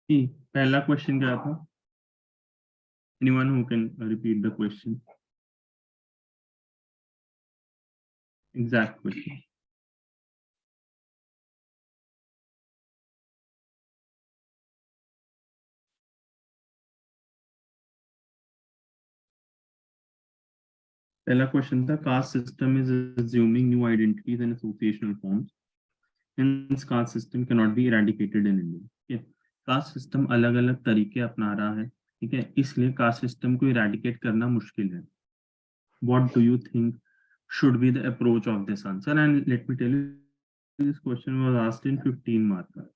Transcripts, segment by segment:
जी, पहला क्वेश्चन क्या था? Anyone who can repeat the question? Exact question. पहला क्वेश्चन था caste system is assuming new identities and associational forms. Hence, caste system cannot be eradicated in India. ठीक है, caste system अलग अलग तरीके अपना रहा है, ठीक है, इसलिए कास्ट सिस्टम को इरेडिकेट करना मुश्किल है. What do you think should be the approach of this answer? And let me tell you, this question was asked in 15 marker.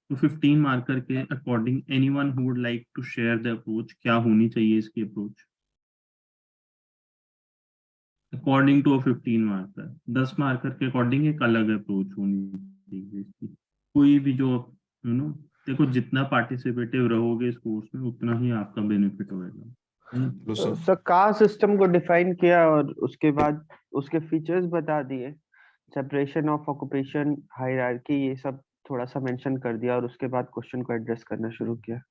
तो 15 मार्कर के according anyone who would like to share the approach, क्या होनी चाहिए इसकी approach according to 15 marker? 10 marker के according एक अलग approach होनी चाहिए इसकी. कोई भी जो देखो, जितना पार्टिसिपेटिव रहोगे इस कोर्स में उतना ही आपका बेनिफिट होगा. सर कास्ट सिस्टम को डिफाइन किया और उसके बाद उसके फीचर्स बता दिए, सेपरेशन ऑफ ऑक्यूपेशन, हायरार्की, ये सब थोड़ा सा मेंशन कर दिया और उसके बाद क्वेश्चन को एड्रेस करना शुरू किया.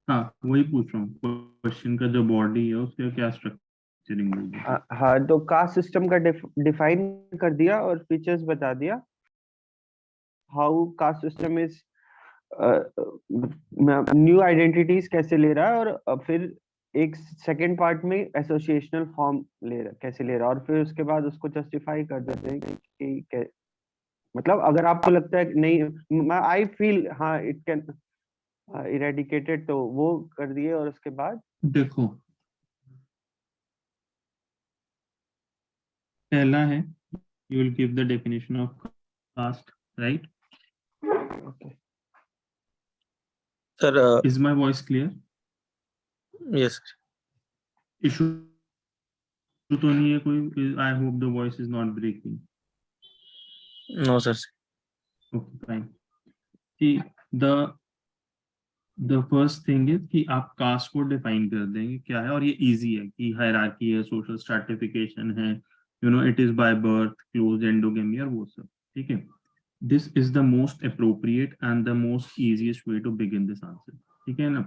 हाँ, वही पूछ रहा हूँ, क्वेश्चन का जो बॉडी है उसका क्या स्ट्रक्चरिंग होगी. हाँ, तो कास्ट सिस्टम का डिफाइन कर दिया और फीचर्स बता दिया, how caste system is new identities कैसे ले रहा है, और फिर एक सेकंड पार्ट में एसोसिएशनल फॉर्म कैसे ले रहा है, और फिर उसके बाद उसको जस्टिफाई कर देते हैं कि मतलब अगर आपको लगता है कि नहीं, आई फील हाँ इट कैन इरेडिकेटेड, तो वो कर दिए. और उसके बाद देखो, पहला है you will give the definition of caste, right? okay. Sir, Is my voice clear? yes. Issue तो नहीं है कोई? I hope the voice is not breaking. No, sir. Okay, fine. See, the first thing is कि आप cast को define कर देंगे क्या है, और ये इजी है कि हायरार्की है, सोशल स्ट्रैटिफिकेशन है, it is by birth, close endogamy और वो सब. ठीक है, this is the most appropriate and the most easiest way to begin this answer. ठीक है ना.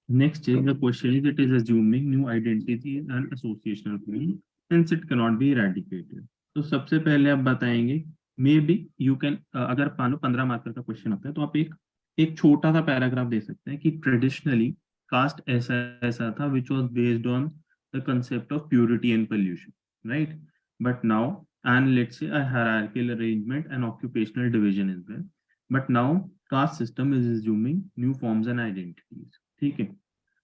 Next is the question is, it is assuming new identities and associational forms, hence it cannot be eradicated. तो सबसे पहले आप बताएंगे, may be you can, अगर मानो 15 मार्कर का क्वेश्चन आता है तो आप एक छोटा सा पैराग्राफ दे सकते हैं कि ट्रेडिशनली कास्ट ऐसा ऐसा था which was based on the concept of purity and pollution, right, but now and let's say a hierarchical arrangement and occupational division is there, but now caste system is assuming new forms and identities. ठीक है,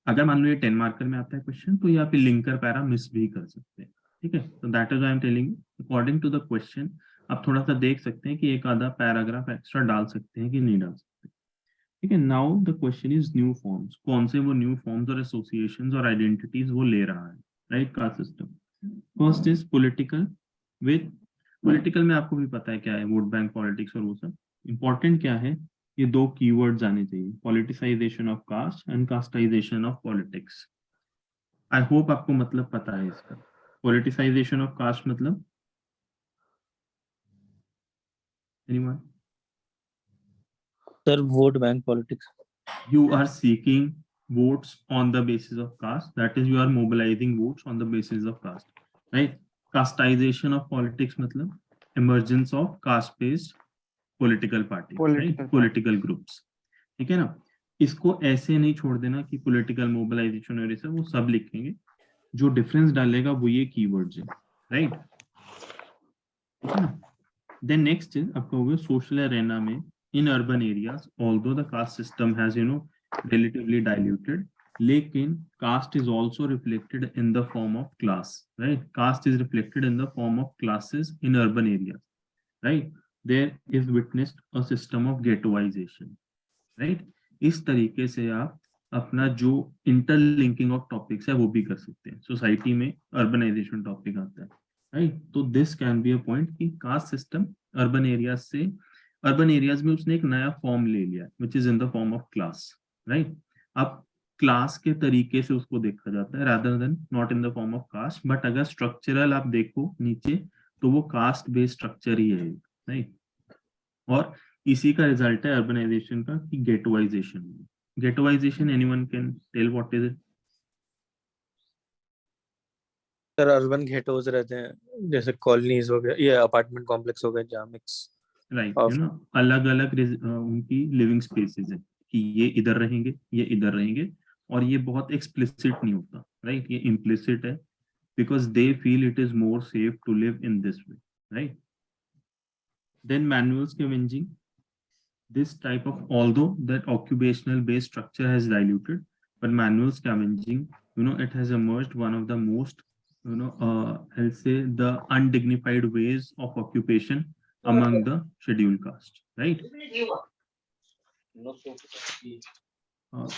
अगर मान लो ये 10 marker में आता है question तो यहाँ पे लिंकर पैरा मिस भी कर सकते हैं. ठीक है, तो that is I am telling according to the question आप थोड़ा सा देख सकते हैं कि एक आधा पैराग्राफ एक्स्ट्रा डाल सकते हैं कि नहीं डाल सकते. ठीक है, now the question is new forms. कौन से वो न्यू फॉर्म्स और एसोसिएशंस और आइडेंटिटीज वो ले रहा है, right, caste system. First is political. With political में आपको भी पता है क्या है, वोट बैंक पॉलिटिक्स और वो सब. इंपॉर्टेंट क्या है, ये दो कीवर्ड्स आने चाहिए, politicisation of caste and castisation of politics. I hope आपको मतलब पता है इसका. पॉलिटिसाइजेशन ऑफ कास्ट मतलब anyone? Sir, vote bank politics. You are seeking votes on the basis of caste, that is you are mobilizing votes on the basis of caste, right? Casteization of politics मतलब emergence of caste based political parties, right, political groups. ठीक है ना. इसको ऐसे नहीं छोड़ देना कि पॉलिटिकल मोबिलाइजेशन और ऐसा, वो सब लिखेंगे, जो डिफरेंस डालेगा वो ये कीवर्ड्स है, राइट. ठीक है ना. देन नेक्स्ट इज आपका हो गया सोशल अरेना में in urban areas although the cast system has relatively diluted, लेकिन caste is also reflected in the form of class, right? Caste is reflected in the form of classes in urban areas, right? There is witnessed a system of ghettoization, right? इस तरीके से आप अपना जो interlinking of topics है वो भी कर सकते हैं. सोसाइटी में अर्बनाइजेशन टॉपिक आता है, राइट. तो this can be a point कि कास्ट सिस्टम अर्बन एरियाज से, अर्बन एरियाज में उसने एक नया फॉर्म ले लिया which is in the form of class, right. अब क्लास के तरीके से उसको देखा जाता है rather than not in the form of caste. But अगर स्ट्रक्चरल आप देखो नीचे तो वो कास्ट बेस्ड स्ट्रक्चर ही है, राइट. और इसी का रिजल्ट है अर्बनाइजेशन का कि ghettoisation. Ghettoisation anyone can tell what is it? Sir urban ghettos रहते हैं, जैसे कॉलोनीज हो गए, ये अपार्टमेंट कॉम्प्लेक्स हो गए जहाँ मिक्स राइट, ऑफ। अलग अलग उनकी लिविंग स्पेसेस है कि ये इधर रहेंगे, ये इधर रहेंगे, और ये बहुत एक्सप्लिसिट नहीं होता, राइट, ये इम्प्लिसिट है because they feel it is more safe to live in this way, right? Then manual scavenging, this type of, although that occupational based structure has diluted, but manual scavenging, it has emerged one of the most, I'll say the undignified ways of occupation among the scheduled caste, right?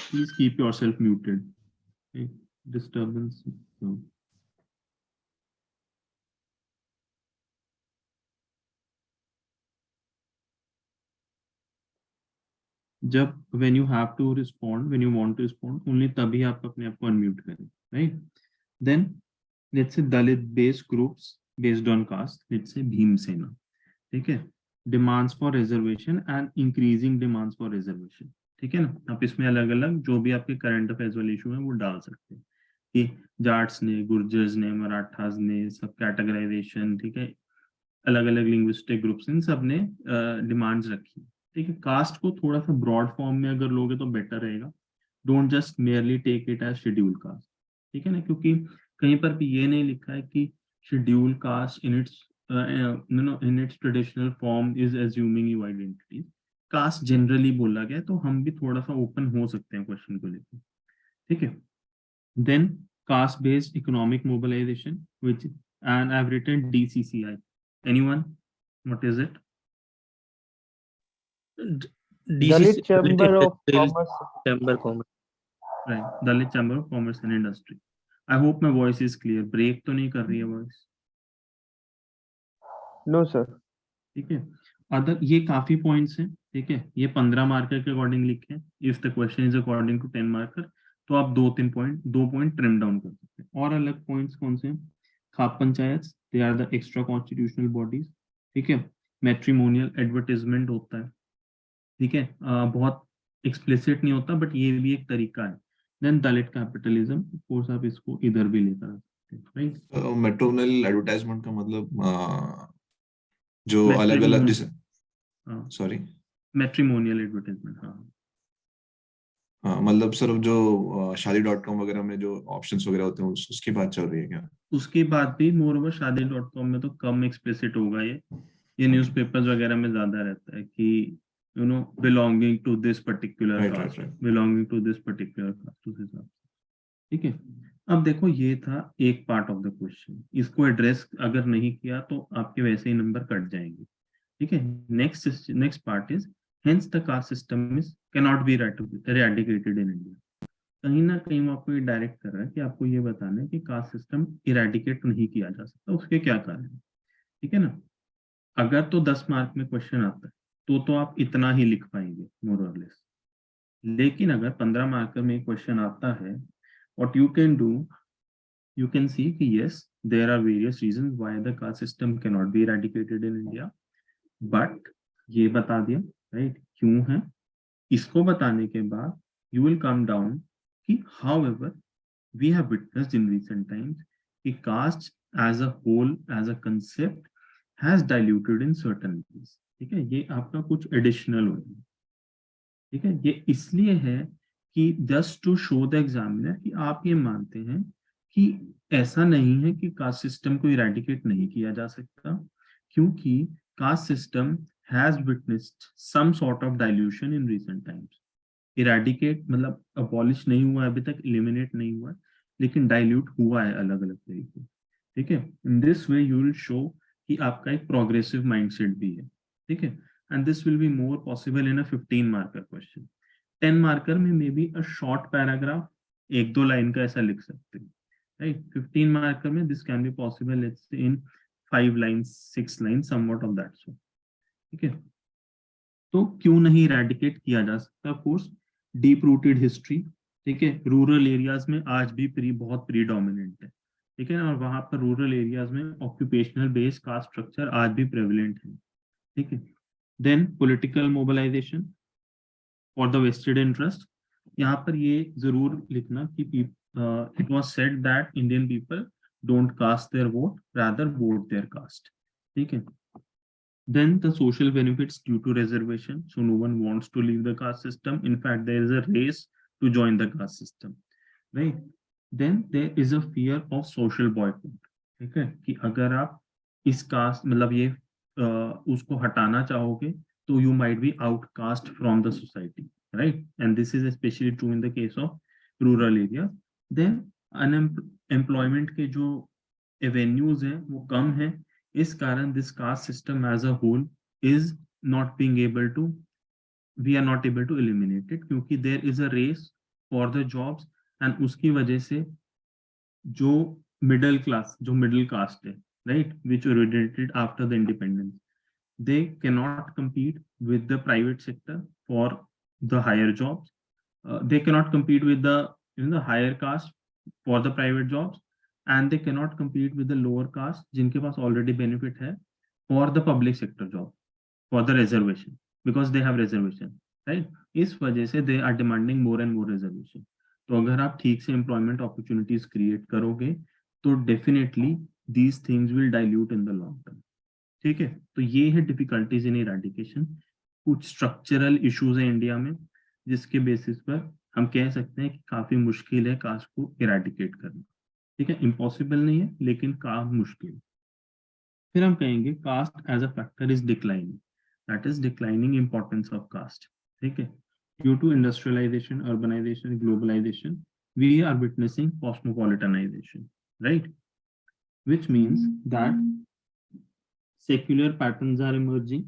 Please keep yourself muted. Okay? Disturbance. So. जब when you have to respond, when you want to respond, only तभी आप अपने आप को unmute करें, right? Then let's say Dalit based groups based on caste, let's say Bhimsena, ठीक है? Demands for reservation and increasing demands for reservation, ठीक है ना? आप इसमें अलग अलग जो भी आपके करंट अफेयर्स वाले इशू हैं वो डाल सकते हैं कि जाट्स ने, गुर्जर्स ने, मराठास ने, सब कैटेगराइजेशन, ठीक है, अलग अलग लिंग्विस्टिक ग्रुप्स, इन सब ने डिमांड्स रखी, ठीक है? कास्ट को थोड़ा सा ब्रॉड फॉर्म में अगर लोगे तो बेटर रहेगा, don't just merely take it as schedule caste, ठीक है ना? क्योंकि कहीं पर भी ये नहीं लिखा है कि schedule caste in its in its traditional form is assuming you identity. Caste generally बोला गया, तो हम भी थोड़ा सा ओपन हो सकते हैं क्वेश्चन को लेकर, ठीक है? Then caste based economic mobilisation which and I have written DCCI. Anyone? What is it? Dalit Chamber of Commerce. Chamber Commerce. Right, Dalit Chamber of Commerce and Industry. I hope my voice is clear. Break तो नहीं कर रही है voice? No sir. ठीक है, other ये काफी points हैं, ठीक है, ये 15 मार्कर के अकॉर्डिंग लिखे हैं। If the question is according to 10 marker तो आप 2 पॉइंट ट्रिम डाउन कर सकते हैं। और अलग पॉइंट्स कौन से हैं? Khap panchayat, they are the extra constitutional bodies, ठीक है? मैट्रिमोनियल एडवर्टाइजमेंट होता है, ठीक है, बहुत एक्सप्लिसिट नहीं होता, बट ये भी एक तरीका है। देन दलित कैपिटलिज्म, कोर्स आप इसको इधर भी लेकर आ सकते हैं, राइट? मैट्रिमोनियल एडवर्टाइजमेंट का मतलब जो अलग अलग, सॉरी, मैट्रिमोनियल एडवर्टाइजमेंट, हाँ, मतलब सिर्फ जो शादी.com वगैरह में जो ऑप्शंस वगैरह होते हैं उसकी बात चल रही है क्या? उसकी बात भी मोर ओवर शादी.com में तो कम एक्सप्लिसिट होगा ये न्यूज़पेपर्स वगैरह में ज्यादा रहता है कि belonging to this particular caste, belonging to this particular caste, उस हिसाब से, ठीक है? अब देखो, ये था एक पार्ट ऑफ द क्वेश्चन, इसको एड्रेस अगर नहीं किया तो आपके वैसे ही नंबर कट जाएंगे, ठीक है? Next part is hence the caste system is cannot be eradicated in India. कहीं ना कहीं वो आपको ये डायरेक्ट कर रहा है कि आपको ये बताना है कि कास्ट सिस्टम इरेडिकेट नहीं किया जा सकता, उसके क्या कारण है, ठीक है ना? अगर तो 10 मार्क में क्वेश्चन आता है तो आप इतना ही लिख पाएंगे मोर और लेस, लेकिन अगर 15 मार्क में क्वेश्चन आता है, what you can do, you can see कि yes, there are various reasons why the caste system cannot be eradicated in India, but ये बता दिया, राइट, क्यों है। इसको बताने के बाद you will come down कि however we have witnessed in recent times कि caste as a whole, as a concept has diluted in certain ways, ठीक है? ये आपका कुछ एडिशनल होगा, ठीक है? ये इसलिए है कि just to show the examiner कि आप ये मानते हैं कि ऐसा नहीं है कि कास्ट सिस्टम को इरेडिकेट नहीं किया जा सकता, क्योंकि caste system has witnessed some sort of dilution in recent times. Eradicate मतलब अबॉलिश नहीं हुआ अभी तक, एलिमिनेट नहीं हुआ, लेकिन डाइल्यूट हुआ है अलग अलग तरीके, ठीक है? In this way you will show कि आपका एक प्रोग्रेसिव माइंडसेट भी है, ठीक है? And this will be more possible in a 15 marker question. 10 marker में may be a short paragraph, 1-2 line का ऐसा लिख सकते हैं, राइट? 15 मार्कर में this can be possible let's say in 5 lines, 6 lines, somewhat of that sort, ठीक है? तो क्यों नहीं इरेडिकेट किया जा सकता? Of course deep rooted history, ठीक है, रूरल एरियाज में आज भी बहुत प्रीडोमिनेंट है, ठीक है ना? और वहां पर रूरल एरियाज में ऑक्यूपेशनल बेस्ड कास्ट स्ट्रक्चर आज भी प्रेवलेंट है, ठीक है? Then political mobilisation for the vested interest. यहाँ पर ये जरूर लिखना कि it was said that Indian people don't cast their vote, rather vote their caste. ठीक है। Then the social benefits due to reservation. So no one wants to leave the caste system. In fact, there is a race to join the caste system, right? Then there is a fear of social boycott. ठीक है कि अगर आप इस cast मतलब ये उसको हटाना चाहोगे तो you might be outcast from the society, right? And this is especially true in the case of rural areas. Then unemployment के जो avenues हैं वो कम है, इस कारण this caste system as a whole is not being able to, we are not able to eliminate it, क्योंकि there is a race for the jobs and उसकी वजह से जो middle class, जो middle caste है, right, which originated after the independence, they cannot compete with the private sector for the higher jobs. They cannot compete with the the higher caste for the private jobs, and they cannot compete with the lower caste जिनके पास already benefit है for the public sector job, for the reservation, because they have reservation, right? इस वजह से they are demanding more and more reservation. तो अगर आप ठीक से employment opportunities create करोगे तो definitely these things will dilute in the long term. ठीक है, तो ये है difficulties in eradication. कुछ structural issues हैं इंडिया में जिसके बेसिस पर हम कह सकते हैं कि काफी मुश्किल है कास्ट को इरेडिकेट करना। ठीक है, इम्पॉसिबल नहीं है लेकिन काफी मुश्किल। फिर हम कहेंगे caste as a factor is declining, that is declining importance of caste. ठीक है, due to industrialisation, urbanisation, globalisation, we are witnessing cosmopolitanisation, right, which means that secular patterns are emerging,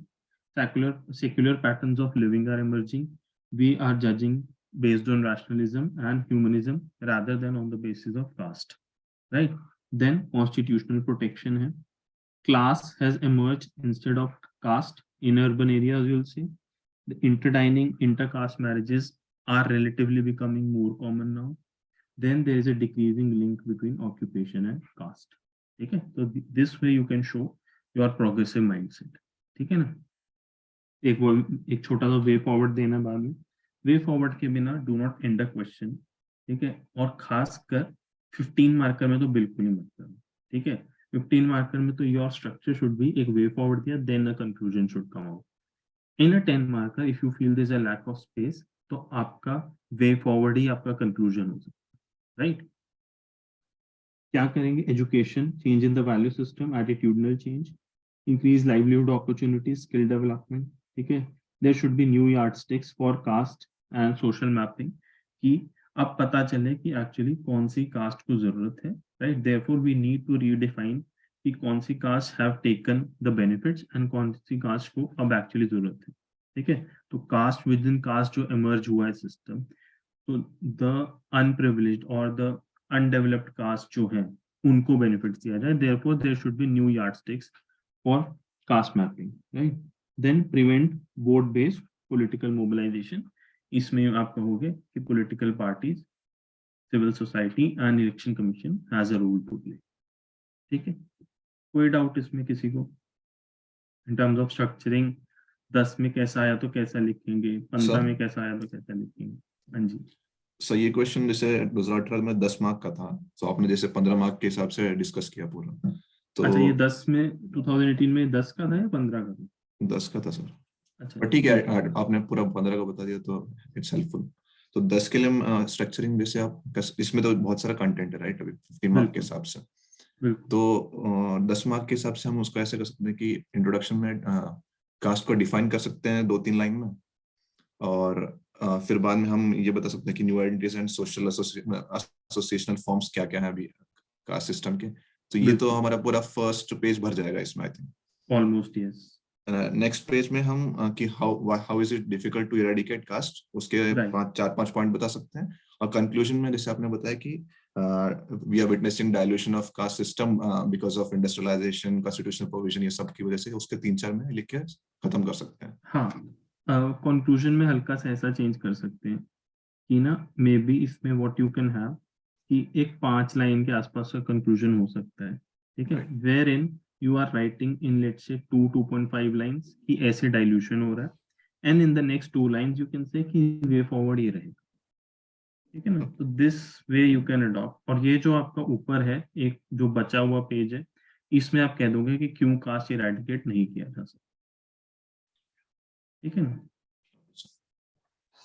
secular patterns of living are emerging. We are judging based on rationalism and humanism rather than on the basis of caste, right? Then constitutional protection hai, class has emerged instead of caste in urban areas. You'll see the interdining intercaste marriages are relatively becoming more common now. Then there is a decreasing link between occupation and caste. ठीक है, तो this way you can show your progressive mindset. ठीक है ना, एक छोटा सा way forward देना बाद में। वे फॉरवर्ड के बिना do not and a question. ठीक है, और खासकर 15 मार्कर में तो बिल्कुल ही मत करो। ठीक है, 15 मार्कर में तो योर स्ट्रक्चर शुड बी एक वे फॉरवर्ड दिया, then a conclusion should come out. In a 10 marker if you feel there is a lack of space तो आपका वे फॉरवर्ड ही आपका कंक्लूजन हो सकता है, राइट? क्या करेंगे? Education, change in the value system, attitudinal change, increase livelihood opportunities, skill development. ठीक है, there should be new yardsticks for caste and social mapping, कि अब पता चले कि एक्चुअली कौन सी कास्ट को जरूरत है, right? Therefore we need to redefine कि कौन सी caste have taken the benefits and कौन सी कास्ट को अब एक्चुअली जरूरत है। ठीक है, तो कास्ट विद इन कास्ट जो इमर्ज हुआ है सिस्टम, तो द अनप्रिविलेज्ड और द अनडेवलप्ड कास्ट जो है उनको बेनिफिट दिया जाए। Therefore there should be new yardsticks for caste mapping, right? Then prevent vote based political mobilisation. इसमें आप कहोगे कि political parties, civil society and election commission has a role to play. ठीक है, कोई डाउट इसमें किसी को? इन टर्म्स ऑफ स्ट्रक्चरिंग 10 में कैसा आया तो कैसा लिखेंगे, 15 में कैसा आया तो कैसा लिखेंगे? हाँ जी सर, ये क्वेश्चन जैसे 2018 में 10 मार्क का था, तो आपने जैसे 15 मार्क के हिसाब से डिस्कस किया पूरा, तो अच्छा, ये 10 में 2018 में 10 का था या 15 का था? 10 का था सर। अच्छा, पर ठीक है, आपने पूरा 15 का बता दिया तो इट्स हेल्पफुल। तो 10 के लिए स्ट्रक्चरिंग जैसे आप इसमें तो बहुत सारा कंटेंट है, राइट? अभी 15 मार्क के हिसाब से, तो 10 मार्क के हिसाब से हम उसको ऐसे कर सकते हैं कि इंट्रोडक्शन में कास्ट को डिफाइन कर सकते हैं 2-3 लाइन में, और फिर बाद में हम ये बता सकते हैं कि new identities and social associational forms क्या क्या है अभी कास्ट सिस्टम के। तो ये तो हमारा पूरा फर्स्ट पेज भर जाएगा इसमें, I think almost yes. Next page में हम कि how is it difficult to eradicate caste, उसके 4-5 पॉइंट बता सकते हैं। और कंक्लूजन में जैसे आपने बताया कि we are witnessing dilution of caste system because of industrialisation, constitutional provision, ये सब की वजह से उसके 3-4 में लिख के खत्म कर सकते हैं। हाँ, कंक्लूजन में हल्का सा ऐसा चेंज कर सकते हैं कि ना, मे बी इसमें व्हाट यू कैन हैव कि एक 5 लाइन के आसपास का कंक्लूजन हो सकता है। ठीक है, where in you are writing in let's say 2.5 lines कि ऐसे dilution हो रहा है and in the next 2 lines you can say कि way forward ये रहेगा, ठीक है ना। तो this way you can adopt। और ये जो आपका ऊपर है एक जो बचा हुआ पेज है, इसमें आप कह दोगे कि क्यों कास्ट इरेडिकेट नहीं किया जा सकता, ठीक है ना।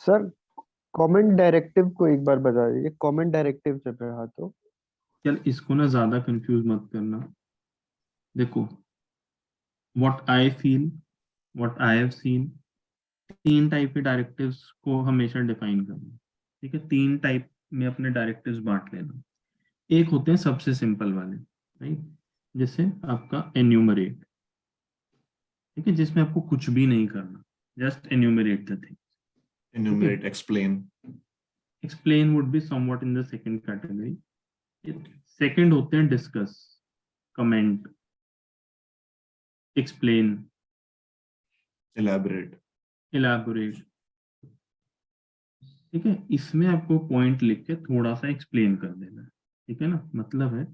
सर कमेंट डायरेक्टिव को एक बार बता दीजिए, कमेंट डायरेक्टिव चल रहा तो। चल इसको ना ज्यादा कंफ्यूज मत करना। देखो what I feel, what I have seen, 3 type के डायरेक्टिव्स को हमेशा डिफाइन करना, ठीक है। 3 टाइप में अपने डायरेक्टिव्स बांट लेना। एक होते हैं सबसे सिंपल वाले, राइट, जैसे आपका एन्यूमरेट, ठीक है, जिसमें आपको कुछ भी नहीं करना, just enumerate the thing. enumerate, explain. Explain would be somewhat in the second category. Second होते हैं discuss, comment, explain, Elaborate. elaborate, ठीक है। इसमें आपको पॉइंट लिख के थोड़ा सा एक्सप्लेन कर देना है, ठीक है ना। मतलब है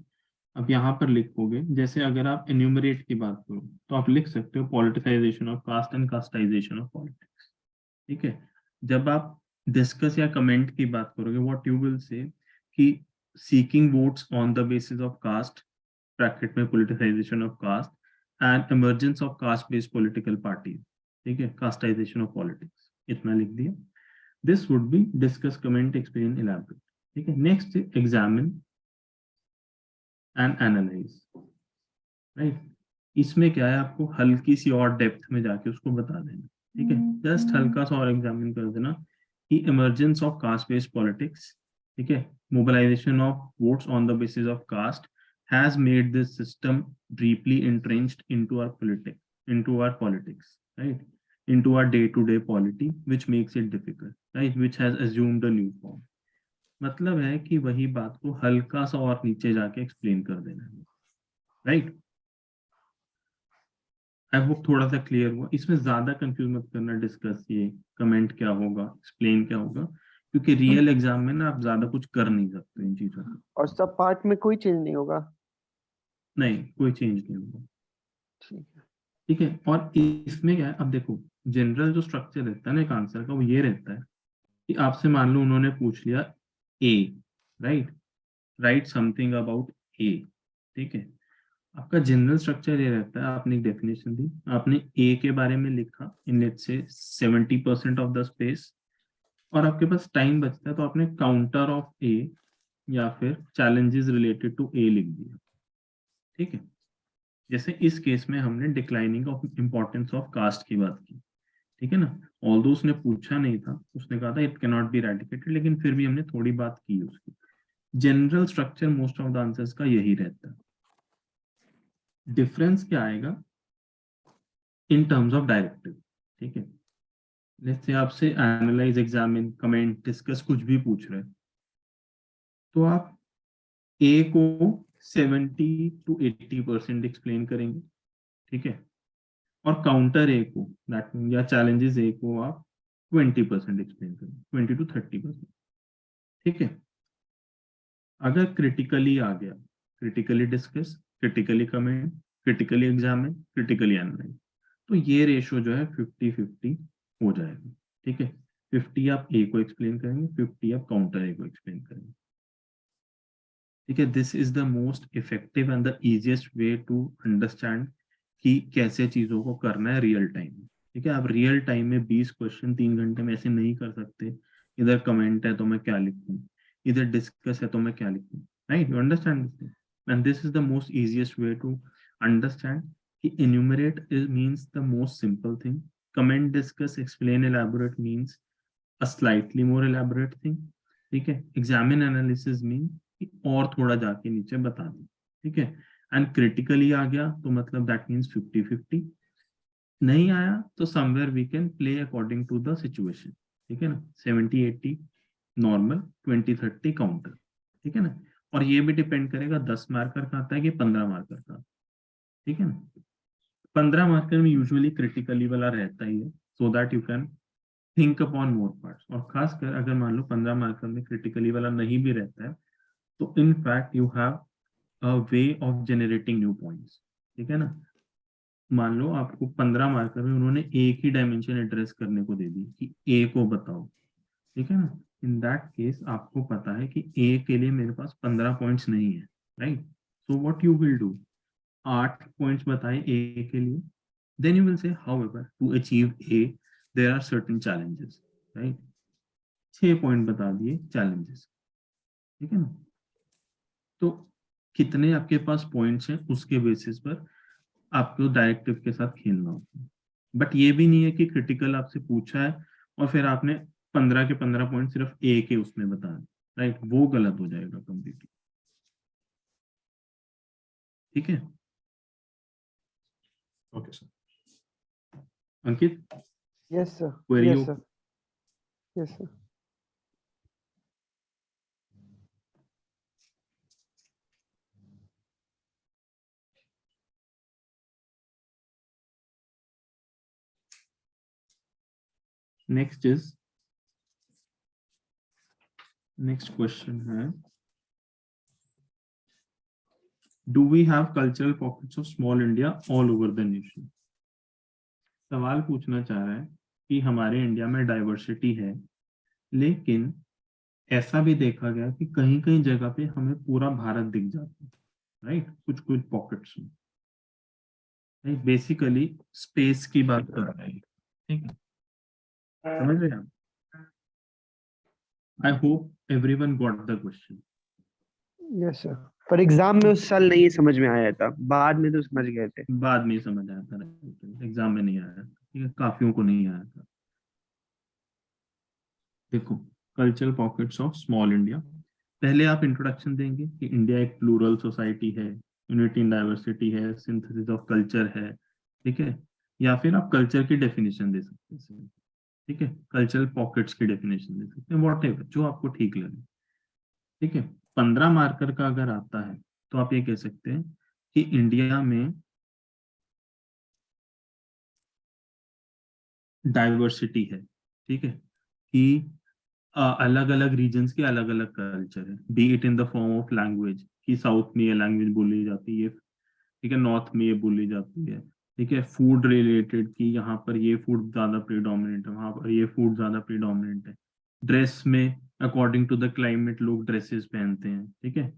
अब यहाँ पर लिखोगे, जैसे अगर आप एन्यूमरेट की बात करो तो आप लिख सकते हो politicisation of caste and castisation of politics, ठीक है। जब आप डिस्कस या कमेंट की बात करोगे, व्हाट यू विल से कि seeking votes on the basis of caste, bracket में politicisation of caste and emergence of caste based political parties, ठीक है, कास्टाइजेशन ऑफ पॉलिटिक्स, इतना लिख दिया। This would be discuss, comment, explain, elaborate, ठीक है। Next examine and analyse, right. इसमें क्या है, आपको हल्की सी और डेप्थ में जाके उसको बता देना, ठीक है। जस्ट हल्का सा और एग्जामिन कर देना कि emergence of caste based politics, ठीक है, mobilisation of votes on the basis of caste has made this system deeply entrenched into our politics, right, into our day-to-day polity, which makes it difficult, right, which has assumed a new form। मतलब है कि वही बात को हल्का सा और नीचे जाके एक्सप्लेन कर देना है, राइट। आई होप थोड़ा सा क्लियर हुआ। इसमें ज्यादा कंफ्यूज मत करना, डिस्कस ये कमेंट क्या होगा, एक्सप्लेन क्या होगा, क्योंकि रियल एग्जाम में ना आप ज्यादा कुछ कर नहीं सकते इन चीजों का। और सब पार्ट में कोई चेंज नहीं होगा? नहीं, कोई चेंज नहीं होगा, ठीक है। ठीक है। और इसमें क्या है, अब देखो जनरल जो स्ट्रक्चर रहता है ना एक आंसर का, वो ये रहता है कि आपसे मान लो उन्होंने पूछ लिया ए, राइट, राइट समथिंग अबाउट ए, ठीक है। आपका जनरल स्ट्रक्चर ये रहता है, आपने एक डेफिनेशन दी, आपने ए के बारे में लिखा in let's say 70% of the space, और आपके पास टाइम बचता है तो आपने काउंटर ऑफ ए या फिर चैलेंजेस रिलेटेड टू ए लिख दिया, ठीक है। जैसे इस केस में हमने declining of importance of caste की बात की, ठीक है ना। ऑल्दो उसने पूछा नहीं था, उसने कहा था इट कैन नॉट बी एराडिकेटेड, लेकिन फिर भी हमने थोड़ी बात की उसकी। General structure most of the answers का यही रहता है। डिफरेंस क्या आएगा इन टर्म्स ऑफ डायरेक्टिव, ठीक है। जैसे आपसे एनालाइज, एग्जामिन, कमेंट, डिस्कस कुछ भी पूछ रहे हैं तो आप ए को 70 to 80% एक्सप्लेन करेंगे, ठीक है। और काउंटर ए को दैट या चैलेंजेस ए को आप 20% एक्सप्लेन करेंगे, 20 to 30%, ठीक है। अगर क्रिटिकली आ गया, critically discuss, critically comment, critically examine, critically analyse, तो ये रेशो जो है 50-50 हो जाएगा, ठीक है। 50 आप ए को एक्सप्लेन करेंगे, 50 आप काउंटर ए को एक्सप्लेन करेंगे, ठीक है। This is the most effective and the easiest way to understand कि कैसे चीजों को करना है रियल टाइम में, ठीक है। आप रियल टाइम में 20 क्वेश्चन 3 घंटे में ऐसे नहीं कर सकते, इधर कमेंट है तो मैं क्या लिखूं, इधर डिस्कस है तो मैं क्या लिखूं, right, you understand this, and this is the most easiest way to understand कि enumerate means the most simple thing, comment, discuss, explain, elaborate means a slightly more elaborate thing, ठीक है। examine, analysis mean कि और थोड़ा जाके नीचे बता दें, ठीक है। एंड क्रिटिकली आ गया तो मतलब दैट मीन्स 50-50, नहीं आया तो somewhere we can play according to the situation, ठीक है ना। 70-80 नॉर्मल, 20-30 काउंटर, ठीक है ना। और ये भी डिपेंड करेगा 10 मार्कर का आता है कि 15 मार्कर का, ठीक है ना। 15 मार्कर में यूजुअली क्रिटिकली वाला रहता ही है, so that you can think upon more parts. और खासकर अगर मान लो 15 मार्कर में क्रिटिकली वाला नहीं भी रहता है तो in fact you have a way of generating new points, ठीक है ना। मान लो आपको 15 मार्कर में उन्होंने एक ही डायमेंशन एड्रेस करने को दे दी कि ए को बताओ, ठीक है ना। इन दैट केस आपको पता है कि ए के लिए मेरे पास 15 पॉइंट्स नहीं है, right. So what you will do, 8 points बताए ए के लिए, then you will say however to achieve A there are certain challenges, right. 6 point बता दिए चैलेंजेस, ठीक है ना। तो कितने आपके पास पॉइंट्स हैं उसके बेसिस पर आपको डायरेक्टिव के साथ खेलना होता है। बट ये भी नहीं है कि क्रिटिकल आपसे पूछा है और फिर आपने 15 के 15 पॉइंट सिर्फ ए के उसमें बता दिए, राइट, वो गलत हो जाएगा कंप्लीटली, ठीक है। Okay sir. Ankit, yes sir, query yes हो? Sir, yes sir. Next question है, do we have cultural pockets of small India all over the nation. सवाल पूछना चाह रहा है कि हमारे इंडिया में डाइवर्सिटी है, लेकिन ऐसा भी देखा गया कि कहीं कहीं जगह पे हमें पूरा भारत दिख जाता है, राइट, कुछ कुछ पॉकेट्स में, राइट। बेसिकली स्पेस की बात कर रहे हैं, ठीक है, समझ रहे हैं आप? I hope everyone got the question. Yes sir, पर एग्जाम में उस साल नहीं समझ में आया था, बाद में तो समझ गए थे। बाद में समझ आया था, एग्जाम में नहीं आया, ठीक है, काफियों को नहीं आया था। देखो, cultural pockets of small India, पहले आप इंट्रोडक्शन देंगे कि इंडिया एक प्लूरल सोसाइटी है, यूनिटी इन डाइवर्सिटी है, सिंथेसिस ऑफ कल्चर है, ठीक है। या फिर आप कल्चर की डेफिनेशन दे सकते हैं, ठीक है, कल्चरल पॉकेट्स की डेफिनेशन दे सकते हैं, वॉट जो आपको ठीक लगे, ठीक है। 15 मार्कर का अगर आता है तो आप ये कह सकते हैं कि इंडिया में डाइवर्सिटी है, ठीक है, कि अलग अलग रीजन्स के अलग अलग कल्चर है, B it in the form of language, कि साउथ में ये लैंग्वेज बोली जाती है, ठीक है, नॉर्थ में ये बोली जाती है, ठीक है। फूड रिलेटेड कि यहाँ पर ये फूड ज्यादा प्रीडोमिनेंट है, वहां पर ये फूड ज्यादा प्रीडोमिनेंट है। ड्रेस में अकॉर्डिंग टू द क्लाइमेट लोग ड्रेसेस पहनते हैं, ठीक है।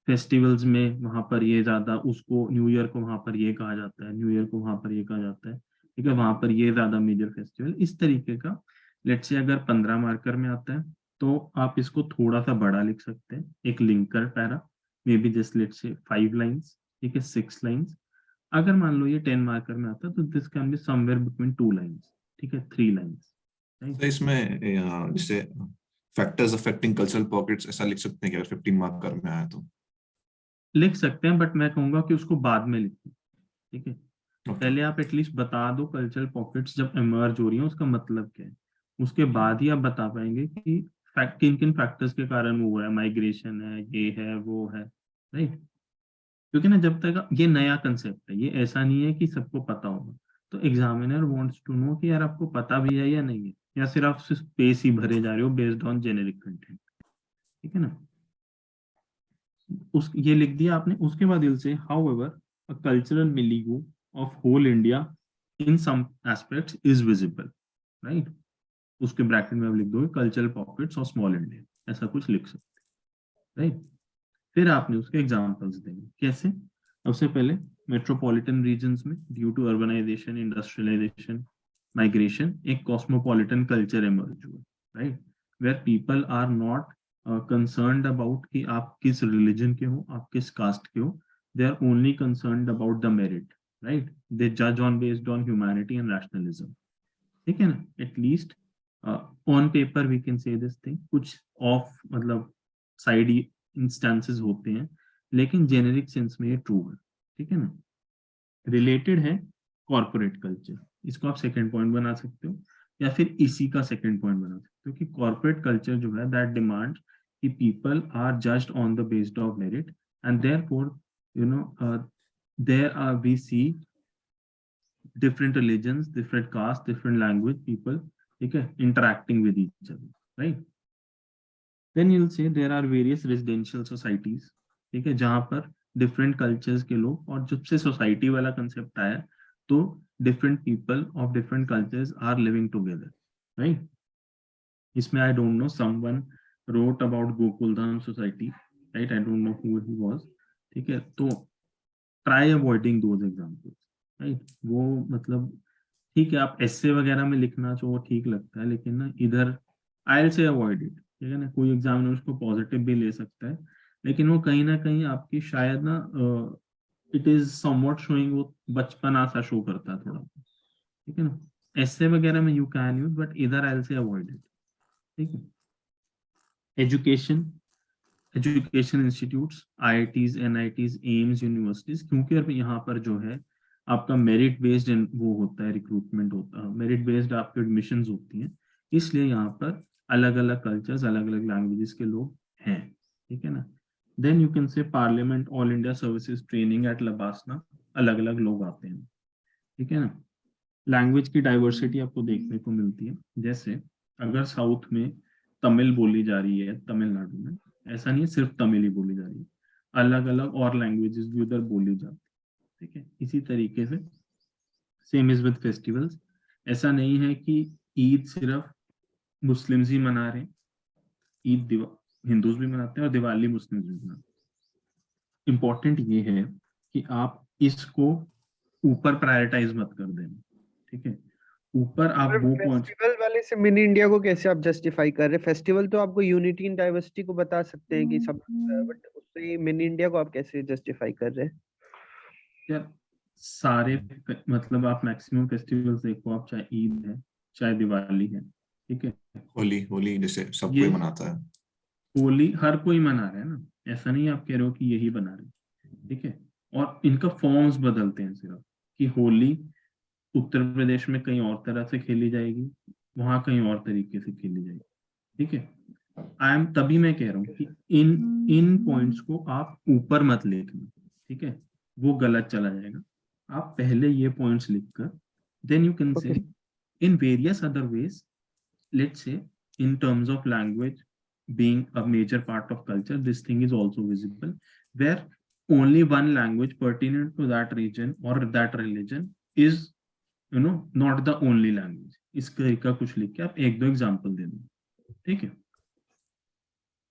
फेस्टिवल्स में वहां पर ये ज्यादा, उसको न्यू ईयर को वहां पर ये कहा जाता है, न्यू ईयर को वहां पर ये कहा जाता है, ठीक है, वहां पर ये ज्यादा मेजर फेस्टिवल, इस तरीके का। लेट्स से अगर 15 मार्कर में आता है तो आप इसको थोड़ा सा बड़ा लिख सकते हैं, एक linker para, may be just let's say 5 lines, ठीक है, 6 लाइन्स। अगर मान लो ये 10 मार्कर में आता है तो this can be somewhere between 2 lines, ठीक है, 3 लाइन्स, तो इसमें जैसे फैक्टर्स अफेक्टिंग कल्चरल पॉकेट्स ऐसा लिख सकते हैं कि अगर 15 मार्कर में आया तो लिख सकते हैं, बट मैं कहूंगा कि उसको बाद में लिखें, ठीक है। ओके। पहले आप एटलीस्ट बता दो कल्चरल पॉकेट्स जब इमर्ज हो रही है उसका मतलब क्या है, उसके बाद ही आप बता पाएंगे कि किन किन फैक्टर्स के कारण वो हो रहा है, माइग्रेशन है, ये है, वो है, राइट। क्योंकि ना जब तक ये नया कंसेप्ट है, ये ऐसा नहीं है कि सबको पता होगा, तो एग्जामिनर वांट्स टू नो कि यार आपको पता भी है या नहीं है, या सिर्फ आप सिर्फ स्पेस ही भरे जा रहे हो बेस्ड ऑन जेनेरिक कंटेंट, ठीक है ना। उस ये लिख दिया आपने, उसके बाद दिल से however a cultural milieu of whole India in some aspects is visible, right. उसके ब्रैकेट में आप लिख दोगे cultural pockets of small India, ऐसा कुछ लिख सकते, राइट। फिर आपने उसके एग्जांपल्स देंगे, कैसे। सबसे पहले मेट्रोपॉलिटन रीजन्स में due to urbanisation, industrialisation, migration, एक कॉस्मोपॉलिटन कल्चर इमर्ज हुआ, right, where people are not concerned about कि आप किस रिलीजन के हो, आप किस कास्ट के हो, they are only concerned about the merit, right, they जज on based on humanity and rationalism, ठीक है ना। At least on paper we can say this thing, कुछ ऑफ मतलब साइड इंस्टेंसेस होते हैं, लेकिन जेनेरिक सेंस में ये ट्रू है, ठीक है ना। रिलेटेड है कॉर्पोरेट कल्चर, इसको आप सेकंड पॉइंट बना सकते हो, या फिर इसी का सेकंड पॉइंट बना सकते हो कि कॉर्पोरेट कल्चर जो है दैट डिमांड कि people are judged on the based of merit, and therefore you know there are we see different religions, different caste, different language people, ठीक है, interacting with each other, right. Then you'll say there are various residential societies, ठीक है, जहां पर different cultures के लोग, और जब से सोसाइटी वाला कंसेप्ट आया तो different people of different cultures are living together, right. इसमें I don't know, someone wrote about Gokuldham society, right, I don't know who he was, ठीक है। तो try avoiding those examples, right. वो मतलब ठीक है, आप एस्से वगैरह में लिखना चाहो ठीक लगता है, लेकिन ना इधर आई से अवॉइड इट, ठीक है ना। कोई एग्जामिनर उसको पॉजिटिव भी ले सकता है, लेकिन वो कहीं ना कहीं आपकी शायद ना इट इज समवॉट शोइंग, वो बचपना सा शो करता है थोड़ा, ठीक है ना। एस्से वगैरह में यू कैन यूज, बट इधर आई से अवॉइड इट, ठीक है। Education, education institutes, IITs, NITs, AIIMS, universities, क्योंकि अब यहाँ पर जो है आपका मेरिट बेस्ड वो होता है, रिक्रूटमेंट होता है, मेरिट बेस्ड आपकी एडमिशंस होती हैं, इसलिए यहाँ पर अलग अलग कल्चर्स, अलग अलग लैंग्वेजेस के लोग हैं, ठीक है ना। Then you can say parliament, all India services training at LBSNAA, अलग अलग लोग आते हैं, ठीक है ना। लैंग्वेज की डाइवर्सिटी आपको देखने को मिलती है, जैसे अगर साउथ में तमिल बोली जा रही है तमिलनाडु में, ऐसा नहीं है सिर्फ तमिल ही बोली जा रही है, अलग अलग और लैंग्वेजेस भी उधर बोली जाती है, ठीक है। इसी तरीके से सेम इज विद फेस्टिवल्स, ऐसा नहीं है कि ईद सिर्फ मुस्लिम्स ही मना रहे हैं, ईद हिंदूज भी मनाते हैं और दिवाली मुस्लिम्स भी मनाते हैं। इंपॉर्टेंट ये है कि आप इसको ऊपर प्रायोरिटाइज मत कर देना, ठीक है। ऊपर आप वो पॉइंट, फेस्टिवल वाले से मिनी इंडिया को कैसे आप जस्टिफाई कर रहे हैं? फेस्टिवल तो आपको यूनिटी इन डाइवर्सिटी को बता सकते हैं कि सब, बट उससे मिनी इंडिया को आप कैसे जस्टिफाई कर रहे हैं? यार सारे मतलब आप मैक्सिमम फेस्टिवल्स देखो, आप चाहे ईद है चाहे दिवाली है, ठीक है। होली, होली जैसे सब ये कोई मनाता है। होली हर कोई मना रहा है ना, ऐसा नहीं आप कह रहे हो कि यही बना रहे, ठीक है। और इनका फॉर्म्स बदलते हैं सिर्फ, कि होली उत्तर प्रदेश में कहीं और तरह से खेली जाएगी, वहां कहीं और तरीके से खेली जाएगी, ठीक है। तभी मैं कह रहा हूँ कि इन इन पॉइंट्स को आप ऊपर मत लिखना, ठीक है, वो गलत चला जाएगा। आप पहले ये पॉइंट्स लिखकर then you can say in various other ways, let's say in terms of language being a major part of culture, this thing is also visible, where only one language pertinent to that region or that religion is, you know, not the only language। इसका कुछ लिख के आप एक दो example दे दो, ठीक है।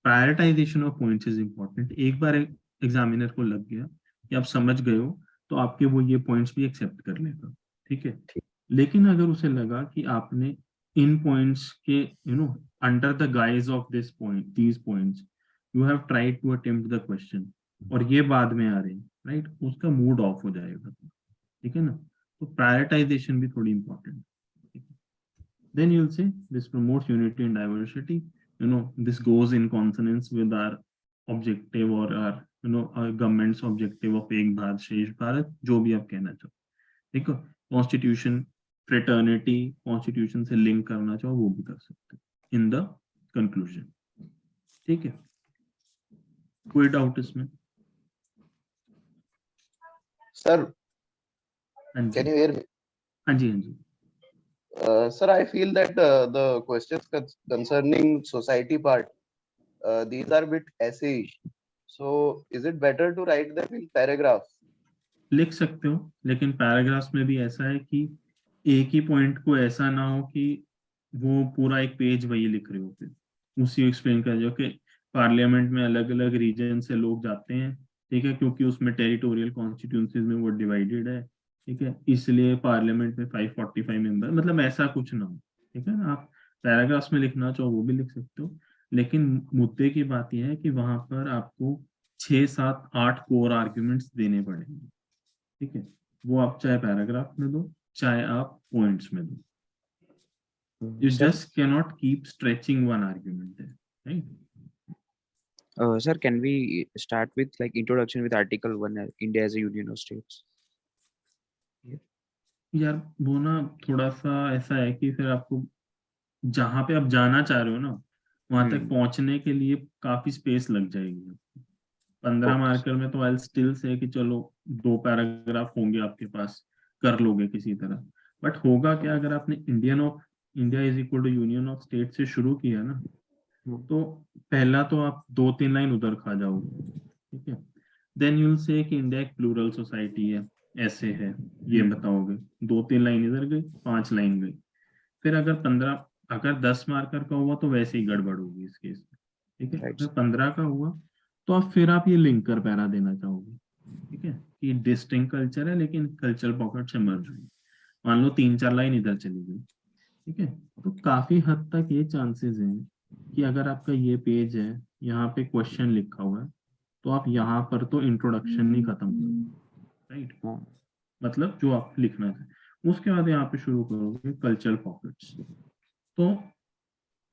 Prioritisation of points is important. एक बार एग्जामिनर को लग गया कि आप समझ गए हो, तो आपके वो ये पॉइंट्स भी एक्सेप्ट कर लेगा, ठीक है। लेकिन अगर उसे लगा कि आपने इन पॉइंट्स के, you know, under the guise of this point, these points, you have tried to attempt the question, और ये बाद में आ रहे हैं, राइट, उसका मूड ऑफ हो जाएगा, ठीक है ना। तो प्रायोरिटाइजेशन भी थोड़ी इंपॉर्टेंट है। Then you will say this promotes unity and diversity, you know, this goes in consonance with our objective or our, you know, our government's objective of एक भारत श्रेष्ठ भारत, जो भी आप कहना चाहो, देखो। कॉन्स्टिट्यूशन, फ्रेटर्निटी, कॉन्स्टिट्यूशन से लिंक करना चाहो वो भी कर सकते हो इन द कंक्लूजन, ठीक है। कोई डाउट इसमें? सर, हाँ जी, can you hear me? हाँ जी, हाँ जी। Sir, I feel that the questions concerning society part, these are a bit essay-ish. So, is it better to write them in paragraph? लिख सकते हो, लेकिन पैराग्राफ्स में भी ऐसा है कि एक ही पॉइंट को ऐसा ना हो कि वो पूरा एक पेज वही लिख रहे हो, फिर उसी एक्सप्लेन कर जो कि पार्लियामेंट में अलग अलग रीजन से लोग जाते हैं, ठीक है, क्योंकि उसमें टेरिटोरियल कॉन्स्टिट्यूंसीज में वो डिवाइडेड है, ठीक है, इसलिए पार्लियामेंट में 545 मेंबर, मतलब ऐसा कुछ ना हो, ठीक है ना। आप पैराग्राफ्स में लिखना चाहो वो भी लिख सकते हो, लेकिन मुद्दे की बात यह है कि वहां पर आपको 6, 7, 8 कोर आर्ग्यूमेंट्स देने पड़ेंगे, ठीक है। वो आप चाहे पैराग्राफ में दो चाहे आप पॉइंट्स में दो, you Sir, just cannot keep stretching one argument there, right? sir, can we start with like introduction with Article 1, India as a Union of States? यार वो ना थोड़ा सा ऐसा है कि फिर आपको जहां पे आप जाना चाह रहे हो ना, वहां तक पहुंचने के लिए काफी स्पेस लग जाएगी। 15 मार्कर में तो आई स्टिल से कि चलो 2 पैराग्राफ होंगे आपके पास, कर लोगे किसी तरह, बट होगा क्या अगर आपने India is equal to union of state से शुरू किया ना, तो पहला तो आप 2-3 लाइन उधर खा जाओगे, ठीक है। देन यू विल से कि इंडिया एक प्लूरल सोसाइटी है, ऐसे है, ये बताओगे, 2-3 लाइन इधर गई, 5 लाइन गई। फिर अगर 10 मार्कर का हुआ तो वैसे ही गड़बड़ होगी इस केस में, ठीक है। Right. फिर 15 का हुआ तो अब फिर आप ये लिंकर पैरा देना चाहोगे, ठीक है, कि डिस्टिंक्ट कल्चर है लेकिन कल्चरल पॉकेट से मर्ज हुई। मान लो 3-4 लाइन इधर चली गई, ठीक है। तो काफी हद तक ये चांसेस हैं कि अगर आपका ये पेज है, यहाँ पे क्वेश्चन लिखा हुआ है, तो आप यहाँ पर तो इंट्रोडक्शन नहीं खत्म करोगे, राइट। हाँ. मतलब जो आप लिखना था, उसके बाद यहाँ पे शुरू करोगे कल्चरल पॉकेट्स। तो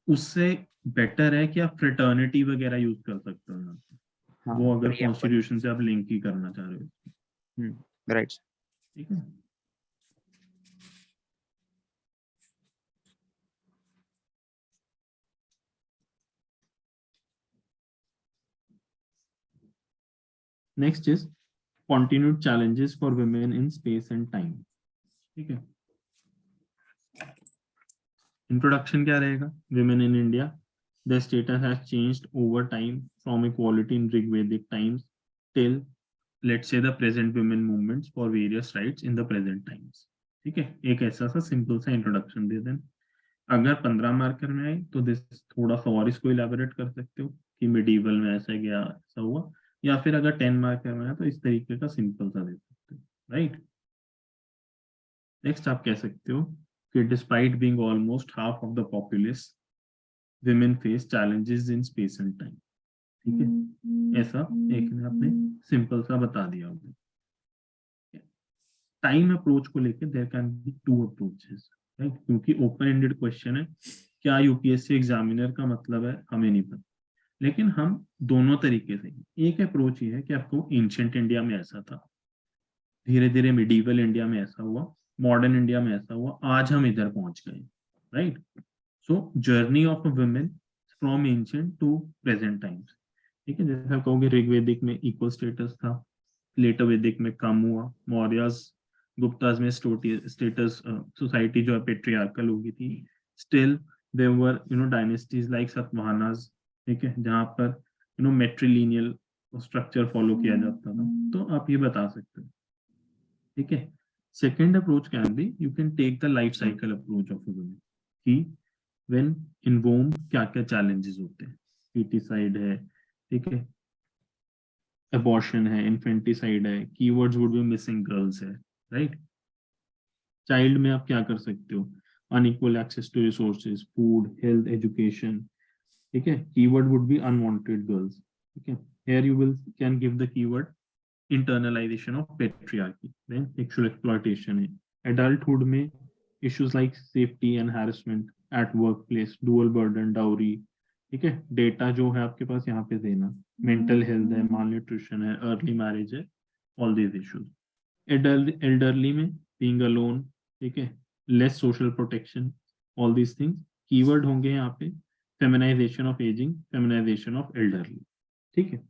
उससे बेटर है कि आप फ्रेटर्निटी वगैरह यूज कर सकते हो यहाँ पे, हाँ. वो अगर Preamble. कॉन्स्टिट्यूशन से आप लिंक ही करना चाह रहे हो, Right. ठीक है। Next is continued challenges for women in space and time, ठीक है। इंट्रोडक्शन क्या रहेगा? women in India, their status has changed over time from equality in Rigvedic times till let's say the present women movements for various rights in the present times, ठीक है। एक ऐसा सा simple सा इंट्रोडक्शन दे दें। अगर 15 मार्कर में आए तो दिस थोड़ा सा और इसको इलेबोरेट कर सकते हो कि मिडीवल में ऐसा गया, ऐसा हुआ, या फिर अगर 10 मार्कर में आए तो इस तरीके का सिंपल सा दे सकते हो, राइट। नेक्स्ट आप कह सकते हो कि despite being almost half of the populace, women face challenges in space and time, ठीक है। ऐसा एक ने आपने सिंपल सा बता दिया होगा। टाइम अप्रोच को लेकर there can be 2 approaches, right, क्योंकि ओपन एंडेड क्वेश्चन है। क्या यूपीएससी एग्जामिनर का मतलब है हमें नहीं पता, लेकिन हम दोनों तरीके से, एक अप्रोच ये है कि आपको एंशिएंट इंडिया में ऐसा था, धीरे धीरे मिडीवल इंडिया में ऐसा हुआ, मॉडर्न इंडिया में ऐसा हुआ, आज हम इधर पहुंच गए, right. So journey of a woman from ancient to present times, ठीक है। जैसे आप कहोगे ऋग्वेदिक में इक्वल स्टेटस था, लेटर वैदिक में कम हुआ, मौर्यस गुप्ताज में स्टेटस सोसाइटी जो है पेट्रियार्कल होगी थी, still there were dynasties like Satavahanas, ठीक है, जहां पर मेट्रिलिनियल स्ट्रक्चर फॉलो किया जाता था। तो आप ये बता सकते हो, ठीक है। Second approach can be you can take the life cycle approach of woman, कि व्हेन इन वोम क्या क्या चैलेंजेस होते हैं, फीटिसाइड है, ठीक है, अबॉर्शन है, इन्फेंटिसाइड है, keywords would be missing girls है, राइट। चाइल्ड में आप क्या कर सकते हो? Unequal access to resources, food, health, education, ठीक है। Keyword would be unwanted girls, ठीक है। Here you will can give the keyword internalization of patriarchy, then sexual exploitation है। adulthood में issues like safety and harassment at workplace, dual burden, dowry, ठीक है। Data जो है आपके पास यहाँ पे देना, मेंटल हेल्थ है, malnutrition है, अर्ली मैरिज है, all these issues। elderly में being alone, ठीक है, less social protection, all these things keyword होंगे यहाँ पे, feminization of aging, feminization of elderly, ठीक है।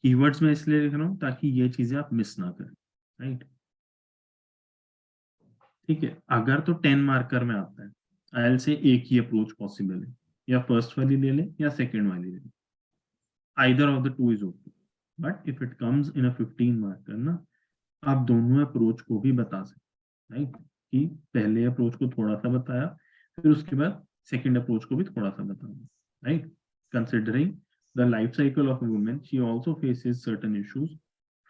कीवर्ड्स में इसलिए लिख रहा हूं ताकि ये चीजें आप मिस ना करें, राइट, ठीक है। अगर तो 10 मार्कर में आता है, आयल से एक ही अप्रोच पॉसिबल है, या फर्स्ट वाली ले ले या सेकंड वाली ले ले, either of the two is okay. But if it comes in a 15 marker ना, आप दोनों अप्रोच को भी बता सकते, राइट, कि पहले अप्रोच को थोड़ा सा बताया, फिर उसके बाद सेकंड अप्रोच को भी थोड़ा सा बताया, right. Considering the life cycle of a woman, she also faces certain issues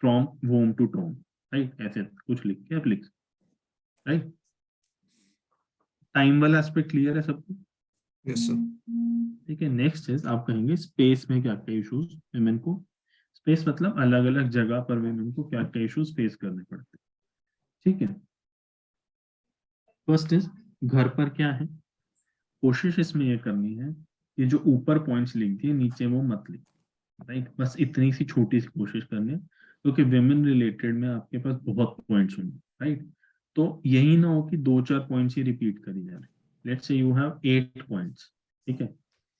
from womb to tomb, right, ऐसे कुछ लिख के आप लिख, राइट। टाइम वाला एस्पेक्ट क्लियर है सबको? Yes sir. ठीक है। नेक्स्ट इज आप कहेंगे स्पेस में क्या क्या इश्यूज women को, स्पेस मतलब अलग अलग जगह पर women को क्या क्या इश्यूज फेस करने पड़ते हैं, ठीक है। फर्स्ट इज घर पर क्या है, कोशिश इसमें ये करनी है कि जो ऊपर पॉइंट्स लिख दिए नीचे वो मत लिख, राइट। बस इतनी सी छोटी सी कोशिश करनी है, क्योंकि विमेन रिलेटेड में आपके पास बहुत पॉइंट्स होंगे, राइट। तो यही ना हो कि 2-4 पॉइंट्स ही रिपीट करी जा रहे। Let's say you have 8 points, ठीक है,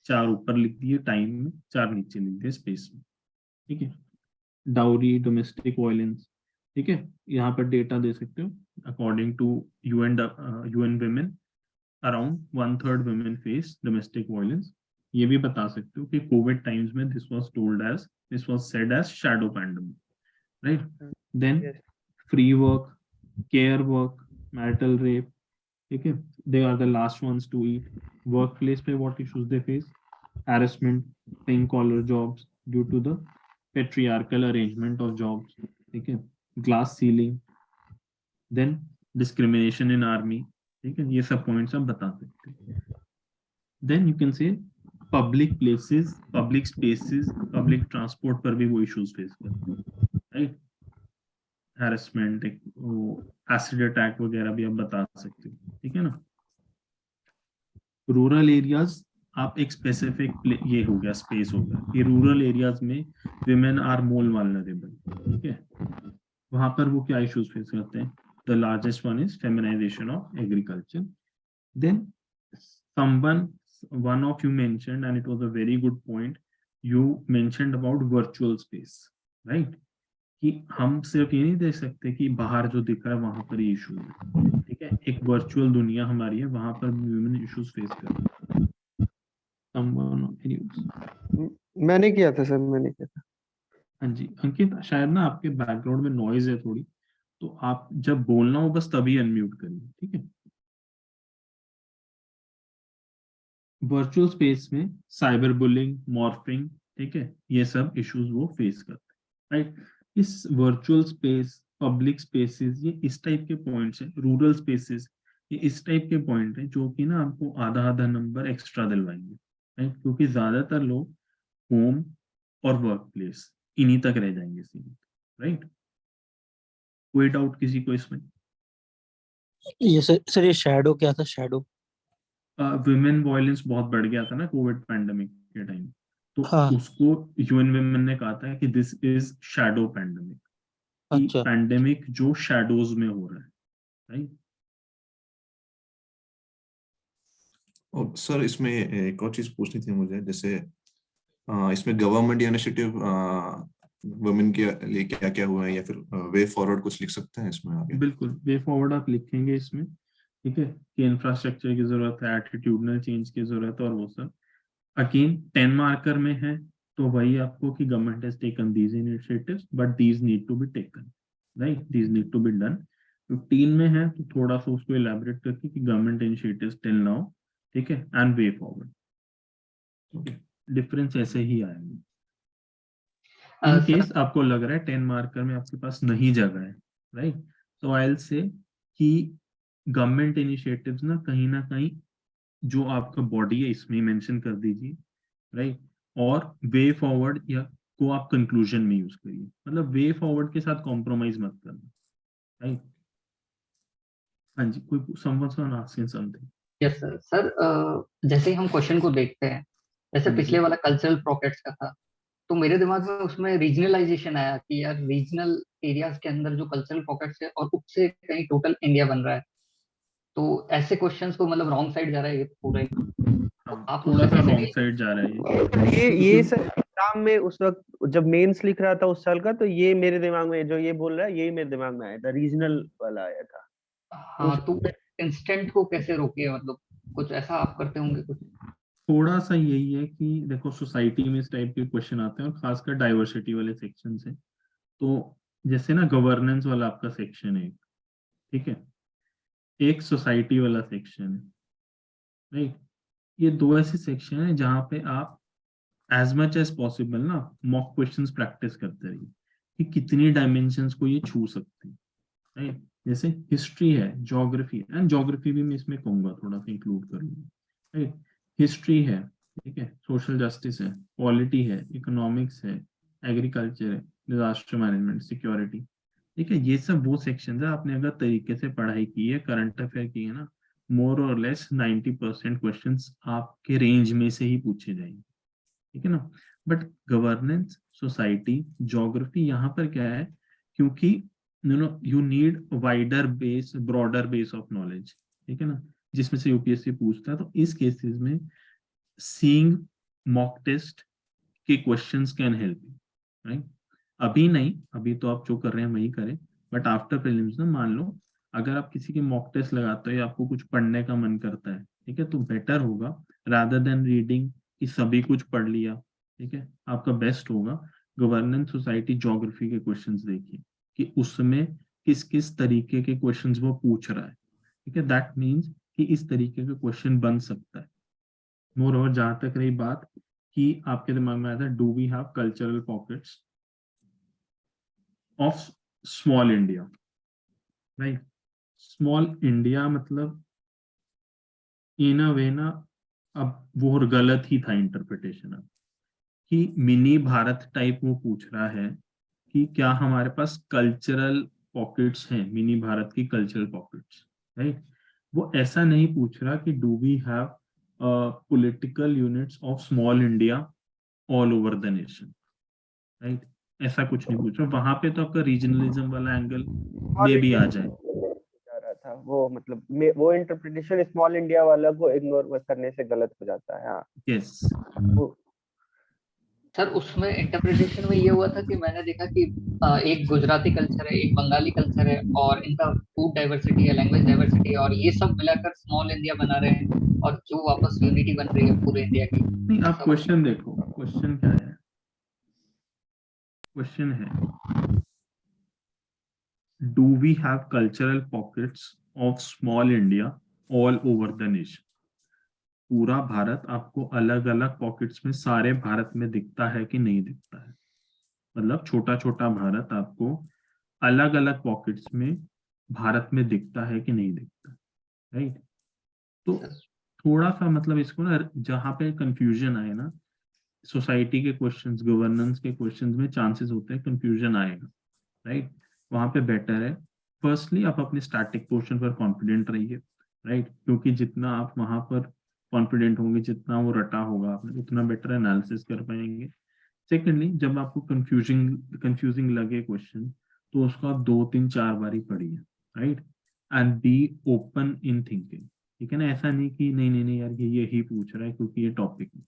4 ऊपर लिख दिए टाइम में, 4 नीचे लिख दिए स्पेस में, ठीक है। डाउरी, डोमेस्टिक वायलेंस, ठीक है, यहाँ पर डेटा दे सकते हो। According to UN Women, around 1/3 women face domestic violence, ये भी बता सकते हो कि कोविड टाइम्स में this was said as shadow pandemic, right. Then Yes. Free work, care work, marital rape, ठीक है, they are the last ones to eat. Work place पे what issues they face, harassment, pink collar jobs due to the patriarchal arrangement of jobs, ठीक है, glass ceiling, then discrimination in army, ठीक है, ये सब points आप बता सकते हैं। Then you can say public places, public spaces, public transport पर भी वो इश्यूज फेस करते हैं, राइट। हैरेसमेंट, एसिड अटैक वगैरह भी आप बता सकते हो, ठीक है ना। रूरल एरियाज, आप एक स्पेसिफिक ये हो गया, स्पेस हो गया कि रूरल एरियाज में विमेन आर मोर वल्नरेबल, ठीक है, वहां पर वो क्या इश्यूज फेस करते हैं। The largest one is feminisation of agriculture. Then someone, one of you mentioned, and it was a very good point, you mentioned about virtual space, right, कि हम सिर्फ ये नहीं देख सकते कि बाहर जो दिख रहा है वहां पर इशू है, ठीक है, एक वर्चुअल दुनिया हमारी है, वहां पर वुमेन इश्यूज फेस कर रहे हैं। मैंने किया था सर, मैंने किया था। हाँ जी अंकित, शायद ना आपके बैकग्राउंड में नॉइज है थोड़ी, तो आप जब बोलना हो बस तभी अनम्यूट करिए, ठीक है। वर्चुअल स्पेस में साइबर बुलिंग, मॉर्फिंग, ठीक है, ये सब इश्यूज वो फेस करते हैं, राइट। इस वर्चुअल स्पेस, पब्लिक स्पेसेस, ये इस टाइप के पॉइंट्स हैं, रूरल स्पेसेस, ये इस टाइप के पॉइंट हैं जो कि ना आपको आधा आधा नंबर एक्स्ट्रा दिलवाएंगे, राइट, क्योंकि ज्यादातर लोग होम और वर्क प्लेस इन्हीं तक रह जाएंगे सीमित, राइट। कोई डाउट किसी को इसमें? ये सर ये शैडो क्या था, शैडो? विमेन वायलेंस बहुत बढ़ गया था ना कोविड पैंडेमिक के टाइम, तो हाँ। उसको यूएन विमेन ने कहा था कि दिस इज शैडो पैंडेमिक, कि अच्छा। पैंडेमिक जो शैडोज में हो रहा है, राइट। और सर इसमें एक और चीज पूछनी थी मुझे, जैसे इसमें गवर्नमेंट इनिशिएटिव वुमेन के लिए क्या क्या हुआ है, या फिर वे फॉरवर्ड कुछ लिख सकते हैं इसमें आगे? बिल्कुल, वे फॉरवर्ड आप लिखेंगे इसमें, ठीक है, कि इंफ्रास्ट्रक्चर की जरूरत है, एटीट्यूडनल चेंज की जरूरत है, और वो सब अगेन 10 मार्कर में है, तो वही आपको कि government has taken these initiatives but these need to be taken, right, these need to be done. 15 में है तो थोड़ा सा उसको इलैबोरेट करके कि गवर्नमेंट इनिशिएटिव्स टिल नाउ, ठीक है, and way forward, okay, difference ऐसे ही आएगा। इन केस आपको लग रहा है 10 मार्कर में आपके पास नहीं जगह है, राइट, तो आई विल से कि गवर्नमेंट इनिशिएटिव्स ना कहीं जो आपका बॉडी है इसमें मेंशन कर दीजिए, राइट, और वे फॉरवर्ड या को आप कंक्लूजन में यूज करिए, मतलब वे फॉरवर्ड के साथ कॉम्प्रोमाइज मत करना, राइट। हाँ जी, कोई someone asking something? Yes sir. Sir जैसे ही हम क्वेश्चन को देखते हैं, जैसे हाँ पिछले जी। वाला कल्चरल पॉकेट्स का था, तो मेरे दिमाग में उसमें रीजनलाइजेशन आया कि यार रीजनल एरियाज के अंदर जो कल्चरल पॉकेट्स है और उससे कहीं टोटल इंडिया बन रहा है, तो ऐसे क्वेश्चंस को मतलब रॉन्ग साइड जा रहा है ये पूरा ही। तो हाँ, आप थोड़ा उससे सा कैसे रॉन्ग साइड जा रहा है ये क्योंकि सर एग्जाम में उस वक्त जब मेंस लिख रहा था उस साल का, तो ये मेरे दिमाग में जो ये बोल रहा है, यही मेरे दिमाग में आया था, रीजनल वाला आया था। हाँ, तो इंस्टेंट को कैसे रोके, मतलब कुछ ऐसा आप करते होंगे कुछ? थोड़ा सा यही है कि देखो सोसाइटी में इस टाइप के क्वेश्चन आते हैं और खासकर डाइवर्सिटी वाले सेक्शन से, तो जैसे ना गवर्नेंस वाला आपका सेक्शन है, ठीक है, एक सोसाइटी वाला सेक्शन है, राइट, ये दो ऐसे सेक्शन है जहां पे आप एज मच एज पॉसिबल ना मॉक क्वेश्चंस प्रैक्टिस करते रहिए कि कितनी डायमेंशंस को ये छू सकते हैं, राइट। जैसे हिस्ट्री है, ज्योग्राफी है, एंड ज्योग्राफी भी मैं इसमें कहूंगा थोड़ा सा इंक्लूड करूंगा, राइट। हिस्ट्री है, ठीक है, सोशल जस्टिस है, पॉलिटी है, इकोनॉमिक्स है, एग्रीकल्चर है, डिजास्टर मैनेजमेंट, सिक्योरिटी, ठीक है, ये सब वो सेक्शन है आपने अगर तरीके से पढ़ाई की है, करंट अफेयर की है ना, मोर और लेस 90% क्वेश्चन आपके रेंज में से ही पूछे जाएंगे, ठीक है ना। बट गवर्नेंस, सोसाइटी, ज्योग्राफी यहाँ पर क्या है, क्योंकि you need wider base, broader base of knowledge, ठीक है ना, जिसमें से यूपीएससी पूछता है, तो इस केसेस में सीइंग मॉक टेस्ट के questions can help you, right. अभी नहीं, अभी तो आप जो कर रहे हैं वही करें, बट आफ्टर प्रीलिम्स ना मान लो अगर आप किसी के मॉक टेस्ट लगाते हो या आपको कुछ पढ़ने का मन करता है, ठीक है, तो बेटर होगा रादर देन रीडिंग कि सभी कुछ पढ़ लिया, ठीक है, आपका बेस्ट होगा गवर्नेंस सोसाइटी ज्योग्राफी के क्वेश्चंस देखिए कि उसमें किस किस तरीके के क्वेश्चंस वो पूछ रहा है, ठीक है, दैट मीन्स कि इस तरीके का क्वेश्चन बन सकता है। मोर ओवर जहां तक रही बात कि आपके दिमाग में आया था do we have cultural pockets of small India, right, small India मतलब इन अ वे ना, अब वो गलत ही था इंटरप्रिटेशन अब, कि मिनी भारत टाइप वो पूछ रहा है कि क्या हमारे पास कल्चरल पॉकेट्स हैं, मिनी भारत की कल्चरल पॉकेट्स, राइट। वो ऐसा नहीं पूछ रहा कि do we have political units of small India all over the nation, right, ऐसा कुछ नहीं पूछ रहा। वहां पे तो आपका रीजनलिज्म वाला एंगल में भी आ जाए। जा रहा था वो, मतलब वो इंटरप्रिटेशन स्मॉल इंडिया वाला को इग्नोर करने से गलत हो जाता है। हाँ यस, सर उसमें इंटरप्रिटेशन में ये हुआ था कि मैंने देखा कि एक गुजराती कल्चर है, एक बंगाली कल्चर है, और इनका फूड डाइवर्सिटी है, लैंग्वेज डाइवर्सिटी है, और ये सब मिलाकर स्मॉल इंडिया बना रहे हैं, और जो वापस यूनिटी बन रही है पूरे इंडिया की। नहीं आप क्वेश्चन देखो, क्वेश्चन क्या है, क्वेश्चन है do we have cultural pockets of small India all over the nation. पूरा भारत आपको अलग अलग पॉकेट्स में सारे भारत में दिखता है कि नहीं दिखता है, मतलब छोटा छोटा भारत आपको अलग अलग पॉकेट्स में भारत में दिखता है कि नहीं दिखता, राइट। तो थोड़ा सा मतलब इसको ना जहाँ पे कंफ्यूजन आए ना, सोसाइटी के क्वेश्चंस, गवर्नेंस के क्वेश्चंस में चांसेस होते हैं कंफ्यूजन आएगा, राइट। वहां पे बेटर है फर्स्टली आप अपने स्टैटिक पोर्शन पर कॉन्फिडेंट रहिए, राइट, क्योंकि जितना आप वहां पर कॉन्फिडेंट होंगे, जितना वो रटा होगा आपने, उतना बेटर एनालिसिस कर पाएंगे। सेकेंडली जब आपको कंफ्यूजिंग लगे क्वेश्चन तो उसको आप 2 3 4 बारी पढ़िए, right, and be open in thinking, ठीक है ना। ऐसा नहीं कि नहीं नहीं नहीं यार ये यही पूछ रहा है क्योंकि ये टॉपिक है।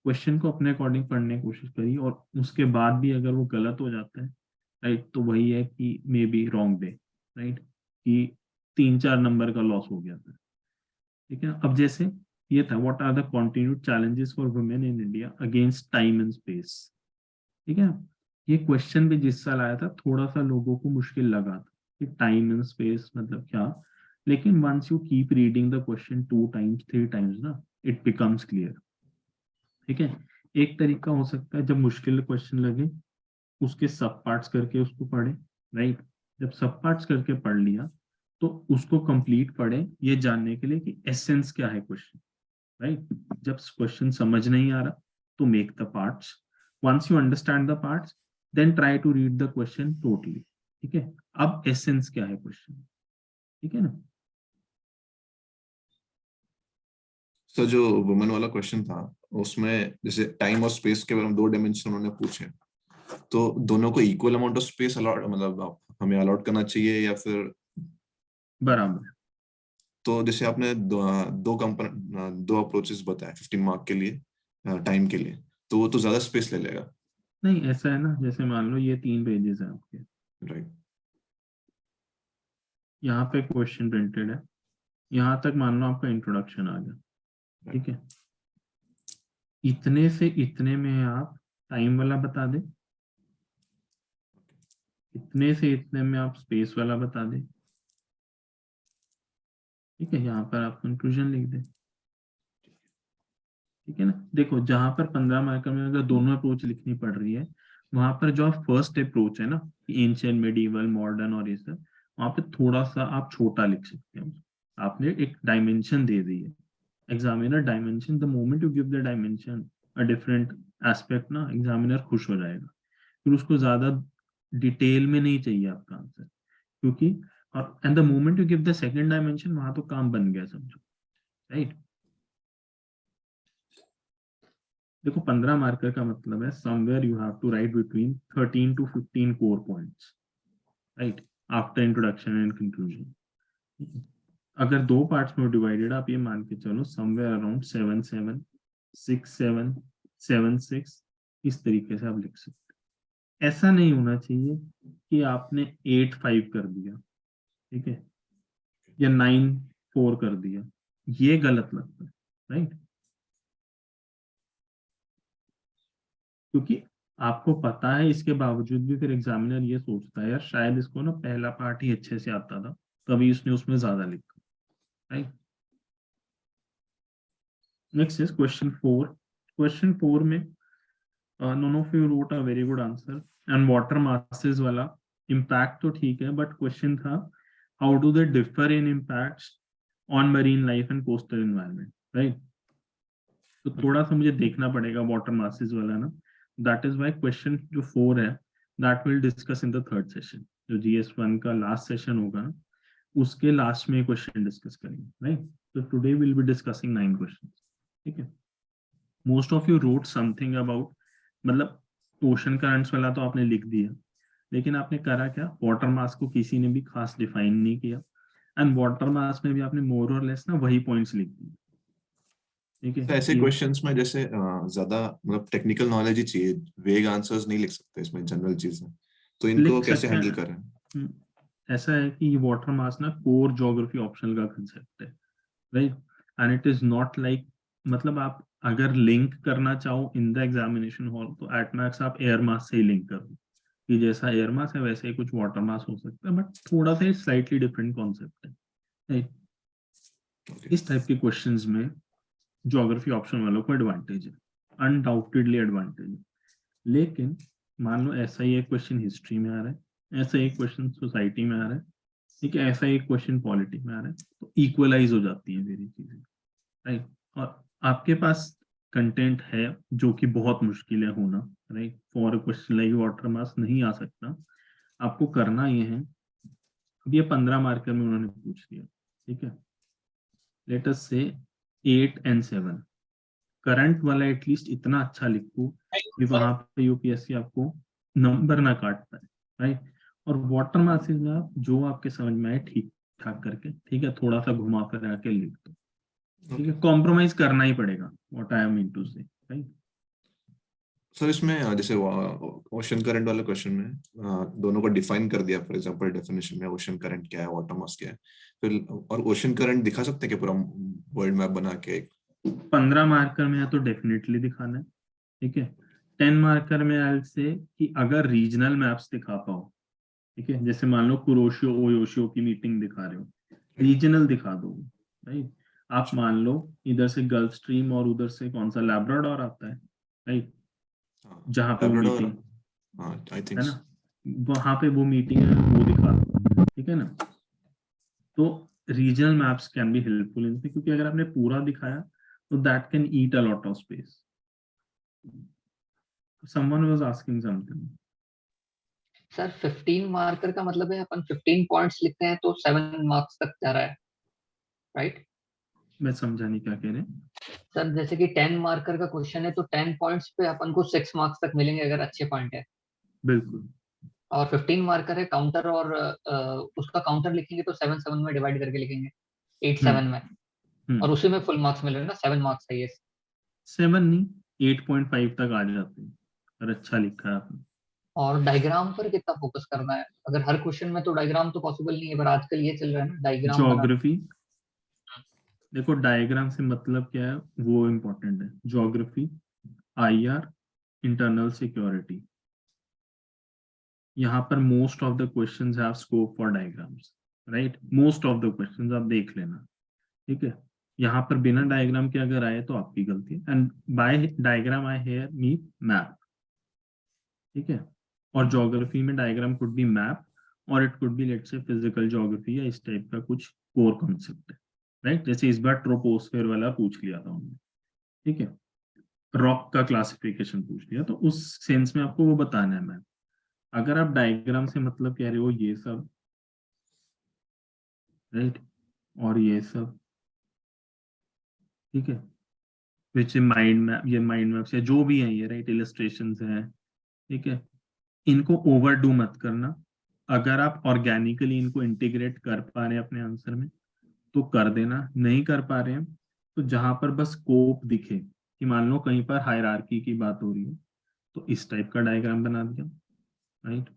क्वेश्चन को अपने अकॉर्डिंग पढ़ने की कोशिश करिए, और उसके बाद भी अगर वो गलत हो जाता है, राइट, तो वही है कि may be wrong day, right, कि 3 4 नंबर का लॉस हो गया था, ठीक है। अब जैसे ये था what are the continued challenges for women in India against time and space, ठीक है। ये क्वेश्चन भी जिस साल आया था थोड़ा सा लोगों को मुश्किल लगा था कि टाइम एंड स्पेस मतलब क्या, लेकिन once you keep reading the question 2 times 3 times ना, इट बिकम्स क्लियर, ठीक है। एक तरीका हो सकता है जब मुश्किल क्वेश्चन लगे उसके सब पार्ट्स करके उसको पढ़े, राइट। जब सब पार्ट्स करके पढ़ लिया तो उसको कंप्लीट पढ़े ये जानने के लिए कि एसेंस क्या है क्वेश्चन, राइट। जब क्वेश्चन समझ नहीं आ रहा तो make the parts, once you understand the parts then try to read the question totally, ठीक है। अब एसेंस क्या है क्वेश्चन, ठीक है ना। सर जो वुमेन वाला क्वेश्चन था उसमें जैसे टाइम और स्पेस के बारे में 2 डायमेंशन उन्होंने पूछे, तो दोनों को equal amount of space allot मतलब हमें अलॉट करना चाहिए या फिर बराबर। तो जैसे आपने दो अप्रोचेस बताए 15 मार्क के लिए टाइम के लिए, तो वो तो ज्यादा स्पेस ले लेगा, नहीं ऐसा है ना, जैसे मान लो ये 3 पेजेस है आपके, राइट। यहाँ पे क्वेश्चन प्रिंटेड है, यहाँ तक मान लो आपका इंट्रोडक्शन आ गया, ठीक है। इतने से इतने में आप टाइम वाला बता दे, इतने से इतने में आप स्पेस वाला बता दे, ठीक है। यहाँ पर आप कंक्लूजन लिख दे, ठीक है ना। देखो जहां पर 15 मार्कर में अगर दोनों अप्रोच लिखनी पड़ रही है, वहां पर जो फर्स्ट अप्रोच है ना, एंशिएंट, मेडिवल, मॉडर्न और ये सब, वहां पे थोड़ा सा आप छोटा लिख सकते हो। आपने एक डायमेंशन दे दी है, examiner dimension, the moment you give the dimension a different aspect ना, एग्जामिनर खुश हो जाएगा। फिर उसको ज्यादा डिटेल में नहीं चाहिए आपका आंसर, क्योंकि और and the moment you give the second dimension वहां तो काम बन गया समझो, राइट। देखो 15 मार्कर का मतलब है somewhere you have to write between 13 to 15 core points, right, after introduction and conclusion. अगर 2 पार्ट्स में डिवाइडेड आप ये मान के चलो समवेयर अराउंड 7 7 6 7 7 6, इस तरीके से आप लिख सकते। ऐसा नहीं होना चाहिए कि आपने 8 5 कर दिया, ठीक है, या 9 4 कर दिया, ये गलत लगता है, राइट। क्योंकि आपको पता है, इसके बावजूद भी फिर एग्जामिनर ये सोचता है यार शायद इसको ना पहला पार्ट ही अच्छे से आता था, तभी इसने उसमें ज्यादा लिखा, right. Next is question 4। Question 4 में none of you wrote a very good answer, and water masses वाला impact तो ठीक है, बट क्वेश्चन था how do they differ in impacts on marine life and coastal environment, right? तो थोड़ा सा मुझे देखना पड़ेगा वाटर मासेस वाला ना, दैट इज वाई क्वेश्चन जो 4 है that will discuss in the third session, जो GS1 का लास्ट सेशन होगा ना, उसके लास्ट में क्वेश्चन डिस्कस करेंगे, राइट। तो today will be discussing 9 question, ठीक है। Most of you wrote something about, मतलब ओशन करंट्स वाला तो आपने लिख दिया, लेकिन आपने करा क्या, वाटर मास को किसी ने भी खास डिफाइन नहीं किया, एंड वाटर मास में भी आपने मोर और लेस ना वही पॉइंट्स लिख दिए, ठीक है। तो ऐसे क्वेश्चंस में जैसे ज्यादा मतलब टेक्निकल नॉलेज ही चाहिए, वेग आंसर्स नहीं लिख सकते इसमें, जनरल चीजें, तो इनको लिख कैसे सकते हैंडल हैं। करें? ऐसा है कि ये वाटर मास ना कोर ज्योग्राफी ऑप्शनल का कंसेप्ट है, right, and it is not like, मतलब आप अगर लिंक करना चाहो इन द एग्जामिनेशन हॉल तो एट मैक्स आप एयर मास से ही लिंक करो, कि जैसा एयर मास है वैसे ही कुछ वाटर मास हो सकता है, बट थोड़ा सा स्लाइटली डिफरेंट कॉन्सेप्ट है, राइट। इस टाइप के क्वेश्चंस में ज्योग्राफी ऑप्शन वालों को एडवांटेज है, अनडाउटेडली एडवांटेज है। लेकिन मान लो ऐसा ही एक क्वेश्चन हिस्ट्री में आ रहा है, ऐसा एक क्वेश्चन सोसाइटी में आ रहा है, ठीक है, ऐसा एक क्वेश्चन पॉलिटी में आ रहा है, तो इक्वलाइज हो जाती है मेरी चीजें, राइट। और आपके पास कंटेंट है जो कि बहुत मुश्किल है होना, right, for a question like water mass नहीं आ सकता। आपको करना ये है, अब ये 15 मार्कर में उन्होंने पूछ दिया, ठीक है, लेट अस से 8 and 7, करंट वाला एटलीस्ट इतना अच्छा लिखो कि वहां पे यूपीएससी आपको नंबर ना काट पाए, राइट। और वाटर मासेस में आप जो आपके समझ में आए ठीक ठाक करके, ठीक है, थोड़ा सा घुमा फिरा के लिख दो, ठीक है, कॉम्प्रोमाइज करना ही पड़ेगा, व्हाट आई मीन टू से, राइट। सर इसमें जैसे ओशन करंट वाले क्वेश्चन में दोनों को डिफाइन कर दिया, फॉर एग्जांपल डेफिनेशन में ओशन करंट क्या है, वाटर मास क्या है, फिर और ओशन करंट दिखा सकते हैं कि पूरा वर्ल्ड मैप बना के? 15 मार्कर में है तो डेफिनेटली दिखाना है, ठीक है। 10 मार्कर में आयल से कि अगर रीजनल मैप्स दिखा पाओ, ठीक है, जैसे मान लो कुरोशियो ओयोशियो की मीटिंग दिखा रहे हो, रीजनल दिखा दो, राइट। आप मान लो इधर से गल्फ स्ट्रीम और उधर से कौन सा लैब्राडोर आता है, राइट, जहाँ पे वो मीटिंग आई थिंक है ना, वहां पे वो मीटिंग है वो दिखा दो, ठीक है ना। तो regional maps can be helpful इनसे, क्योंकि अगर आपने पूरा दिखाया तो that can eat a lot of space. Someone was asking something. Sir 15 marker का मतलब है अपन 15 पॉइंट्स लिखते हैं तो 7 मार्क्स तक जा रहा है, राइट? मैं समझा नहीं क्या कह रहे हैं। सर जैसे कि 10 मार्कर का क्वेश्चन है तो 10 पॉइंट्स पे अपन को 6 मार्क्स तक मिलेंगे अगर अच्छे पॉइंट है, बिल्कुल। और 15 मार्कर है काउंटर, और उसका काउंटर लिखेंगे तो 7 7 में डिवाइड करके लिखेंगे, 8 7 में, और उसी में फुल मार्क्स मिल रहे हैं ना, 7 मार्क्स है ये। 7 नहीं 8.5 तक आ जाते हैं, और अच्छा लिखा है आपने। और डायग्राम पर कितना फोकस करना है, अगर हर क्वेश्चन में तो डायग्राम तो पॉसिबल नहीं है, पर आजकल ये चल रहा है ना डायग्राम बना। ज्योग्राफी, देखो डायग्राम से मतलब क्या है वो इम्पोर्टेंट है। ज्योग्राफी, IR, इंटरनल सिक्योरिटी, यहाँ पर most of the questions have scope for diagrams, right, most of the questions आप देख लेना, ठीक है। यहाँ पर बिना डायग्राम के अगर आए तो आपकी गलती है, and by diagram I here mean map, ठीक है। और ज्योग्राफी में डायग्राम कुड बी मैप, और it could be let's say physical geography या इस टाइप का कुछ कोर कॉन्सेप्ट है, राइट। जैसे इस बार ट्रोपोस्फेयर वाला पूछ लिया था उन्होंने, ठीक है, रॉक का क्लासिफिकेशन पूछ लिया, तो उस सेंस में आपको वो बताना है मैप। अगर आप डायग्राम से मतलब कह रहे हो ये सब, राइट, और ये सब, ठीक है, विच माइंड मैप, ये माइंड मैप्स या जो भी है ये, राइट, इलस्ट्रेशंस हैं, ठीक है, इनको ओवरडू मत करना। अगर आप ऑर्गेनिकली इनको इंटीग्रेट कर पा रहे हैं अपने आंसर में तो कर देना, नहीं कर पा रहे हैं तो जहां पर बस स्कोप दिखे कि मान लो कहीं पर हायरार्की की बात हो रही है तो इस टाइप का डायग्राम बना दिया, राइट,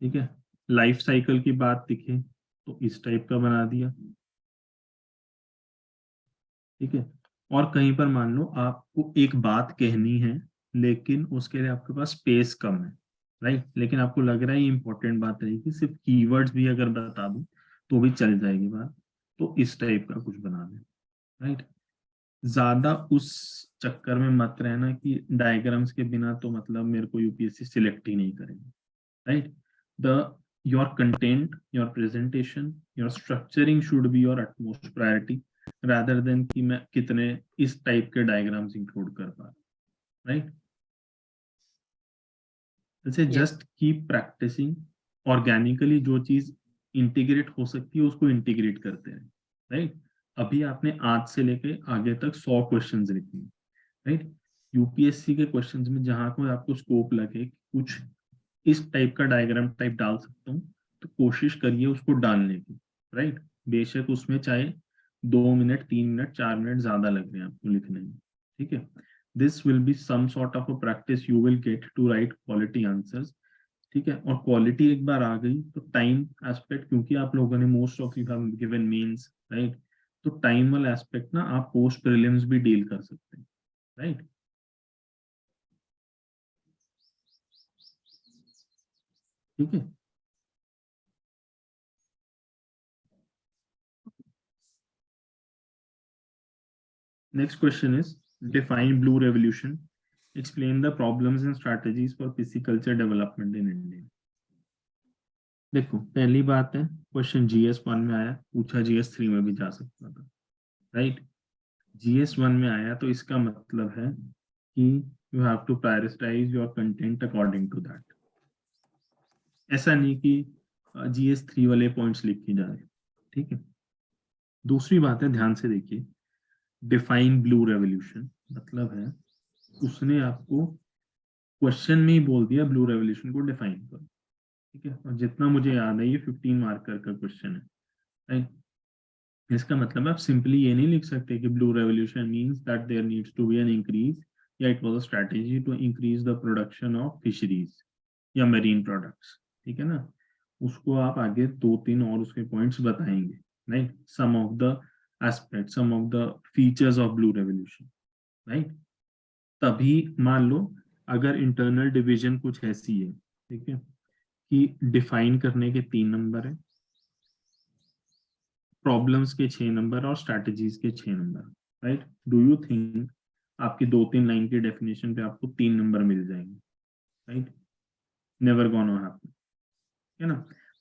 ठीक है। लाइफ साइकिल की बात दिखे तो इस टाइप का बना दिया, ठीक है। और कहीं पर मान लो आपको एक बात कहनी है लेकिन उसके लिए आपके पास स्पेस कम है, राइट, लेकिन आपको लग रहा है ये इंपॉर्टेंट बात रहेगी, सिर्फ कीवर्ड्स भी अगर बता दूं तो भी चल जाएगी बात, तो इस टाइप का कुछ बना दें, राइट। ज्यादा उस चक्कर में मत रहना कि डायग्राम्स के बिना तो मतलब मेरे को यूपीएससी सिलेक्ट ही नहीं करेंगे, right. The your content, your presentation, your structuring should be your utmost priority rather than कि मैं कितने इस टाइप के डायग्राम्स इंक्लूड कर पा, राइट। जैसे जस्ट कीप प्रैक्टिसिंग, ऑर्गेनिकली जो चीज इंटीग्रेट हो सकती है उसको इंटीग्रेट करते हैं, राइट। अभी आपने आज से लेके आगे तक 100 क्वेश्चंस लिखे, राइट। यूपीएससी के क्वेश्चंस में जहां को आपको स्कोप लगे कुछ इस टाइप का डायग्राम टाइप डाल सकता हूँ तो कोशिश करिए उसको डालने की, राइट। बेशक उसमें चाहे 2 मिनट 3 मिनट 4 मिनट ज्यादा लग रहे हैं आपको लिखने में, ठीक है। This will be some sort of a practice you will get to write quality answers, ठीक है। और क्वालिटी एक बार आ गई तो टाइम एस्पेक्ट, क्योंकि आप लोगों ने most of you have given mains, right, तो टाइम वाला एस्पेक्ट ना आप पोस्ट प्रीलिम्स भी डील कर सकते हैं, राइट। ठीक है। Next question is define blue revolution. Explain the problems and strategies for pisciculture development in India. देखो पहली बात है क्वेश्चन GS1 में आया, पूछा GS3 में भी जा सकता था, राइट। GS1 में आया तो इसका मतलब है कि you have to prioritise your content according to that. ऐसा नहीं कि GS3 वाले पॉइंट्स लिखे जा रहे, ठीक है। दूसरी बात है, ध्यान से देखिए, डिफाइन ब्लू रेवोल्यूशन मतलब है उसने आपको क्वेश्चन में ही बोल दिया ब्लू रेवोल्यूशन को डिफाइन करो, ठीक है। और जितना मुझे याद है ये 15 मार्कर का क्वेश्चन है, राइट। इसका मतलब आप सिंपली ये नहीं लिख सकते कि blue revolution means that there needs to be an increase या it was a strategy to increase the production of fisheries या मरीन प्रोडक्ट्स, ठीक है ना। उसको आप आगे 2-3 और उसके पॉइंट्स बताएंगे, right. Some of the aspect, some of the features of blue revolution, right. तभी मान लो अगर इंटरनल डिवीजन कुछ ऐसी है, ठीक है, कि डिफाइन करने के 3 नंबर है, प्रॉब्लम्स के 6 नंबर और स्ट्रैटेजीज के 6 number, right. Do you think आपकी 2-3 लाइन की डेफिनेशन पे आपको 3 नंबर मिल जाएंगे, राइट। नेवर गोना हैपन, है ना।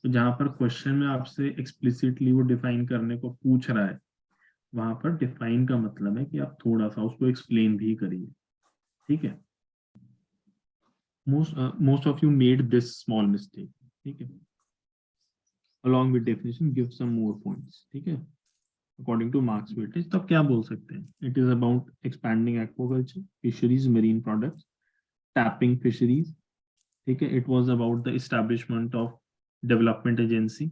तो जहां पर क्वेश्चन में आपसे एक्सप्लिसिटली वो डिफाइन करने को पूछ रहा है, वहां पर डिफाइन का मतलब है कि आप थोड़ा सा उसको एक्सप्लेन भी करिए, ठीक है। most of you made this small mistake, ठीक है। along with definition give some more points, ठीक है, according to marks weightage। तो आप क्या बोल सकते हैं, it is about expanding aquaculture, fisheries, marine products, tapping fisheries, ठीक है। it was about the establishment of development agency,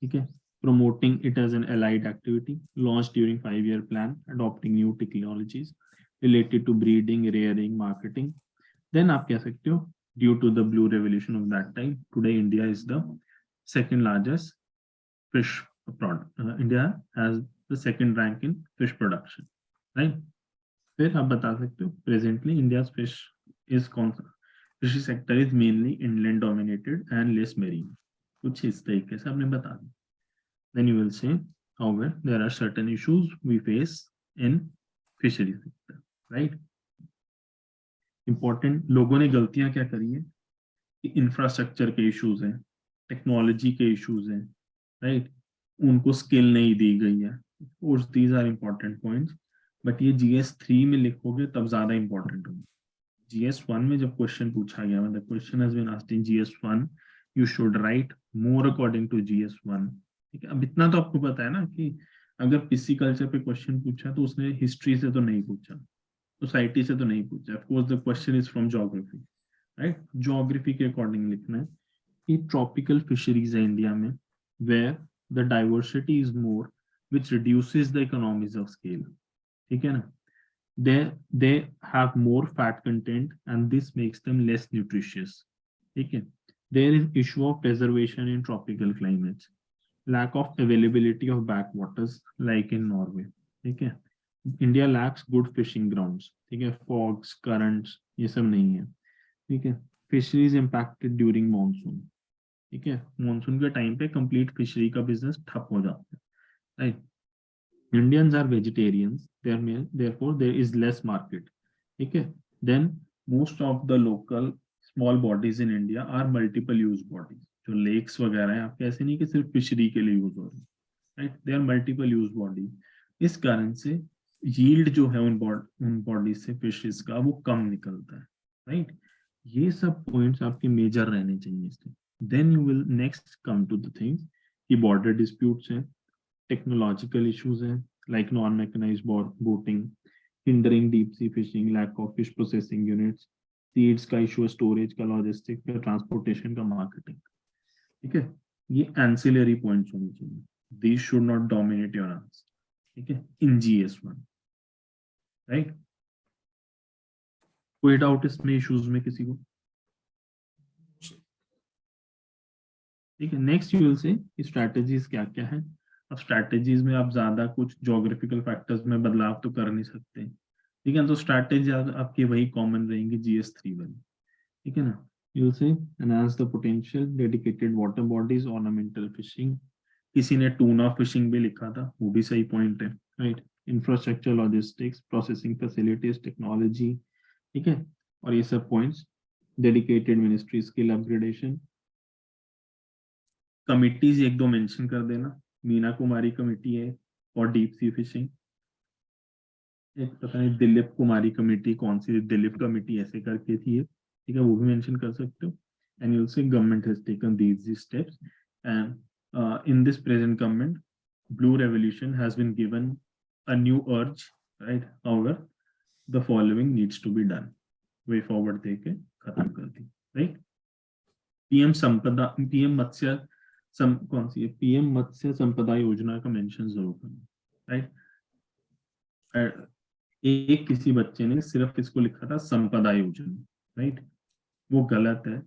ठीक है, promoting it as an allied activity, launched during 5-year plan, adopting new technologies related to breeding, rearing, marketing। then आप कह सकते हो due to the blue revolution of that time, today India is the second largest fish product, India has the second rank in fish production, right। फिर आप बता सकते हो presently India's fish is fishy sector is mainly inland dominated and less marine, कुछ इस तरीके से आपने बता दिया। then you will say however there are certain issues we face in fishery sector, right। Important लोगों ने गलतियां क्या करी है कि इंफ्रास्ट्रक्चर के इश्यूज हैं, टेक्नोलॉजी के इश्यूज हैं, राइट, उनको स्किल नहीं दी गई है। Course these are important points, but ये GS3 में लिखोगे तब ज्यादा इंपॉर्टेंट होगा। GS1 में जब क्वेश्चन पूछा गया, मतलब question has been asked in GS1, you should write more according to GS1, ठीक है। अब इतना तो आपको पता है ना कि अगर पिसिकल्चर पे क्वेश्चन पूछा तो उसने हिस्ट्री से तो नहीं पूछा, सोसाइटी से तो नहीं पूछा, of course the question is from geography, right. Geography के अकॉर्डिंग लिखना है कि ट्रॉपिकल फिशरीज है इंडिया में where the diversity is more which reduces the economies of scale, ठीक है ना। they have more fat content and this makes them less nutritious, ठीक है। there is issue of preservation in tropical climates, lack of availability of backwaters like in Norway, ठीक है। India lakhs good fishing grounds, ठीक है, fogs, currents, ये सब नहीं है, ठीक है। फिशरीज इम्पैक्टेड ड्यूरिंग मानसून, ठीक है, मानसून के टाइम पे कंप्लीट फिशरी का बिजनेस ठप हो जाता है, right. Indians are vegetarians, therefore there is less market, ठीक है। Then most of the local small bodies in India are multiple use bodies, जो lakes वगैरह हैं आपके, ऐसे नहीं कि सिर्फ फिशरी के लिए यूज हो रहे हैं, right, they are multiple use bodies. इस कारण से यील्ड जो है उन बॉडीज से फिशेस का वो कम निकलता है, राइट। ये सब पॉइंट्स आपके मेजर रहने चाहिए इसमें। Then you will next come to the things कि बॉर्डर डिस्प्यूट्स हैं, टेक्नोलॉजिकल इश्यूज हैं like non mechanised boating, hindering deep sea fishing, lack of fish processing units, seeds का इशू, स्टोरेज का, लॉजिस्टिक्स का, ट्रांसपोर्टेशन का, मार्केटिंग, ठीक है। ये एंसिलरी पॉइंट्स होने चाहिए, these should not dominate your answer, ठीक है, इन GS1, राइट। कोई डाउट इसमें, इश्यूज में किसी को? ठीक है, नेक्स्ट यू विल से स्ट्रैटेजीज क्या क्या है। अब स्ट्रैटेजीज में आप ज्यादा कुछ ज्योग्राफिकल फैक्टर्स में बदलाव तो कर नहीं सकते, ठीक है, तो स्ट्रैटेजी आपकी वही कॉमन रहेंगी GS3 वाली, ठीक है ना। यू विल से enhance the potential, dedicated water bodies, ornamental fishing, किसी ने टूना फिशिंग भी लिखा था, वो भी सही पॉइंट है, right. Infrastructure, logistics, processing facilities, technology, ठीक है, और ये सब points. Dedicated ministry, skill upgradation, committees एक दो मेंशन कर देना, मीना कुमारी कमेटी है और डीप सी फिशिंग, एक पता नहीं दिलीप कुमारी कमेटी, कौन सी दिलीप कमेटी ऐसे करके थी, ठीक है, वो भी मेंशन कर सकते हो। एंड यू से government has taken these steps and in this present government blue revolution has been given a new urge, right, however the following needs to be done, way forward देके खत्म कर दी, right. PM संपदा, PM मत्स्य कौन सी है, PM मत्स्य संपदा योजना का मेंशन जरूर करना, राइट। एक किसी बच्चे ने सिर्फ इसको लिखा था संपदा योजना, राइट, वो गलत है।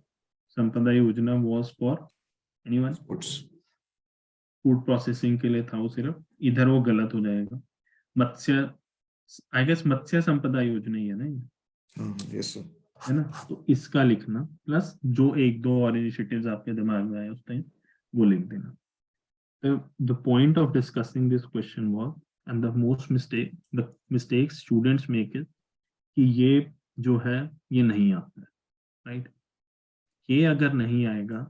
संपदा योजना was for anyone, food processing के लिए था वो सिर्फ, इधर वो गलत हो जाएगा। मत्स्य, आई गेस मत्स्य संपदा योजना ही है ना ये, यस सर, है ना, तो इसका लिखना, प्लस जो एक दो और इनिशिएटिव्स आपके दिमाग में आए उस टाइम वो लिख देना। The point of discussing this question was, and the mistakes students make is कि ये जो है ये नहीं आता है, right? ये अगर नहीं आएगा,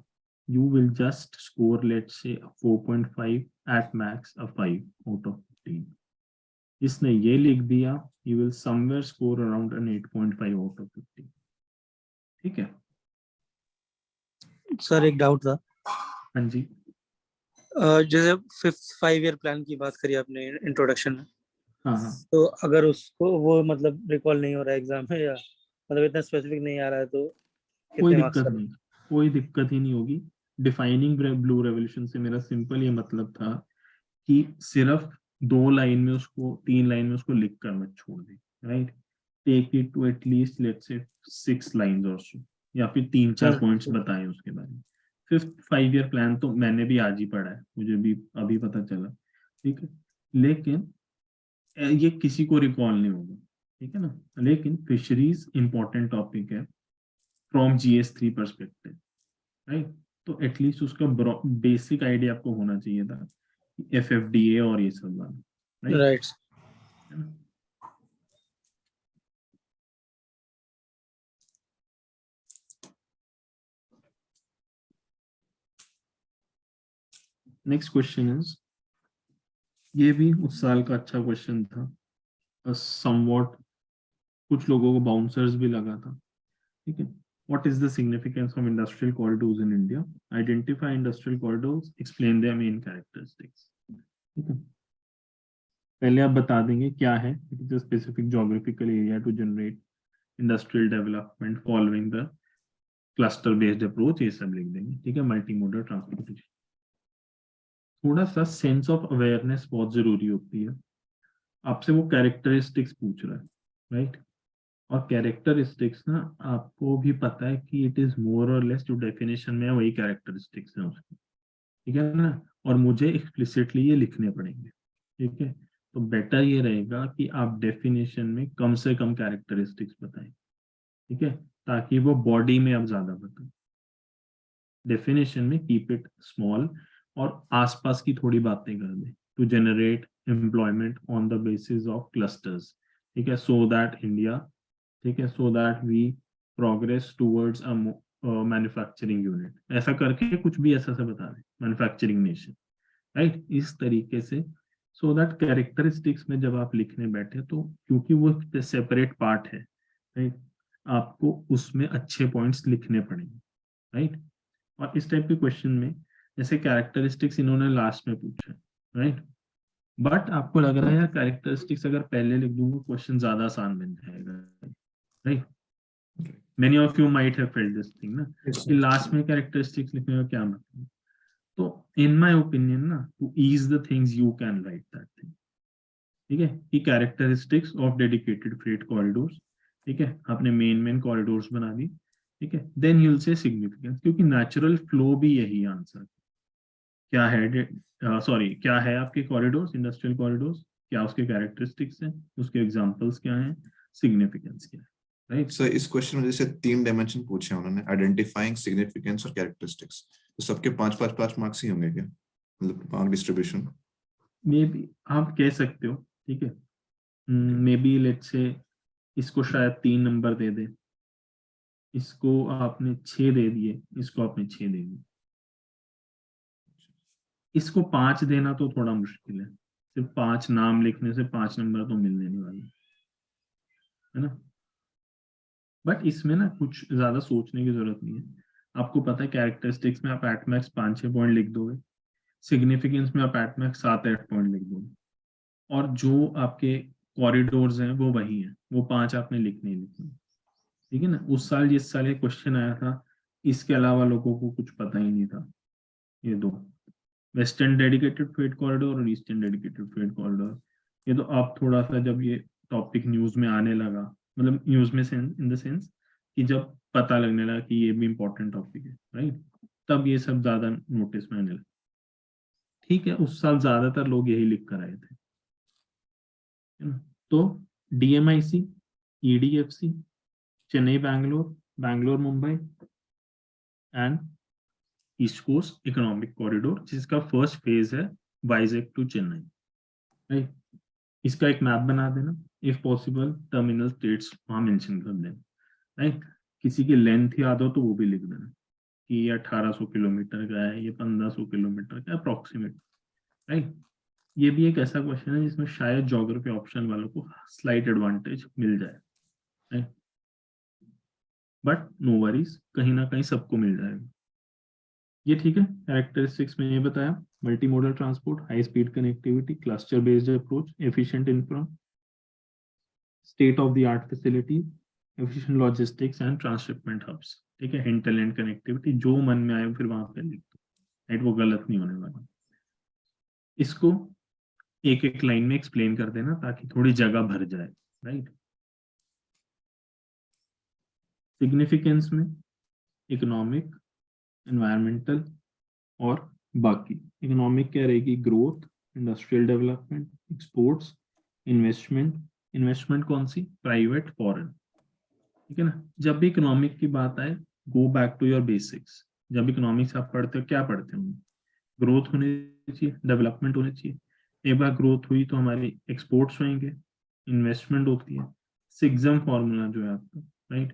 you will just score let's say 4.5 at max, a 5 out of 15. जिसने ये लिख दिया, you will somewhere score around an 8.5 out of 15. ठीक है सर एक डाउट था, हाँ जी, जैसे 5th 5 ईयर प्लान की बात करी आपने इंट्रोडक्शन में, हाँ हाँ, तो अगर उसको वो मतलब रिकॉल नहीं हो रहा है एग्जाम में, या मतलब इतना स्पेसिफिक नहीं आ रहा है, तो कोई कितने मार्क्स दिक्कत का? नहीं, कोई दिक्कत ही नहीं होगी। डिफाइनिंग ब्लू रेवोल्यूशन से मेरा सिंपल ये मतलब था कि सिर्फ 2 लाइन में उसको, 3 लाइन में उसको लिख कर मत छोड़ दे, right. Take it to at least let's say 6 lines और सो, या फिर 3-4 पॉइंट्स बताएं उसके बारे में। 5th 5 ईयर प्लान तो मैंने भी आज ही पढ़ा है, मुझे भी अभी पता चला, ठीक है, लेकिन ये किसी को रिकॉल नहीं होगा, ठीक है ना। लेकिन फिशरीज इंपॉर्टेंट टॉपिक है फ्रॉम GS3 परस्पेक्टिव, राइट, तो एटलीस्ट उसका बेसिक आइडिया आपको होना चाहिए था, FFDA और ये सब वाला, राइट। नेक्स्ट क्वेश्चन इज, ये भी उस साल का अच्छा क्वेश्चन था, समवॉट कुछ लोगों को बाउंसर्स भी लगा था, ठीक है। What is the significance of industrial corridors in India? Identify industrial corridors, explain their main characteristics. ठीक है, पहले आप बता देंगे क्या है, it is a specific geographical area to generate industrial development following the cluster based approach, ये सब लिख देंगे, ठीक है। मल्टीमोडल ट्रांसपोर्टेशन, थोड़ा सा सेंस ऑफ अवेयरनेस बहुत जरूरी होती है। आपसे वो कैरेक्टरिस्टिक्स पूछ रहा है, राइट, और कैरेक्टरिस्टिक्स ना आपको भी पता है कि इट इज मोर और लेस जो डेफिनेशन में है वही कैरेक्टरिस्टिक्स है उसकी, ठीक है ना, और मुझे एक्सप्लिसिटली ये लिखने पड़ेंगे, ठीक है। तो बेटर ये रहेगा कि आप डेफिनेशन में कम से कम कैरेक्टरिस्टिक्स बताएं, ठीक है, ताकि वो बॉडी में अब ज्यादा बताएं। डेफिनेशन में कीप इट स्मॉल और आसपास की थोड़ी बातें कर दें, to generate employment on the basis of clusters, ठीक है, सो दैट इंडिया, ठीक है, so that we progress towards a manufacturing unit, ऐसा करके कुछ भी ऐसा से बता दें, मैन्युफैक्चरिंग नेशन, राइट, इस तरीके से, सो दैट कैरेक्टरिस्टिक्स में जब आप लिखने बैठे तो क्योंकि वो सेपरेट पार्ट है, राइट, आपको उसमें अच्छे पॉइंट्स लिखने पड़ेंगे, राइट। और इस टाइप के क्वेश्चन में जैसे कैरेक्टरिस्टिक्स इन्होंने लास्ट में पूछा, राइट, बट आपको लग रहा है यार कैरेक्टरिस्टिक्स अगर पहले लिख दूंगा क्वेश्चन ज्यादा आसान बन जाएगा, right. Many of you might have felt this thing ना, कि लास्ट में कैरेक्टरिस्टिक्स लिखने का क्या मतलब। तो इन माय ओपिनियन ना, to ease the things you can write that thing, ठीक है, कि characteristics of dedicated freight corridors, ठीक है, आपने मेन कॉरिडोर्स बना दी, ठीक है, then you will say significance, क्योंकि नेचुरल फ्लो भी यही आंसर क्या है, सॉरी क्या है आपके कॉरिडोर्स, इंडस्ट्रियल कॉरिडोर्स, क्या उसके कैरेक्टरिस्टिक्स हैं, उसके एग्जांपल्स क्या हैं, सिग्निफिकेंस क्या है, राइट। सर इस क्वेश्चन में जैसे 3 डायमेंशन पूछे हैं उन्होंने, आइडेंटिफाइंग, सिग्निफिकेंस और कैरेक्टरिस्टिक्स, तो सबके 5-5 मार्क्स ही होंगे क्या, मतलब मार्क डिस्ट्रीब्यूशन? मे बी आप कह सकते हो, ठीक है, मे बी लेट्स से इसको शायद 3 नंबर दे दे, इसको आपने 6 दे दिए, इसको आपने 6 दे दिए, इसको 5 देना तो थोड़ा मुश्किल है, सिर्फ 5 नाम लिखने से 5 नंबर तो मिलने नहीं वाले, है ना। बट इसमें ना कुछ ज्यादा सोचने की जरूरत नहीं है, आपको पता है कैरेक्टरिस्टिक्स में आप एट मैक्स 5-6 पॉइंट लिख दोगे, सिग्निफिकेंस में आप एट मैक्स 7-8 पॉइंट लिख दोगे, और जो आपके कॉरिडोर्स हैं वो वही हैं, वो 5 आपने लिखने ही लिखने, ठीक है ना। उस साल जिस साल ये क्वेश्चन आया था, इसके अलावा लोगों को कुछ पता ही नहीं था, ये दो, वेस्टर्न डेडिकेटेड फ्रेट कॉरिडोर और ईस्टर्न डेडिकेटेड फ्रेट कॉरिडोर, ये तो अब थोड़ा सा जब ये टॉपिक न्यूज में आने लगा, मतलब न्यूज में इन द सेंस कि जब पता लगने लगा कि ये भी इंपॉर्टेंट टॉपिक है, राइट, तब ये सब ज्यादा नोटिस में आने लगा, ठीक है। उस साल ज्यादातर लोग यही लिख कर आए थे, है ना। तो DMIC, EDFC, Chennai Bangalore, Bangalore Mumbai and east coast economic corridor, जिसका फर्स्ट फेज है वाइजैक टू चेन्नई, राइट। इसका एक मैप बना देना, इफ पॉसिबल टर्मिनल स्टेट्स वहां मेंशन कर देना, राइट। किसी की लेंथ याद हो तो वो भी लिख देना कि ये 1800 किलोमीटर का है, ये 1500 किलोमीटर का अप्रोक्सीमेट, राइट। ये भी एक ऐसा क्वेश्चन है जिसमें शायद ज्योग्राफी ऑप्शन वालों को स्लाइट एडवांटेज मिल जाए, राइट, बट नो वरीज, कहीं ना कहीं सबको मिल जाएगा ये, ठीक है। कैरेक्टरिस्टिक्स में ये बताया, multi modal transport, high speed connectivity, cluster based approach, efficient infra, state of the art facility, efficient logistics and transhipment hubs, ठीक है, हिंटरलैंड कनेक्टिविटी, जो मन में आए फिर वहां पे लिख दो, राइट, वो गलत नहीं होने वाला। इसको एक एक लाइन में एक्सप्लेन कर देना ताकि थोड़ी जगह भर जाए, राइट। सिग्निफिकेंस में इकोनॉमिक, एनवायरमेंटल और बाकी। इकोनॉमिक क्या रहेगी, growth, industrial development, exports, investment, investment कौन सी, प्राइवेट, फॉरेन, ठीक है ना। जब भी इकोनॉमिक की बात आए, go back to your basics, जब इकोनॉमिक्स आप पढ़ते हो क्या पढ़ते हो, ग्रोथ होनी चाहिए, डेवलपमेंट होनी चाहिए, एक बार ग्रोथ हुई तो हमारी एक्सपोर्ट्स होंगे, इन्वेस्टमेंट होती है, सिग्जम फॉर्मूला जो है आपका, right,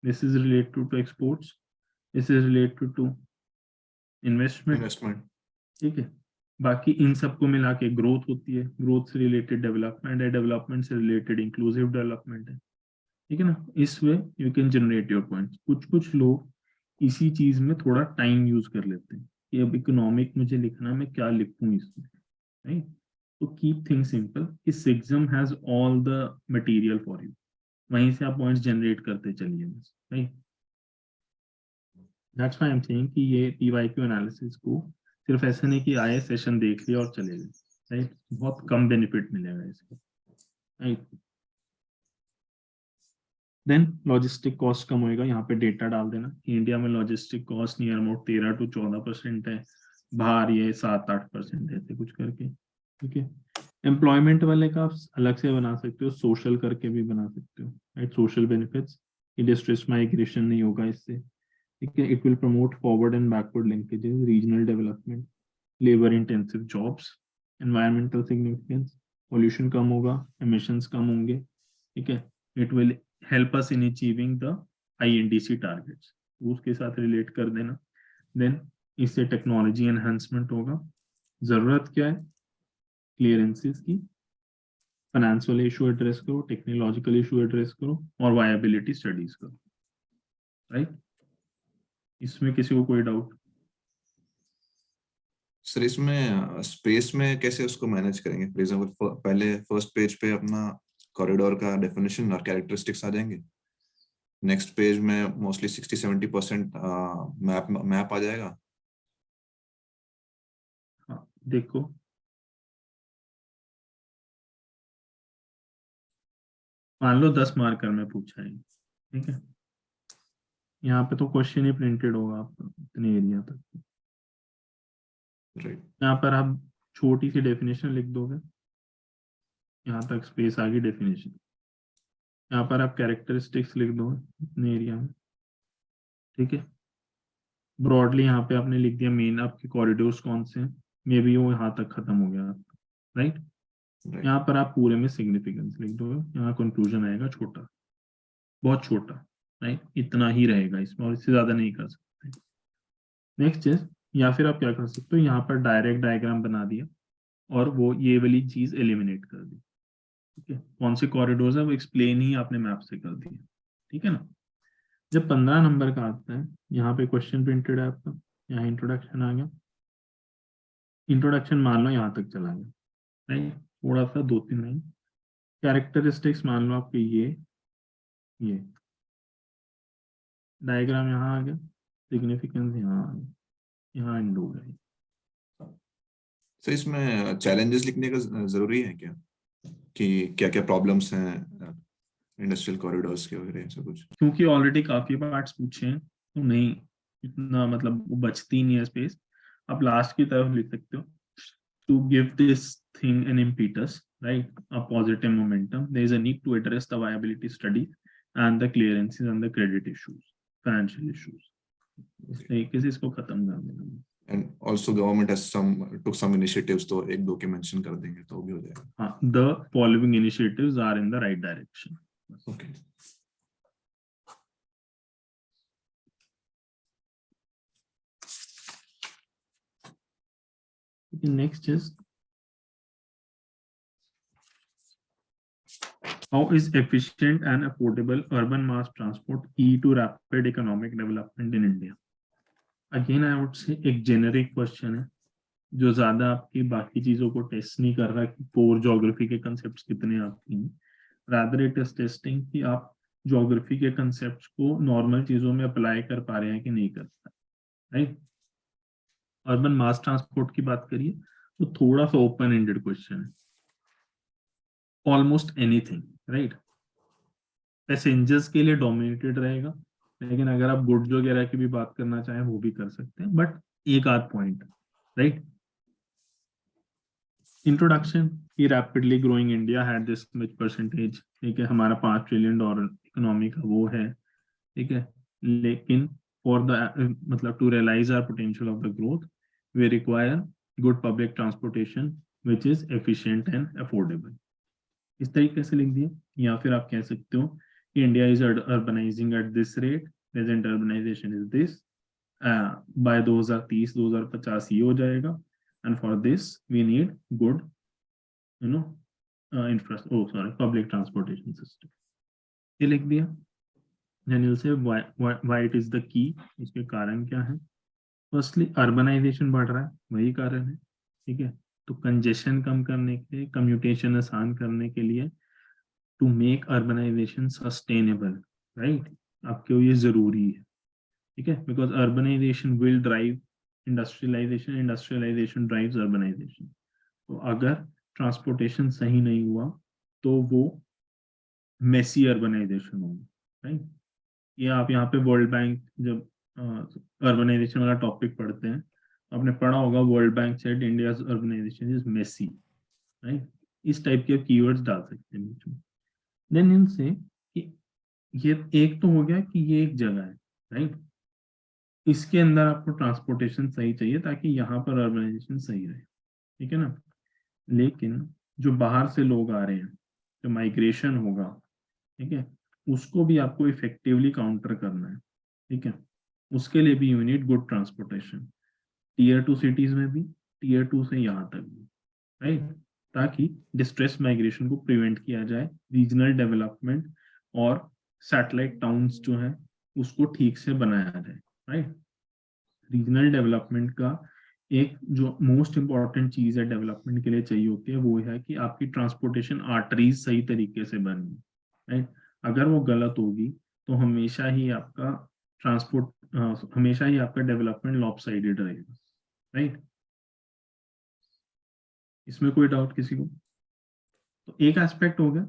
this is related to exports, this is related to investment, ठीक है। बाकी इन सबको मिला के ग्रोथ होती है, ग्रोथ से रिलेटेड डेवलपमेंट है, डेवलपमेंट से रिलेटेड इंक्लूसिव डेवलपमेंट है, ठीक है ना। इस way you can generate your points. कुछ कुछ लोग इसी चीज में थोड़ा टाइम यूज कर लेते हैं कि अब इकोनॉमिक मुझे लिखना, मैं क्या लिखूं इसमें, राइट। तो कीप थिंग्स सिंपल, कि सिग्जम has all the material for you, वहीं से आप पॉइंट्स जनरेट करते चलिए बस, right. That's why I am saying कि ये पीवाईक्यू एनालिसिस को सिर्फ ऐसे नहीं कि आए सेशन देख लिया और चले गए, राइट, बहुत कम बेनिफिट मिलेगा इसको, राइट। देन लॉजिस्टिक कॉस्ट कम होएगा, यहाँ पे डेटा डाल देना कि इंडिया में logistic cost near about 13 to 14% है, बाहर ये 7-8% है, कुछ करके, ठीक है। एम्प्लॉयमेंट वाले का आप अलग से बना सकते हो, सोशल करके भी बना सकते हो, right, social benefits, distress migration नहीं होगा इससे, ठीक है, it will promote forward and backward linkages, regional development, labour intensive jobs, environmental significance, pollution कम होगा, एमिशंस कम होंगे, ठीक है, it will help us in achieving the INDC targets, उसके साथ रिलेट कर देना। देन इससे टेक्नोलॉजी एनहांसमेंट होगा। जरूरत क्या है? क्लियरेंसेस की, फाइनेंस वाले इशू एड्रेस करो, टेक्नोलॉजिकल इशू एड्रेस करो, और वायबिलिटी स्टडीज करो, राइट। इसमें किसी को कोई डाउट? सर इसमें स्पेस में कैसे उसको मैनेज करेंगे? फॉर एग्जांपल पहले फर्स्ट पेज पे अपना कॉरिडोर का डेफिनेशन और कैरेक्टरिस्टिक्स आ जाएंगे, नेक्स्ट पेज में मोस्टली 60-70% मैप आ जाएगा। हाँ, देखो मान लो 10 मार्कर में पूछा है, ठीक है, यहाँ पे तो क्वेश्चन ही प्रिंटेड होगा आपका इतने एरिया तक, राइट। यहाँ पर आप छोटी सी डेफिनेशन लिख दोगे, यहाँ तक स्पेस आ गई डेफिनेशन, यहाँ पर आप कैरेक्टरिस्टिक्स लिख दोगे इतने एरिया में, ठीक है, ब्रॉडली यहाँ पे आपने लिख दिया मेन आपके कॉरिडोर्स कौन से हैं, मे बी वो यहाँ तक खत्म हो गया आपका, राइट। यहाँ पर आप पूरे में सिग्निफिकेंस लिख दोगे, यहाँ कंक्लूजन आएगा छोटा, बहुत छोटा, राइट, इतना ही रहेगा इसमें, और इससे ज्यादा नहीं कर सकते। नेक्स्ट इज, या फिर आप क्या कर सकते हो, यहाँ पर डायरेक्ट डायग्राम बना दिया और वो ये वाली चीज एलिमिनेट कर दी, ठीक है, कौन से कॉरिडोर्स है वो एक्सप्लेन ही आपने मैप से कर दिया, ठीक है ना। जब 15 नंबर का आता है, यहाँ पे क्वेश्चन प्रिंटेड है आपका, यहाँ इंट्रोडक्शन आ गया, इंट्रोडक्शन मान लो यहाँ तक चला गया, राइट, थोड़ा सा 2-3 लाइन, कैरेक्टरिस्टिक्स मान लो आपके ये डायग्राम यहाँ आ गया, सिग्निफिकेंस यहाँ आ गया, यहाँ एंड हो गया। सर इसमें चैलेंजेस लिखने का जरूरी है क्या, कि क्या क्या प्रॉब्लम्स हैं इंडस्ट्रियल कॉरिडोर्स के वगैरह ऐसा कुछ? क्योंकि ऑलरेडी काफी पार्ट्स पूछे हैं तो नहीं इतना, मतलब वो बचती नहीं है स्पेस, आप लास्ट की तरफ लिख सकते हो, to give this thing an impetus, right, a positive momentum, there is a need to address the viability study and the clearances and the credit issues, financial issues, इस तरीके से इसको खत्म कर देना। And also government has took some initiatives, तो एक दो के मेंशन कर देंगे तो भी हो जाएगा। हाँ, the following initiatives are in the right direction. Okay. Next is, how is efficient and affordable urban mass transport key to rapid economic development in India? Again, I would say एक generic question है जो ज्यादा आपकी बाकी चीजों को test नहीं कर रहा कि कोर ज्योग्राफी के कंसेप्ट्स कितने आपकी हैं, रादर इट इज टेस्टिंग कि आप ज्योग्राफी के कंसेप्ट्स को नॉर्मल चीजों में अप्लाई कर पा रहे हैं कि नहीं कर पा रहे, राइट। अर्बन मास ट्रांसपोर्ट की बात करिए तो थोड़ा सा ओपन एंडेड क्वेश्चन है, ऑलमोस्ट एनीथिंग, राइट, पैसेंजर्स के लिए डोमिनेटेड रहेगा, लेकिन अगर आप गुड्स वगैरह की भी बात करना चाहें वो भी कर सकते हैं, बट एक आध पॉइंट, राइट। इंट्रोडक्शन की rapidly growing India had this much percentage, ठीक है, हमारा $5 ट्रिलियन इकोनॉमी का वो है, ठीक है, लेकिन फॉर द मतलब to realise our potential of the growth we require good public transportation which is efficient and affordable, इस तरीके से लिख दिया। या फिर आप कह सकते हो कि India is urbanising at this rate, present urbanisation is this, by 2030-2050 ये हो जाएगा, and for this we need good public transportation system, ये लिख दिया। then you'll say why it is the key, इसके कारण क्या है। फर्स्टली अर्बनाइजेशन बढ़ रहा है, वही कारण है, ठीक है, तो कंजेशन कम करने के लिए, कम्यूटेशन आसान करने के लिए, to make urbanisation sustainable, right, आपके ये जरूरी है, ठीक है, because urbanisation will drive industrialisation drives urbanisation, तो अगर ट्रांसपोर्टेशन सही नहीं हुआ तो वो मेसी अर्बनाइजेशन होगा, राइट। ये आप यहाँ पे वर्ल्ड बैंक जब अर्बनाइजेशन वाला टॉपिक पढ़ते हैं आपने पढ़ा होगा, world bank said India's urbanisation is messy, right, इस टाइप के कीवर्ड्स डाल सकते हैं बीच में। देन इनसे कि ये एक तो हो गया कि ये एक जगह है, राइट, इसके अंदर आपको ट्रांसपोर्टेशन सही चाहिए ताकि यहाँ पर अर्बनाइजेशन सही रहे, ठीक है ना। लेकिन जो बाहर से लोग आ रहे हैं, जो माइग्रेशन होगा, ठीक है, उसको भी आपको इफेक्टिवली काउंटर करना है, ठीक है। उसके लिए भी you need good transportation, tier 2 cities में भी, टीयर 2 से यहाँ तक भी, राइट, ताकि डिस्ट्रेस माइग्रेशन को प्रिवेंट किया जाए, रीजनल डेवलपमेंट और सैटेलाइट टाउन्स जो है उसको ठीक से बनाया जाए, राइट। रीजनल डेवलपमेंट का एक जो मोस्ट इंपॉर्टेंट चीज है डेवलपमेंट के लिए चाहिए होती है वो है कि आपकी ट्रांसपोर्टेशन आर्टरीज सही तरीके से बने, राइट। अगर वो गलत होगी तो हमेशा ही आपका हमेशा ही आपका डेवलपमेंट लॉपसाइडेड रहेगा, राइट। इसमें कोई डाउट किसी को? तो एक एस्पेक्ट होगा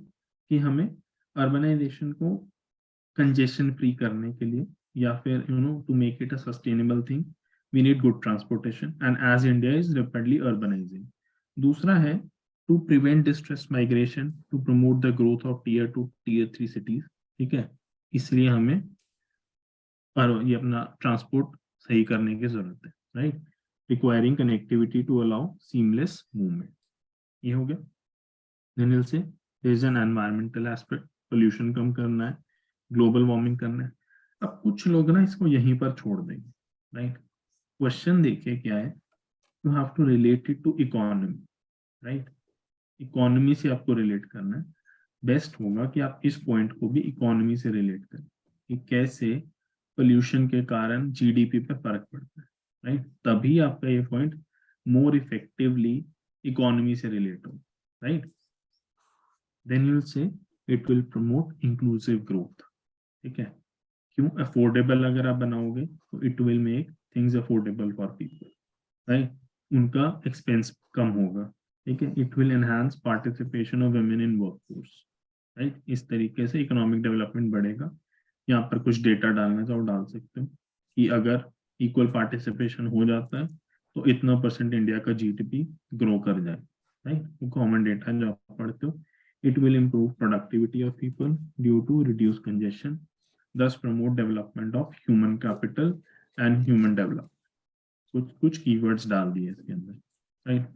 कि हमें अर्बनाइजेशन को कंजेशन फ्री करने के लिए या फिर to make it a sustainable thing we need good transportation, and as India is rapidly urbanizing. दूसरा है to prevent distress migration, to promote the growth of tier 2 tier 3 cities, ठीक है, इसलिए हमें ये अपना ट्रांसपोर्ट सही करने की जरूरत है, right, requiring connectivity to allow seamless movement, ये हो गया। जनरल से there is an environmental aspect, pollution कम करना है, ग्लोबल वार्मिंग करना है। अब कुछ लोग ना इसको यहीं पर छोड़ देंगे, राइट। क्वेश्चन देखिए क्या है, you have to relate it to economy, right, economy से आपको रिलेट करना है। बेस्ट होगा कि आप इस पॉइंट को भी इकोनॉमी से रिलेट करें कि कैसे पोल्यूशन के कारण जीडीपी पर फर्क पड़ता है, राइट, तभी आपका ये पॉइंट मोर इफेक्टिवली इकोनॉमी से रिलेट हो, right. Then you will say it will promote inclusive growth, ठीक है। क्यों? अफोर्डेबल अगर आप बनाओगे तो it will make things affordable for people, right, उनका एक्सपेंस कम होगा, ठीक है। It will enhance participation of women in workforce, right, इस तरीके से इकोनॉमिक डेवलपमेंट बढ़ेगा। यहाँ पर कुछ डेटा डालना चाहो डाल सकते हो कि अगर इक्वल पार्टिसिपेशन हो जाता है तो इतना % इंडिया का जीडीपी ग्रो कर जाए, राइट, वो कॉमन डेटा जो आप पढ़ते हो। It will improve productivity of people due to reduce congestion, thus promote development of human capital and human development। कुछ keywords डाल दिए इसके अंदर, right?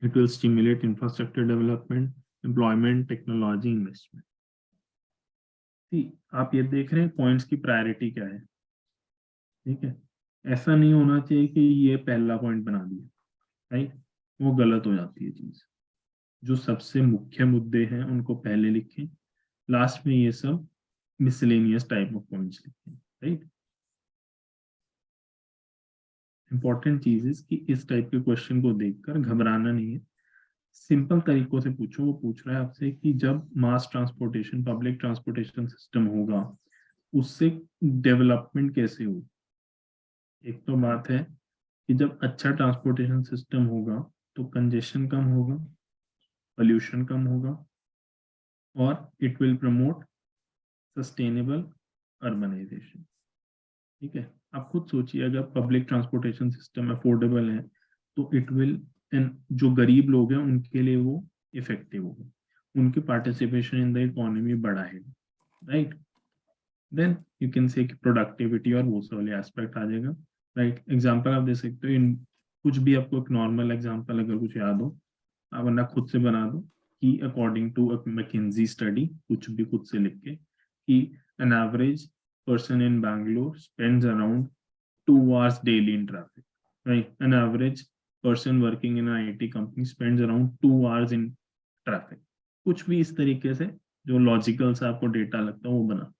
It will stimulate infrastructure development, employment, technology, investment। आप ये देख रहे हैं पॉइंट्स की प्रायोरिटी क्या है, ठीक है। ऐसा नहीं होना चाहिए कि ये पहला पॉइंट बना दिया, राइट, वो गलत हो जाती है चीज। जो सबसे मुख्य मुद्दे हैं उनको पहले लिखें, लास्ट में ये सब miscellaneous type of points लिखें, right? Important चीज है कि इस टाइप के क्वेश्चन को देखकर घबराना नहीं है, सिंपल तरीकों से पूछो। वो पूछ रहा है आपसे कि जब मास ट्रांसपोर्टेशन, पब्लिक ट्रांसपोर्टेशन सिस्टम होगा उससे डेवलपमेंट कैसे हो। एक तो बात है कि जब अच्छा ट्रांसपोर्टेशन सिस्टम होगा तो कंजेशन कम होगा, पोल्यूशन कम होगा और it will promote sustainable urbanisation, ठीक है। आप खुद सोचिए अगर पब्लिक ट्रांसपोर्टेशन सिस्टम अफोर्डेबल है तो इट विल, जो गरीब लोग हैं उनके लिए वो इफेक्टिव होगा, उनकी पार्टिसिपेशन इन द इकोनॉमी बढ़ाएगा, right. Then you can say productivity और वो वाले एस्पेक्ट आ जाएगा, राइट। एग्जांपल आप दे सकते हो, इन कुछ भी आपको एक नॉर्मल एग्जांपल अगर कुछ याद हो आप वरना खुद से बना दो कि according to a McKinsey study, कुछ भी खुद से लिख के कि an average person in Bangalore spends around 2 hours daily in traffic, right? An average person working in an IT company spends around 2 hours in traffic। कुछ भी इस तरीके से जो लॉजिकल से आपको डेटा लगता है वो बना।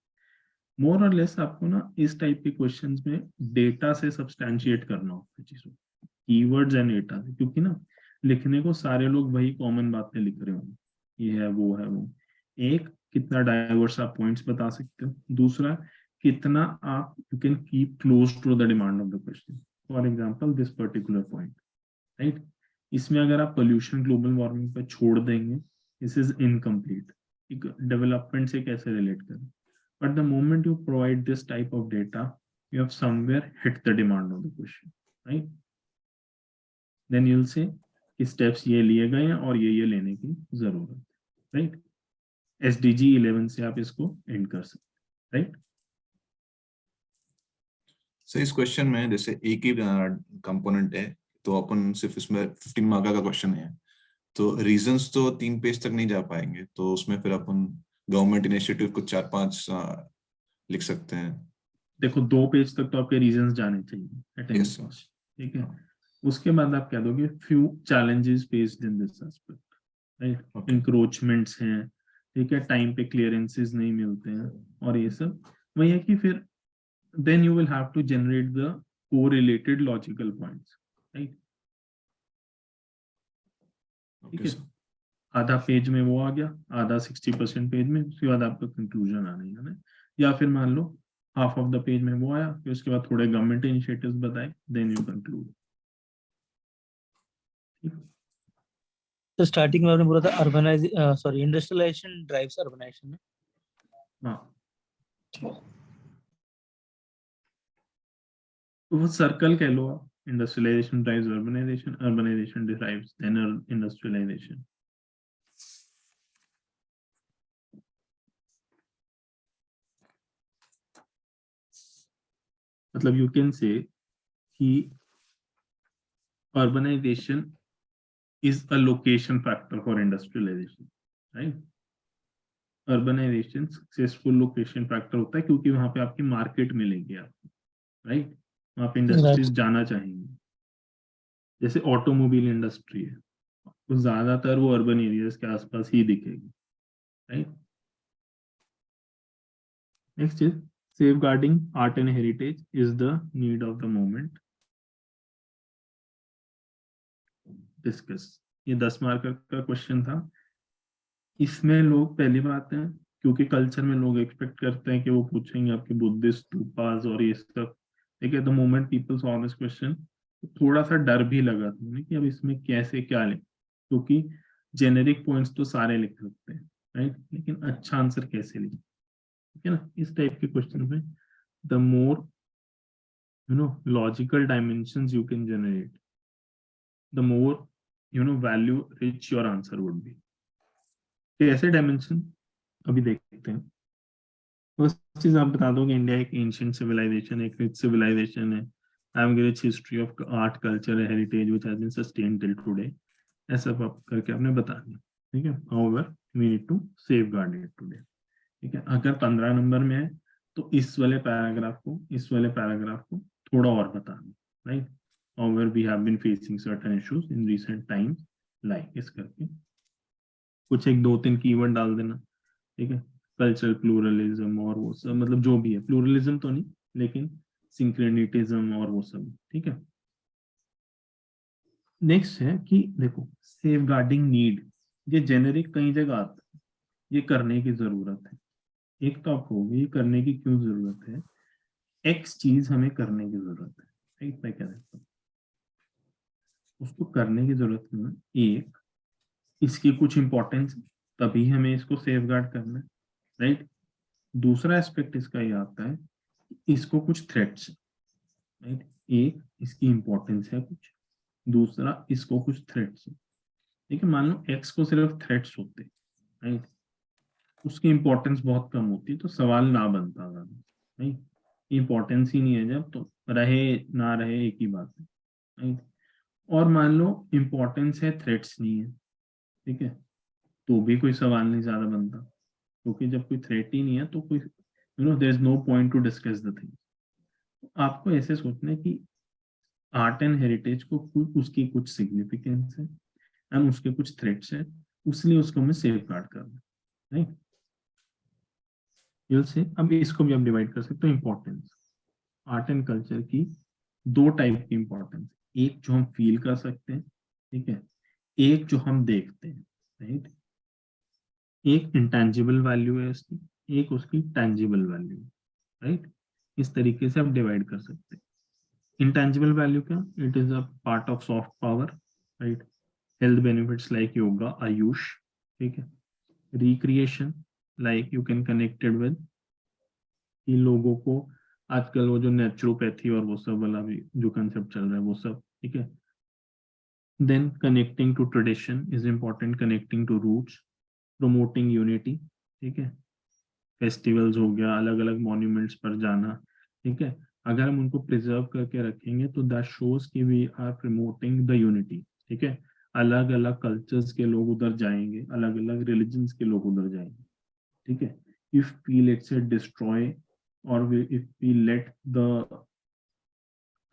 मोर और लेस आपको ना इस टाइप के क्वेश्चंस में डेटा से सब्सटैंशिएट करना होता है चीजों, कीवर्ड्स एंड डेटा से, क्योंकि ना लिखने को सारे लोग वही कॉमन बातें लिख रहे होंगे, ये है वो है वो। एक, कितना डाइवर्स आप पॉइंट्स बता सकते हो, दूसरा कितना आप you can keep close to the demand of the question, for example this particular point, right. इसमें अगर आप पोल्यूशन ग्लोबल वार्मिंग पर छोड़ देंगे, दिस इज इनकम्प्लीट, डेवलपमेंट से कैसे रिलेट करें। But the moment you provide this type of data you have somewhere hit the demand of the question, right? Then you'll say कि स्टेप्स ये लिए गए हैं और ये लेने की जरूरत है, राइट। SDG 11 से आप इसको एंड कर सकते, राइट। सर इस क्वेश्चन में जैसे एक ही कंपोनेंट है तो अपन सिर्फ इसमें 15 मार्क का क्वेश्चन है, तो रीजंस तो 3 पेज तक नहीं जा पाएंगे, तो उसमें फिर अपन गवर्नमेंट इनिशिएटिव कुछ 4-5 लिख सकते हैं। देखो 2 पेज तक तो आपके रीजंस जाने चाहिए at any Yes, sir. cost, ठीक है। उसके बाद आप कह दोगे few challenges faced in this aspect, right. Okay. Encroachments हैं, ठीक है, टाइम पे क्लियरेंसेस नहीं मिलते हैं और ये सब। वही है कि फिर then you will have to generate the correlated logical points, right? ठीक Okay, है, sir. आधा पेज में वो आ गया, आधा 60% पेज में, उसके बाद आपका कंक्लूजन आने है ना, या फिर मान लो हाफ ऑफ द पेज में वो आया, फिर उसके बाद थोड़े गवर्नमेंट इनिशिएटिव्स बताए, देन यू कंक्लूड। तो स्टार्टिंग में आपने बोला था इंडस्ट्रियलाइजेशन ड्राइव्स अर्बनाइजेशन। हाँ, तो वो सर्कल कह लो आप, industrialisation drives urbanisation, urbanisation drives then industrialisation. मतलब यू कैन से कि urbanization is a location factor for industrialization, right? Urbanization successful location factor होता है क्योंकि वहां पे आपकी मार्केट मिलेगी आपको, राइट। वहां पे इंडस्ट्रीज जाना चाहेंगे, जैसे ऑटोमोबाइल इंडस्ट्री है तो ज्यादातर वो अर्बन एरियाज के आसपास ही दिखेगी, right. Next is safeguarding art and heritage is the need of the moment. Discuss, ये 10 मार्क का क्वेश्चन था। इसमें लोग पहली बात है क्योंकि कल्चर में लोग एक्सपेक्ट करते हैं कि वो पूछेंगे आपके बुद्धिस्ट स्तूपास और ये सब, ठीक है। The moment people saw this question थोड़ा सा डर भी लगा था उन्हें कि अब इसमें कैसे क्या लिख, क्योंकि जेनेरिक पॉइंट्स तो सारे लिख सकते हैं, राइट, लेकिन अच्छा आंसर कैसे लिखें, ठीक है ना। इस टाइप के क्वेश्चन में the more logical dimensions you can generate, the more value rich your answer would be। ऐसे डायमेंशन अभी देखते हैं। फर्स्ट चीज आप बता दो कि इंडिया एक एंशिएंट सिविलाइजेशन, एक रिच सिविलाइजेशन है, having a rich history of art, culture, heritage which has been sustained till today, ऐसा आप करके आपने बता दिया, ठीक है। however we need to safeguard it today, ठीक है। अगर 15 नंबर में है तो इस वाले पैराग्राफ को थोड़ा और बता दो, right. however we have been facing certain issues in recent times like इस करके कुछ 1-2-3 कीवर्ड डाल देना, ठीक है। कल्चरल प्लूरलिज्म और वो सब, मतलब जो भी है, प्लूरलिज्म तो नहीं लेकिन सिंक्रेनिटिज्म और वो सब, ठीक है। नेक्स्ट है कि देखो सेफगार्डिंग नीड, ये जेनेरिक कई जगह आता है, ये करने की जरूरत है। एक तो आपको ये करने की क्यों जरूरत है, एक्स चीज हमें करने की जरूरत है, राइट। मैं क्या देखता हूँ उसको करने की जरूरत है, एक इसकी कुछ इंपॉर्टेंस तभी हमें इसको सेफगार्ड करना है, राइट। दूसरा एस्पेक्ट इसका ये आता है इसको कुछ थ्रेट्स, राइट। एक इसकी इंपॉर्टेंस है कुछ, दूसरा इसको कुछ थ्रेट्स, ठीक है। मान लो एक्स को सिर्फ थ्रेट्स होते, राइट, उसकी इंपॉर्टेंस बहुत कम होती तो सवाल ना बनता, राइट। इंपॉर्टेंस ही नहीं है जब, तो रहे ना रहे एक ही बात है, राइट। और मान लो इंपॉर्टेंस है थ्रेट्स नहीं है, ठीक है, तो भी कोई सवाल नहीं ज्यादा बनता, क्योंकि जब कोई थ्रेट ही नहीं है तो कोई there is no point to discuss the thing. आपको ऐसे सोचना है कि आर्ट एंड हेरिटेज को उसकी कुछ सिग्निफिकेंस है एंड उसके कुछ थ्रेट्स है, इसलिए उसको हमें सेफ गार्ड करना, राइट। you'll see, अब इसको भी आप डिवाइड कर सकते हो इंपॉर्टेंस। आर्ट एंड कल्चर की 2 टाइप की इंपॉर्टेंस, एक जो हम फील कर सकते हैं, ठीक है, एक जो हम देखते हैं, राइट। एक इंटेंजिबल वैल्यू है उसकी, एक उसकी टेंजिबल वैल्यू, राइट। इस तरीके से आप डिवाइड कर सकते हैं। इंटेंजिबल वैल्यू क्या, it is a part of soft power, right. Health benefits like yoga, AYUSH, ठीक है। Recreation like you can connected with, इन लोगों को आजकल वो जो नेचुरोपैथी और वो सब वाला भी जो कंसेप्ट चल रहा है वो सब, ठीक है। Then connecting to tradition is important, connecting to roots, promoting unity, ठीक है, फेस्टिवल्स हो गया, अलग अलग मॉन्यूमेंट्स पर जाना, ठीक है, अगर हम उनको प्रिजर्व करके रखेंगे तो दैट शोज कि we are promoting the unity, ठीक है, अलग अलग कल्चर्स के लोग उधर जाएंगे, अलग अलग रिलीजन्स के लोग उधर जाएंगे, ठीक है. If we let's say destroy और if we let the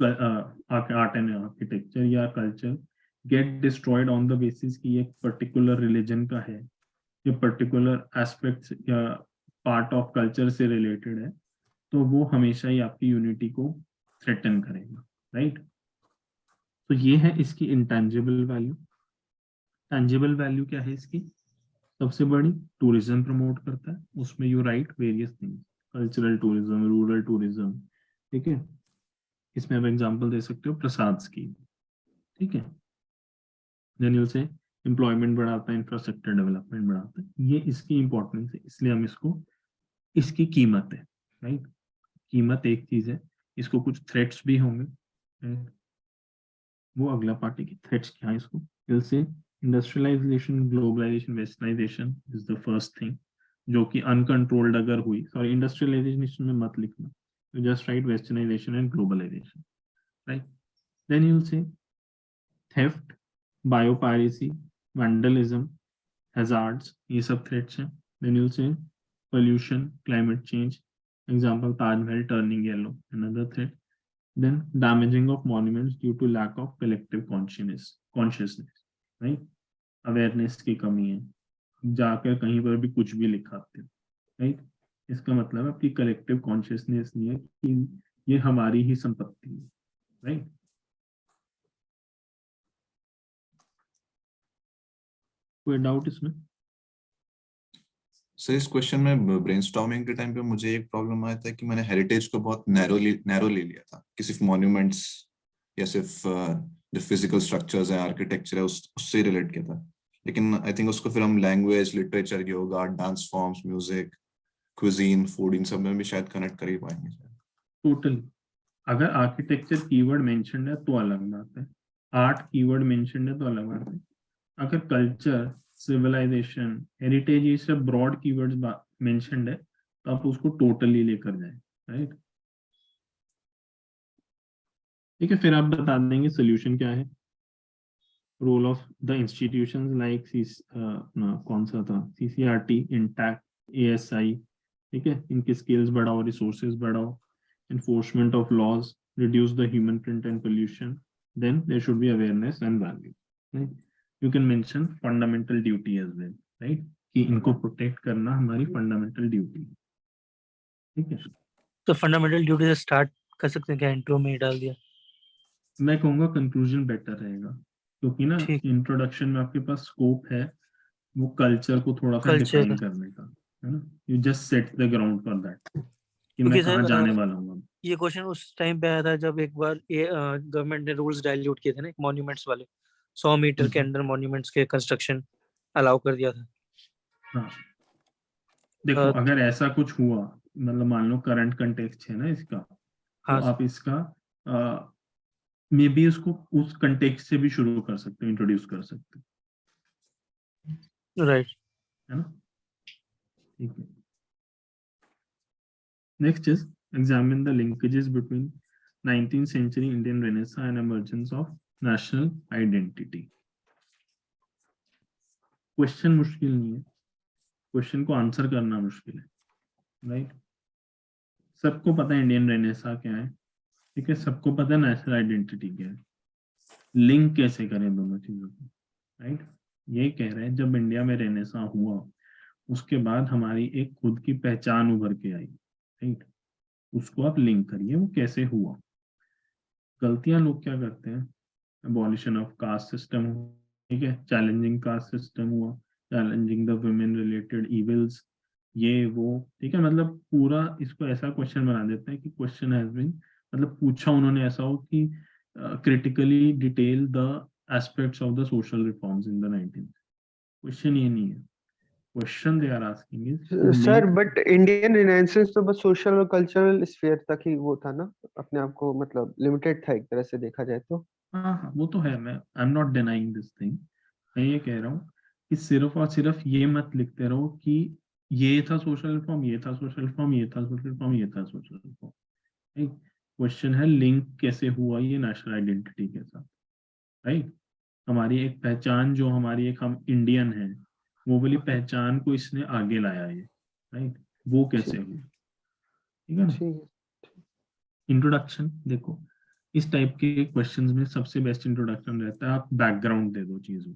art and architecture या culture get destroyed on the basis कि एक पर्टिकुलर रिलीजन का है, ये पर्टिकुलर एस्पेक्ट्स या पार्ट ऑफ कल्चर से रिलेटेड है, तो वो हमेशा ही आपकी यूनिटी को थ्रेटन करेगा, राइट. तो ये है इसकी इंटेंजिबल वैल्यू. टेंजिबल वैल्यू क्या है इसकी? सबसे बड़ी, टूरिज्म प्रमोट करता है, उसमें you right various things, cultural tourism, rural tourism, ठीक है. इसमें आप एग्जांपल दे सकते हो प्रसाद स्कीम, ठीक है. देन यू से एम्प्लॉयमेंट बढ़ाता है, इंफ्रास्ट्रक्चर डेवलपमेंट बढ़ाता है, ये इसकी इंपॉर्टेंस है, इसलिए हम इसको, इसकी कीमत है, राइट. कीमत एक चीज है, इसको कुछ थ्रेट्स भी होंगे, right? वो अगला पार्टी की थ्रेट्स क्या है इसको. दिल से industrialisation, globalisation, westernisation is the first thing, जो कि अनकंट्रोल्ड अगर हुई, सॉरी इंडस्ट्रियलाइजेशन में मत लिखना, you just write westernization and globalization, right. Then you'll say theft, biopiracy, vandalism, hazards, ये सब threats हैं. Then you'll say pollution, climate change, example Taj Mahal turning yellow, another threat. Then damaging of monuments due to lack of collective consciousness, right. awareness की कमी है, जाकर कहीं पर भी कुछ भी लिखाते हो, right. इसका मतलब आपकी कलेक्टिव कॉन्शियसनेस नहीं है कि ये हमारी ही संपत्ति है, राइट. कोई डाउट इसमें? सर इस क्वेश्चन में ब्रेनस्टॉर्मिंग के टाइम पे मुझे एक प्रॉब्लम आया था कि मैंने हेरिटेज को बहुत नैरो ले लिया था कि सिर्फ मॉन्यूमेंट्स या सिर्फ जो फिजिकल स्ट्रक्चर्स है, आर्किटेक्चर है, उससे रिलेट किया था. लेकिन आई थिंक उसको फिर हम language, literature, yoga, dance forms, music, cuisine, food, इन सब में भी शायद कनेक्ट कर ही पाएंगे. टोटल अगर आर्किटेक्चर कीवर्ड मेंशन्ड है तो अलग बात है, आर्ट कीवर्ड मेंशन्ड है तो अलग बात है. अगर कल्चर, सिविलाइजेशन, हेरिटेज, ये सब ब्रॉड कीवर्ड्स मेंशन्ड है तो आप उसको टोटली लेकर जाए, राइट. ठीक है, फिर आप बता देंगे सोल्यूशन क्या है. Role of the institutions like कौन सा था, सीसीआरटी, इंटैक्ट, एएसआई, ठीक है, इनके स्किल्स बढ़ाओ, रिसोर्सेज बढ़ाओ, enforcement of laws, reduce the human print and pollution. Then there should be awareness and value, right. You can mention fundamental duty as well, right, कि इनको प्रोटेक्ट करना हमारी fundamental duty है, ठीक है. तो फंडामेंटल ड्यूटी से स्टार्ट कर सकते हैं क्या? इंट्रो में ही डाल दिया. मैं कहूँगा कंक्लूजन बेटर रहेगा, क्योंकि ना इंट्रोडक्शन में आपके पास स्कोप है वो कल्चर को थोड़ा सा डिफाइन करने का, है ना. You just set the ground for that कि मैं कहाँ जाने वाला हूँ. ये क्वेश्चन उस टाइम पे आया था जब एक बार गवर्नमेंट ने रूल्स डाइल्यूट किए थे ना, मॉन्यूमेंट्स वाले, 100 मीटर के अंदर मॉन्यूमेंट्स के कंस्ट्रक्शन अलाउ कर दिया था. हाँ, देखो अगर ऐसा कुछ हुआ, मतलब मान लो करंट कंटेक्स्ट है ना इसका, तो आप इसका मे बी उसको उस कंटेक्स्ट से भी शुरू कर सकते हो, इंट्रोड्यूस कर सकते हो, राइट, है ना. ठीक है. Next is examine the linkages between 19th century Indian Renaissance and emergence of national identity. Question मुश्किल नहीं है, क्वेश्चन को आंसर करना मुश्किल है, राइट. सबको पता है इंडियन रेनेसा क्या है, ठीक है, सबको पता है नेशनल आइडेंटिटी क्या है. लिंक कैसे करें दोनों चीजों को, राइट. ये कह रहे हैं जब इंडिया में रेनेसा हुआ उसके बाद हमारी एक खुद की पहचान उभर के आई, राइट. उसको आप लिंक करिए वो कैसे हुआ. गलतियां लोग क्या करते हैं, एबॉलिशन ऑफ कास्ट सिस्टम, ठीक है, चैलेंजिंग कास्ट सिस्टम हुआ, challenging the women related evils, ये वो, ठीक है, मतलब पूरा इसको ऐसा क्वेश्चन बना देते हैं कि क्वेश्चन हैज बीन, मतलब पूछा उन्होंने ऐसा हो कि critically detail the aspects of the social reforms in the 19th. Question ये नहीं है. Question they are asking is sir but Indian renaissance तो बस सोशल और कल्चरल स्फीयर तक ही वो था ना, अपने आप को मतलब लिमिटेड था एक तरह से देखा जाए तो। हाँ वो तो है, मैं आई am not denying this thing. मैं ये कह रहा हूँ कि सिर्फ और सिर्फ ये मत लिखते रहो कि ये था सोशल रिफॉर्म, ये था सोशल रिफॉर्म, ये था सोशल रिफॉर्म, ये था सोशल रिफॉर्म। राइट, क्वेश्चन है लिंक कैसे हुआ ये नेशनल आइडेंटिटी के साथ। राइट, हमारी एक पहचान, जो हमारी एक हम इंडियन है, वो वाली पहचान को इसने आगे लाया है। राइट, वो कैसे हुआ, ठीक है ना। ठीक। इंट्रोडक्शन देखो, इस टाइप के क्वेश्चंस में सबसे बेस्ट इंट्रोडक्शन रहता है, आप बैकग्राउंड दे दो चीजों,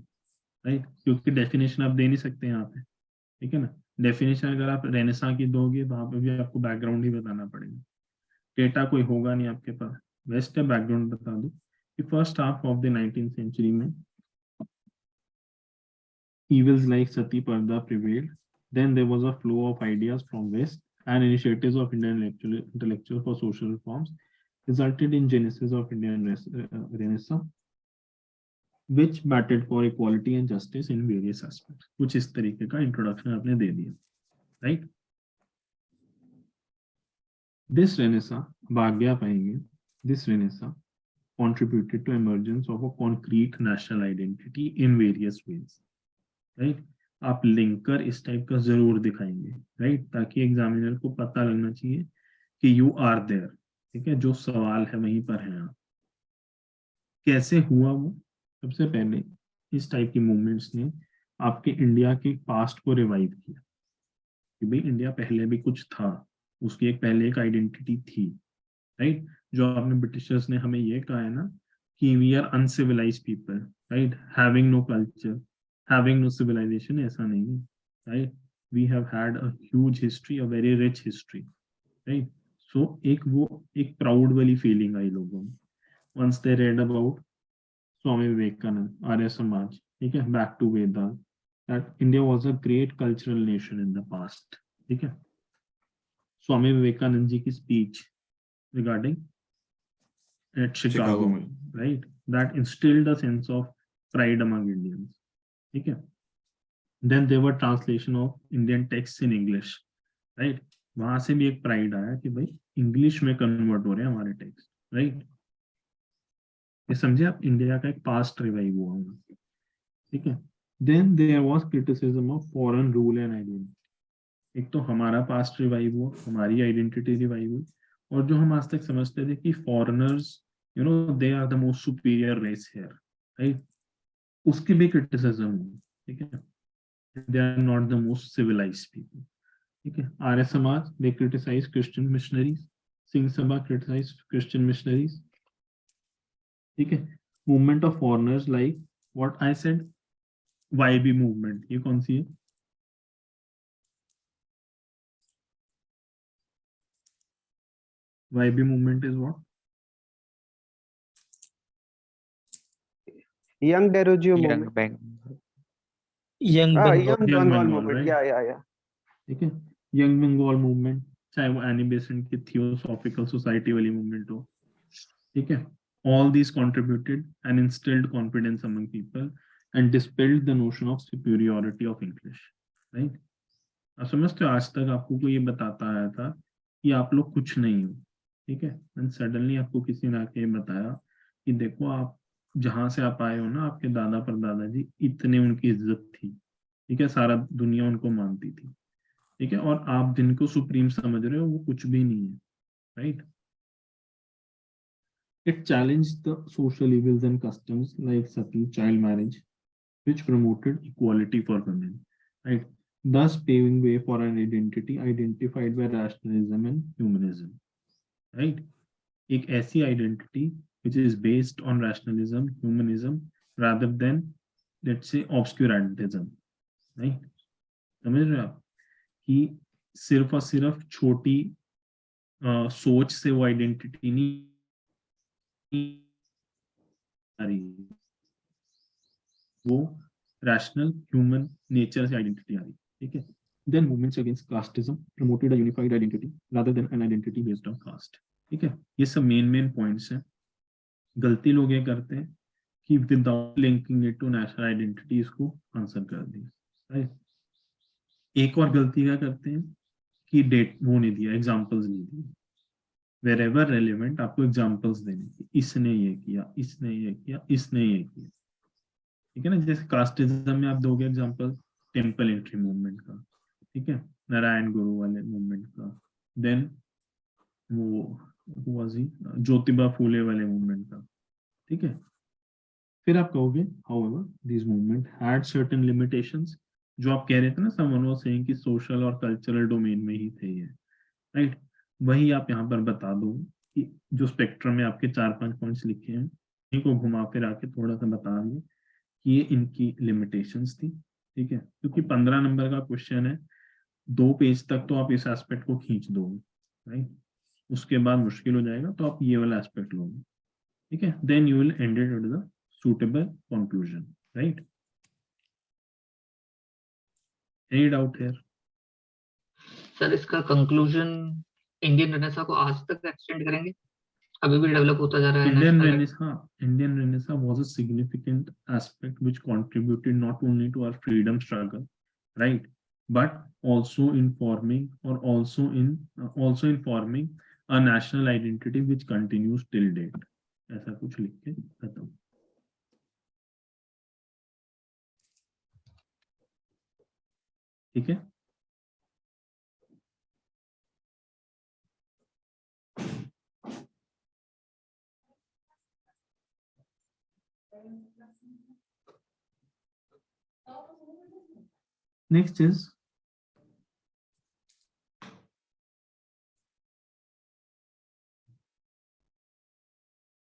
राइट, क्योंकि डेफिनेशन आप दे नहीं सकते यहाँ पे, ठीक है ना। डेफिनेशन अगर आप रेनेसां की दोगे, वहां पे भी आपको बैकग्राउंड ही बताना पड़ेगा, डेटा कोई होगा नहीं आपके पास। बेस्ट है बैकग्राउंड बता दो कि first half of the 19th century में evils like Sati Parda prevailed. Then there was a flow of ideas from West, and initiatives of Indian intellectuals for social reforms resulted in genesis of Indian Renaissance, which battled for equality and justice in various aspects. कुछ इस तरीके का introduction आपने दे दिया, right. This Renaissance, भाग्य पाएंगे, this Renaissance contributed to emergence of a concrete national identity in various ways. Right, आप linker इस टाइप का जरूर दिखाएंगे, राइट, ताकि एग्जामिनर को पता लगना चाहिए कि यू आर देयर, ठीक है, जो सवाल है वहीं पर है आप। कैसे हुआ वो, सबसे पहले इस टाइप की मूवमेंट्स ने आपके इंडिया के पास्ट को रिवाइव किया कि भाई इंडिया पहले भी कुछ था, उसकी एक पहले एक आइडेंटिटी थी, राइट। जो आपने ब्रिटिशर्स ने हमें ये कहा है ना कि we are uncivilised people, right, having no culture, having no civilization, ऐसा नहीं है, right, we have had a huge history, a very rich history, right, so एक proud वाली feeling आई लोगों में once they read about Swami Vivekananda, Arya Samaj, ठीक है, back to Vedas, that India was a great cultural nation in the past, ठीक है। स्वामी विवेकानंद जी की speech regarding at Chicago, right, that instilled a sense of pride among Indians, ठीक है। Then there were translation of Indian texts in English, right, वहां से भी एक pride आया कि भाई इंग्लिश में कन्वर्ट हो रहे हैं हमारे टेक्स्ट, राइट। ये समझे आप, इंडिया का एक पास्ट रिवाइव हुआ होगा, ठीक है। Then there was criticism of foreign rule and identity, एक तो हमारा पास्ट रिवाइव हुआ, हमारी आइडेंटिटी रिवाइव हुई, और जो हम आज तक समझते थे कि foreigners you know they are the most superior race here, right, उसकी भी क्रिटिसिज्म हुई, ठीक है। They are not the most civilized people, ठीक है। Arya Samaj, they criticize Christian missionaries, Singh Sabha criticize Christian missionaries, ठीक है। movement of foreigners like what I said, YB movement, ये कौन सी है, YB movement is what, Young Derojio Young movement, Bang. Young Bengal, Young Young Bengal Bengal, movement, right, yeah. ठीक है। Young Bengal movement, चाहे वो Annie Besant की थियोसॉफिकल सोसाइटी वाली movement हो, ठीक है। All these contributed and instilled confidence among people and dispelled the notion of superiority of English, right? आप समझते हो, आज तक आपको कोई ये बताता आया था कि आप लोग कुछ नहीं हो, ठीक है, एंड सडनली आपको किसी ने आके बताया कि देखो आप जहां से आप आए हो ना, आपके दादा परदादा जी, इतने उनकी इज्जत थी, ठीक है, सारा दुनिया उनको मानती थी, ठीक है, और आप जिनको सुप्रीम समझ रहे हो वो कुछ भी नहीं है, right. It challenged the social evils and customs like sati, child marriage, which promoted equality for women, right, thus paving way for an identity identified by rationalism and humanism, right, एक ऐसी identity which is based on rationalism, humanism, rather than let's say obscurantism, right, समझ रहे हो आप कि सिर्फ और सिर्फ छोटी सोच से वो आइडेंटिटी नहीं आ रही, वो रैशनल ह्यूमन नेचर से आइडेंटिटी आ रही, ठीक है। Then movements against casteism promoted a unified identity rather than an identity based on caste, ठीक है। ये सब मेन पॉइंट्स हैं। गलती लोग ये करते हैं कि without linking it to national identity इसको आंसर कर दी, राइट। एक और गलती क्या करते हैं कि डेट वो नहीं दिया, एग्जांपल्स नहीं दिए। वेरेवर रेलेवेंट आपको एग्जांपल्स देने की, इसने ये किया, इसने ये किया, इसने ये किया, ठीक है ना। जैसे कास्टिज्म में आप दोगे एग्जांपल टेम्पल एंट्री मूवमेंट का, ठीक है, नारायण गुरु वाले मूवमेंट का, देन वो हुआ जी ज्योतिबा फूले वाले मूवमेंट का, ठीक है। फिर आप कहोगे however these movement had certain limitations, जो आप कह रहे थे ना, someone was saying कि सोशल और कल्चरल डोमेन में ही थे ये, राइट। वही आप यहाँ पर बता दो कि जो स्पेक्ट्रम में आपके 4-5 पॉइंट्स लिखे हैं, इनको घुमा फिर आके थोड़ा सा बता दो कि ये इनकी लिमिटेशंस थी, ठीक है। क्योंकि 15 नंबर का क्वेश्चन है, 2 पेज तक तो आप इस एस्पेक्ट को खींच दोगे, राइट। उसके बाद मुश्किल हो जाएगा, तो आप ये वाला एस्पेक्ट लोगे, ठीक है। Then you will end it at the suitable conclusion, right? Any doubt here? Sir इसका कंक्लूजन इंडियन रेनेसा को आज तक एक्सटेंड करेंगे, अभी भी डेवलप होता जा रहा है Indian Renaissance was a significant aspect which contributed not only to our freedom struggle, right, but also in forming a national identity which continues till date. ऐसा कुछ लिख के खत्म। ठीक है। Next is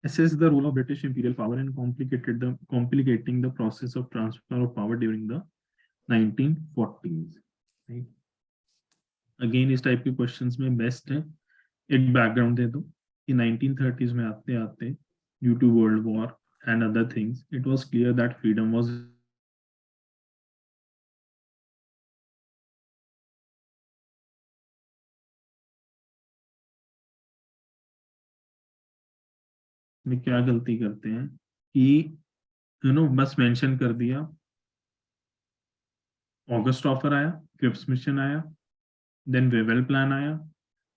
assess the role of British imperial power and complicating the process of transfer of power during the 1940s, right? Again इस type के questions में बेस्ट है एक बैकग्राउंड दे दो कि 1930s में आते आते due to World War and other things, it was clear that freedom was में क्या गलती करते हैं कि बस मेंशन कर दिया, ऑगस्ट ऑफर आया, क्रिप्स मिशन आया, देन वेवेल प्लान आया,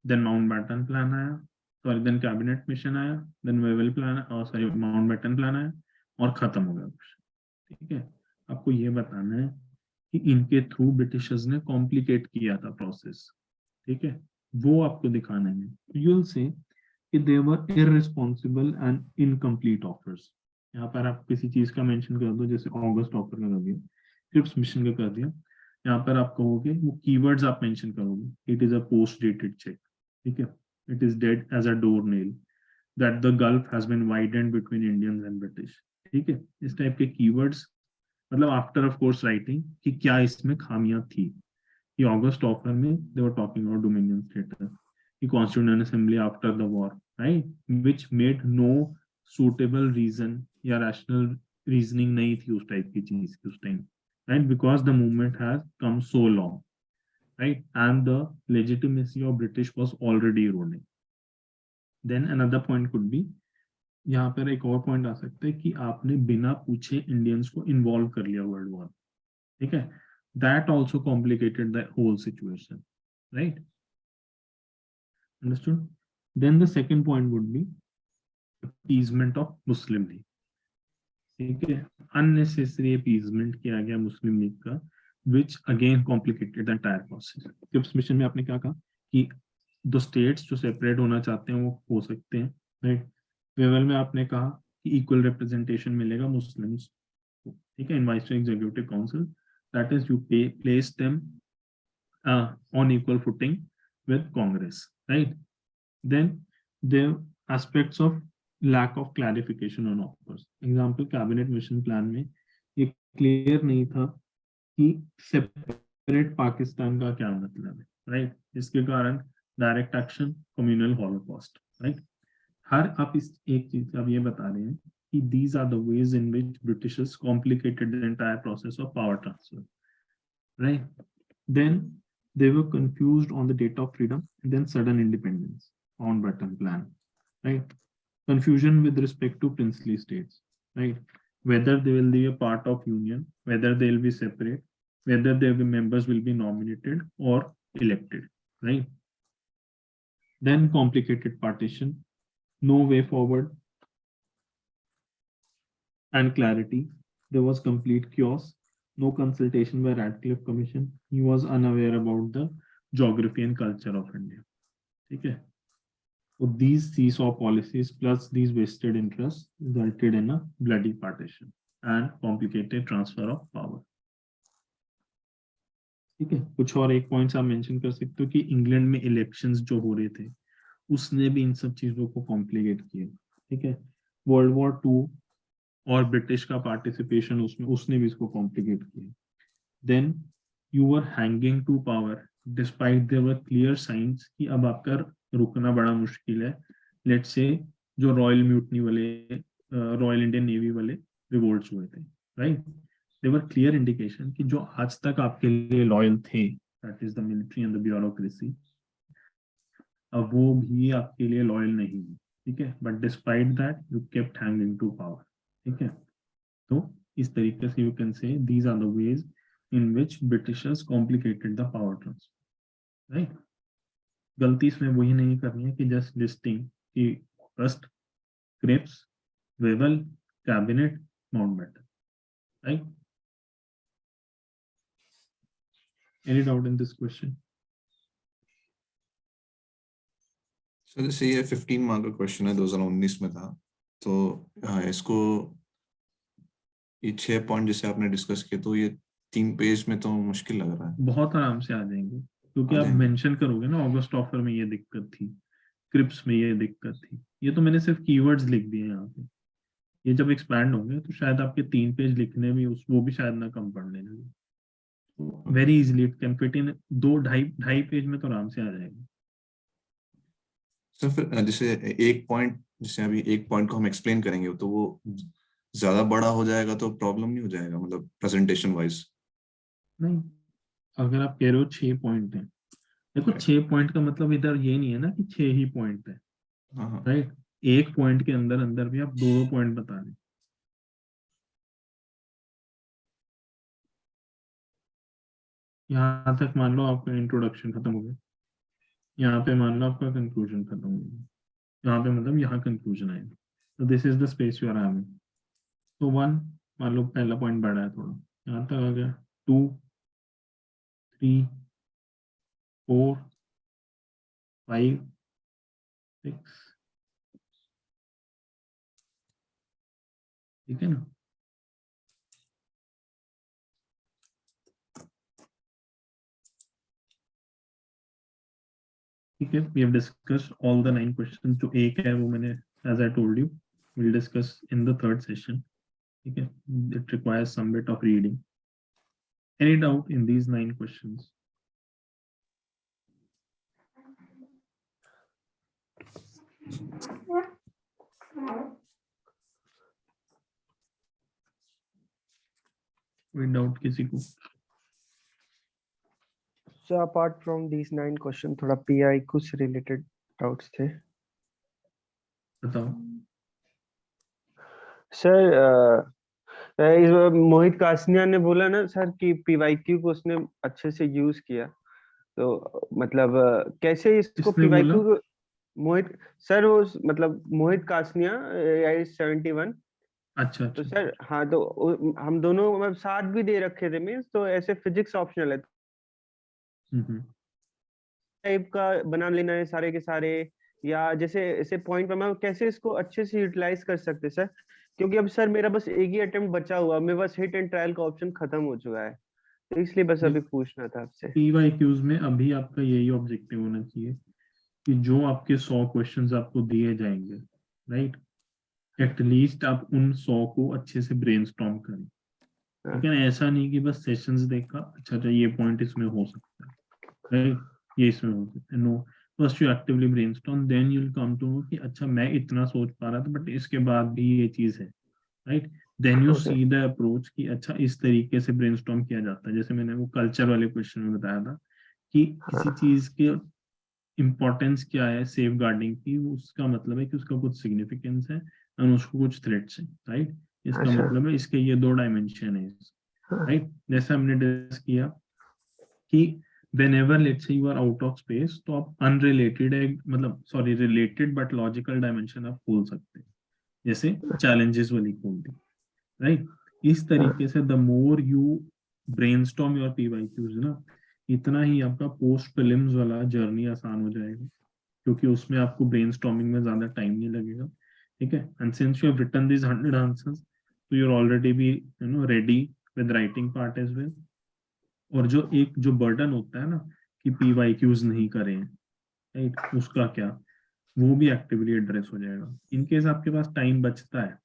देन माउंटबैटन प्लान आया, सॉरी देन कैबिनेट मिशन आया, देन वेवेल प्लान और सॉरी माउंटबैटन प्लान आया और खत्म हो गया कुछ, ठीक है। आपको ये बताना है कि इनके थ्रू ब्रिटिशर्स ने कॉम्प्लिकेट किया था प्रोसेस, ठीक है, वो आपको दिखाना है। यू विल से कि they were irresponsible and incomplete offers। यहाँ पर आप किसी चीज का मेंशन कर दो, जैसे अगस्त ऑफर का कर दिया, क्रिप्स मिशन का कर दिया, यहाँ पर आप कहोगे वो कीवर्ड्स आप मेंशन करोगे, it is a post dated cheque, ठीक है, it is dead as a door nail, that the gulf has been widened between Indians and British, ठीक है। इस टाइप के कीवर्ड्स, मतलब आफ्टर ऑफ कोर्स राइटिंग कि क्या इसमें खामियां थी, कि अगस्त ऑफर में they were talking about dominion status, कि constituent assembly after the war, right, which made no suitable reason या rational reasoning नहीं थी उस टाइप की चीज की उस time, right, because the movement has come so long, right, and the legitimacy of British was already eroding. Then another point could be, यहाँ पर एक और पॉइंट आ सकता है कि आपने बिना पूछे इंडियंस को इन्वॉल्व कर लिया वर्ल्ड वॉर, ठीक है, that also complicated the whole situation, right? Understood? Then the second point would be appeasement of Muslim League, ठीक है, unnecessary appeasement किया गया मुस्लिम लीग का, which again complicated the entire process। Cripps mission में आपने क्या कहा कि दो स्टेट्स जो सेपरेट होना चाहते हैं वो हो सकते हैं, राइट। वेवेल में आपने कहा कि इक्वल रिप्रेजेंटेशन मिलेगा मुस्लिम्स को, ठीक है, in vice executive council, that is you place them on equal footing with Congress, right. Then there aspects of lack of clarification on offers। Example, cabinet mission plan में ये clear नहीं था कि separate Pakistan का क्या मतलब है, right? इसके कारण direct action, communal holocaust, right? हर आप इस एक चीज आप ये बता रहे हैं कि these are the ways in which Britishers complicated the entire process of power transfer, right? Then they were confused on the date of freedom and then sudden independence, Mountbatten plan, right? Confusion with respect to princely states, right? Whether they will be a part of union, whether they will be separate, whether their members will be nominated or elected, right? Then complicated partition, no way forward and clarity. There was complete chaos, no consultation by Radcliffe Commission. He was unaware about the geography and culture of India. Okay. So these seesaw policies plus these vested interests resulted in a bloody partition and complicated transfer of power. ठीक है, कुछ और एक points आप mention कर सकते हो कि इंग्लैंड में इलेक्शंस जो हो रहे थे उसने भी इन सब चीजों को कॉम्प्लिकेट किया. ठीक है, वर्ल्ड वॉर 2 और ब्रिटिश का पार्टिसिपेशन उसमें उसने भी इसको कॉम्प्लिकेट किया. Then you were hanging to power despite there were clear signs कि अब आपका रुकना बड़ा मुश्किल है. लेट्स से जो रॉयल म्यूटनी वाले रॉयल इंडियन नेवी वाले रिवोल्ट्स हुए थे, right? There were clear indication कि जो आज तक आपके लिए लॉयल थे, that is the military and the bureaucracy, अब वो भी आपके लिए लॉयल नहीं है. ठीक है, but despite that you kept hanging to power. ठीक है, तो इस तरीके से you can say these are the ways in which Britishers complicated the power transfer, right? गलती इसमें वही नहीं करनी है कि जस्ट लिस्टिंग कि first Cripps, Wavell, cabinet, Mountbatten, right? Any doubt in this question? So जैसे ये 15 मार्क का क्वेश्चन है, 2019 में था, तो इसको ये 6 पॉइंट जिसे आपने डिस्कस किए, तो ये 3 पेज में तो मुश्किल लग रहा है. बहुत आराम से आ जाएंगे क्योंकि आ आप जाएंगे. मेंशन करोगे ना ऑगस्ट ऑफर में ये दिक्कत थी, क्रिप्स में ये दिक्कत थी. ये तो मैंने सिर्फ कीवर्ड्स लिख दिए यहाँ पे. ये जब एक्सपैंड होंगे तो शायद आपके 3 पेज लिखने में वो भी शायद ना कम पड़ने लगे. Very easily it can fit in 2-2.5 page में तो आराम से आ जाएगा. सर फिर जैसे एक पॉइंट, जैसे अभी एक पॉइंट को हम एक्सप्लेन करेंगे तो वो ज्यादा बड़ा हो जाएगा तो प्रॉब्लम नहीं हो जाएगा, मतलब प्रेजेंटेशन वाइज? नहीं, अगर आप कह रहे हो 6 पॉइंट है, देखो 6 पॉइंट का मतलब इधर ये नहीं है ना कि 6 ही पॉइंट है, राइट? एक पॉइंट के अंदर अंदर भी आप 2 पॉइंट बता रहे. यहाँ तक मान लो आपका इंट्रोडक्शन खत्म हो गया, यहाँ पे मान लो आपका कंक्लूजन खत्म हो गया, यहाँ पे मतलब यहाँ कंक्लूजन आएगा. तो this is the space you are having. तो 1 मान लो पहला पॉइंट बढ़ा है थोड़ा, यहाँ तक आ गया. 2, 3, 4, 5, 6. ठीक है ना? ठीक है, we have discussed all the 9 questions. जो एक है वो मैंने, as I told you, we'll discuss in the 3rd session. ठीक है, it requires some bit of reading. Any doubt in these 9 questions? कोई डाउट किसी को? So apart from these 9 questions, थोड़ा PI कुछ related doubts थे. बताओ. सर इस मोहित कासनिया ने बोला ना सर कि PYQ को उसने अच्छे से यूज किया, तो मतलब कैसे इसको किसने PYQ बोला? को? मोहित सर, वो मतलब मोहित कासनिया AI71. अच्छा तो अच्छा. सर हाँ, तो हम दोनों मतलब साथ भी दे रखे थे मीन्स, तो ऐसे फिजिक्स ऑप्शनल है टाइप का बना लेना है सारे के सारे, या जैसे ऐसे पॉइंट पर मैं कैसे इसको अच्छे से यूटिलाइज कर सकते सर? क्योंकि अब सर मेरा बस एक ही अटेम्प्ट बचा हुआ, मेरे पास हिट एंड ट्रायल का ऑप्शन खत्म हो चुका है, तो इसलिए बस अभी पूछना था आपसे. PYQs में अभी आपका यही ऑब्जेक्टिव होना चाहिए कि जो आपके 100 क्वेश्चंस आपको दिए जाएंगे, राइट, एटलीस्ट आप उन 100 को अच्छे से ब्रेनस्टॉर्म करें. ठीक है ना? ऐसा नहीं कि बस सेशंस देखा, अच्छा ये पॉइंट इसमें हो सकता है, राइट, ये इसमें हो सकता है. No, first you actively brainstorm, then you will come to know कि अच्छा मैं इतना सोच पा रहा था बट इसके बाद भी ये चीज है, right? Then you see the approach कि अच्छा इस तरीके से ब्रेनस्टॉर्म किया जाता है. जैसे मैंने वो कल्चर वाले क्वेश्चन में बताया था कि किसी चीज के इम्पोर्टेंस क्या है सेफ गार्डिंग की, उसका मतलब है कि उसका कुछ सिग्निफिकेंस है और उसको कुछ थ्रेट्स है, राइट? इसका मतलब है इसके ये 2 डायमेंशन है. राइट। जैसे हमने डिस्कस किया कि whenever let's say you are out of space, तो आप अनरिलेटेड मतलब sorry related but logical dimension आप खोल सकते हैं, जैसे चैलेंजेस वाली खोल दी, राइट। इस तरीके से the more you brainstorm your PYQs ना, इतना ही आपका पोस्ट प्रीलिम्स वाला जर्नी आसान हो जाएगा, क्योंकि उसमें आपको ब्रेनस्टॉर्मिंग में ज्यादा टाइम नहीं लगेगा, ठीक है। And since you have written this 100 answers, तो you are already be ready with writing part as well. और जो बर्डन होता है ना कि पीवाईक्यूज नहीं करें, राइट, उसका क्या, वो भी एक्टिवली एड्रेस हो जाएगा इन केस आपके पास टाइम बचता है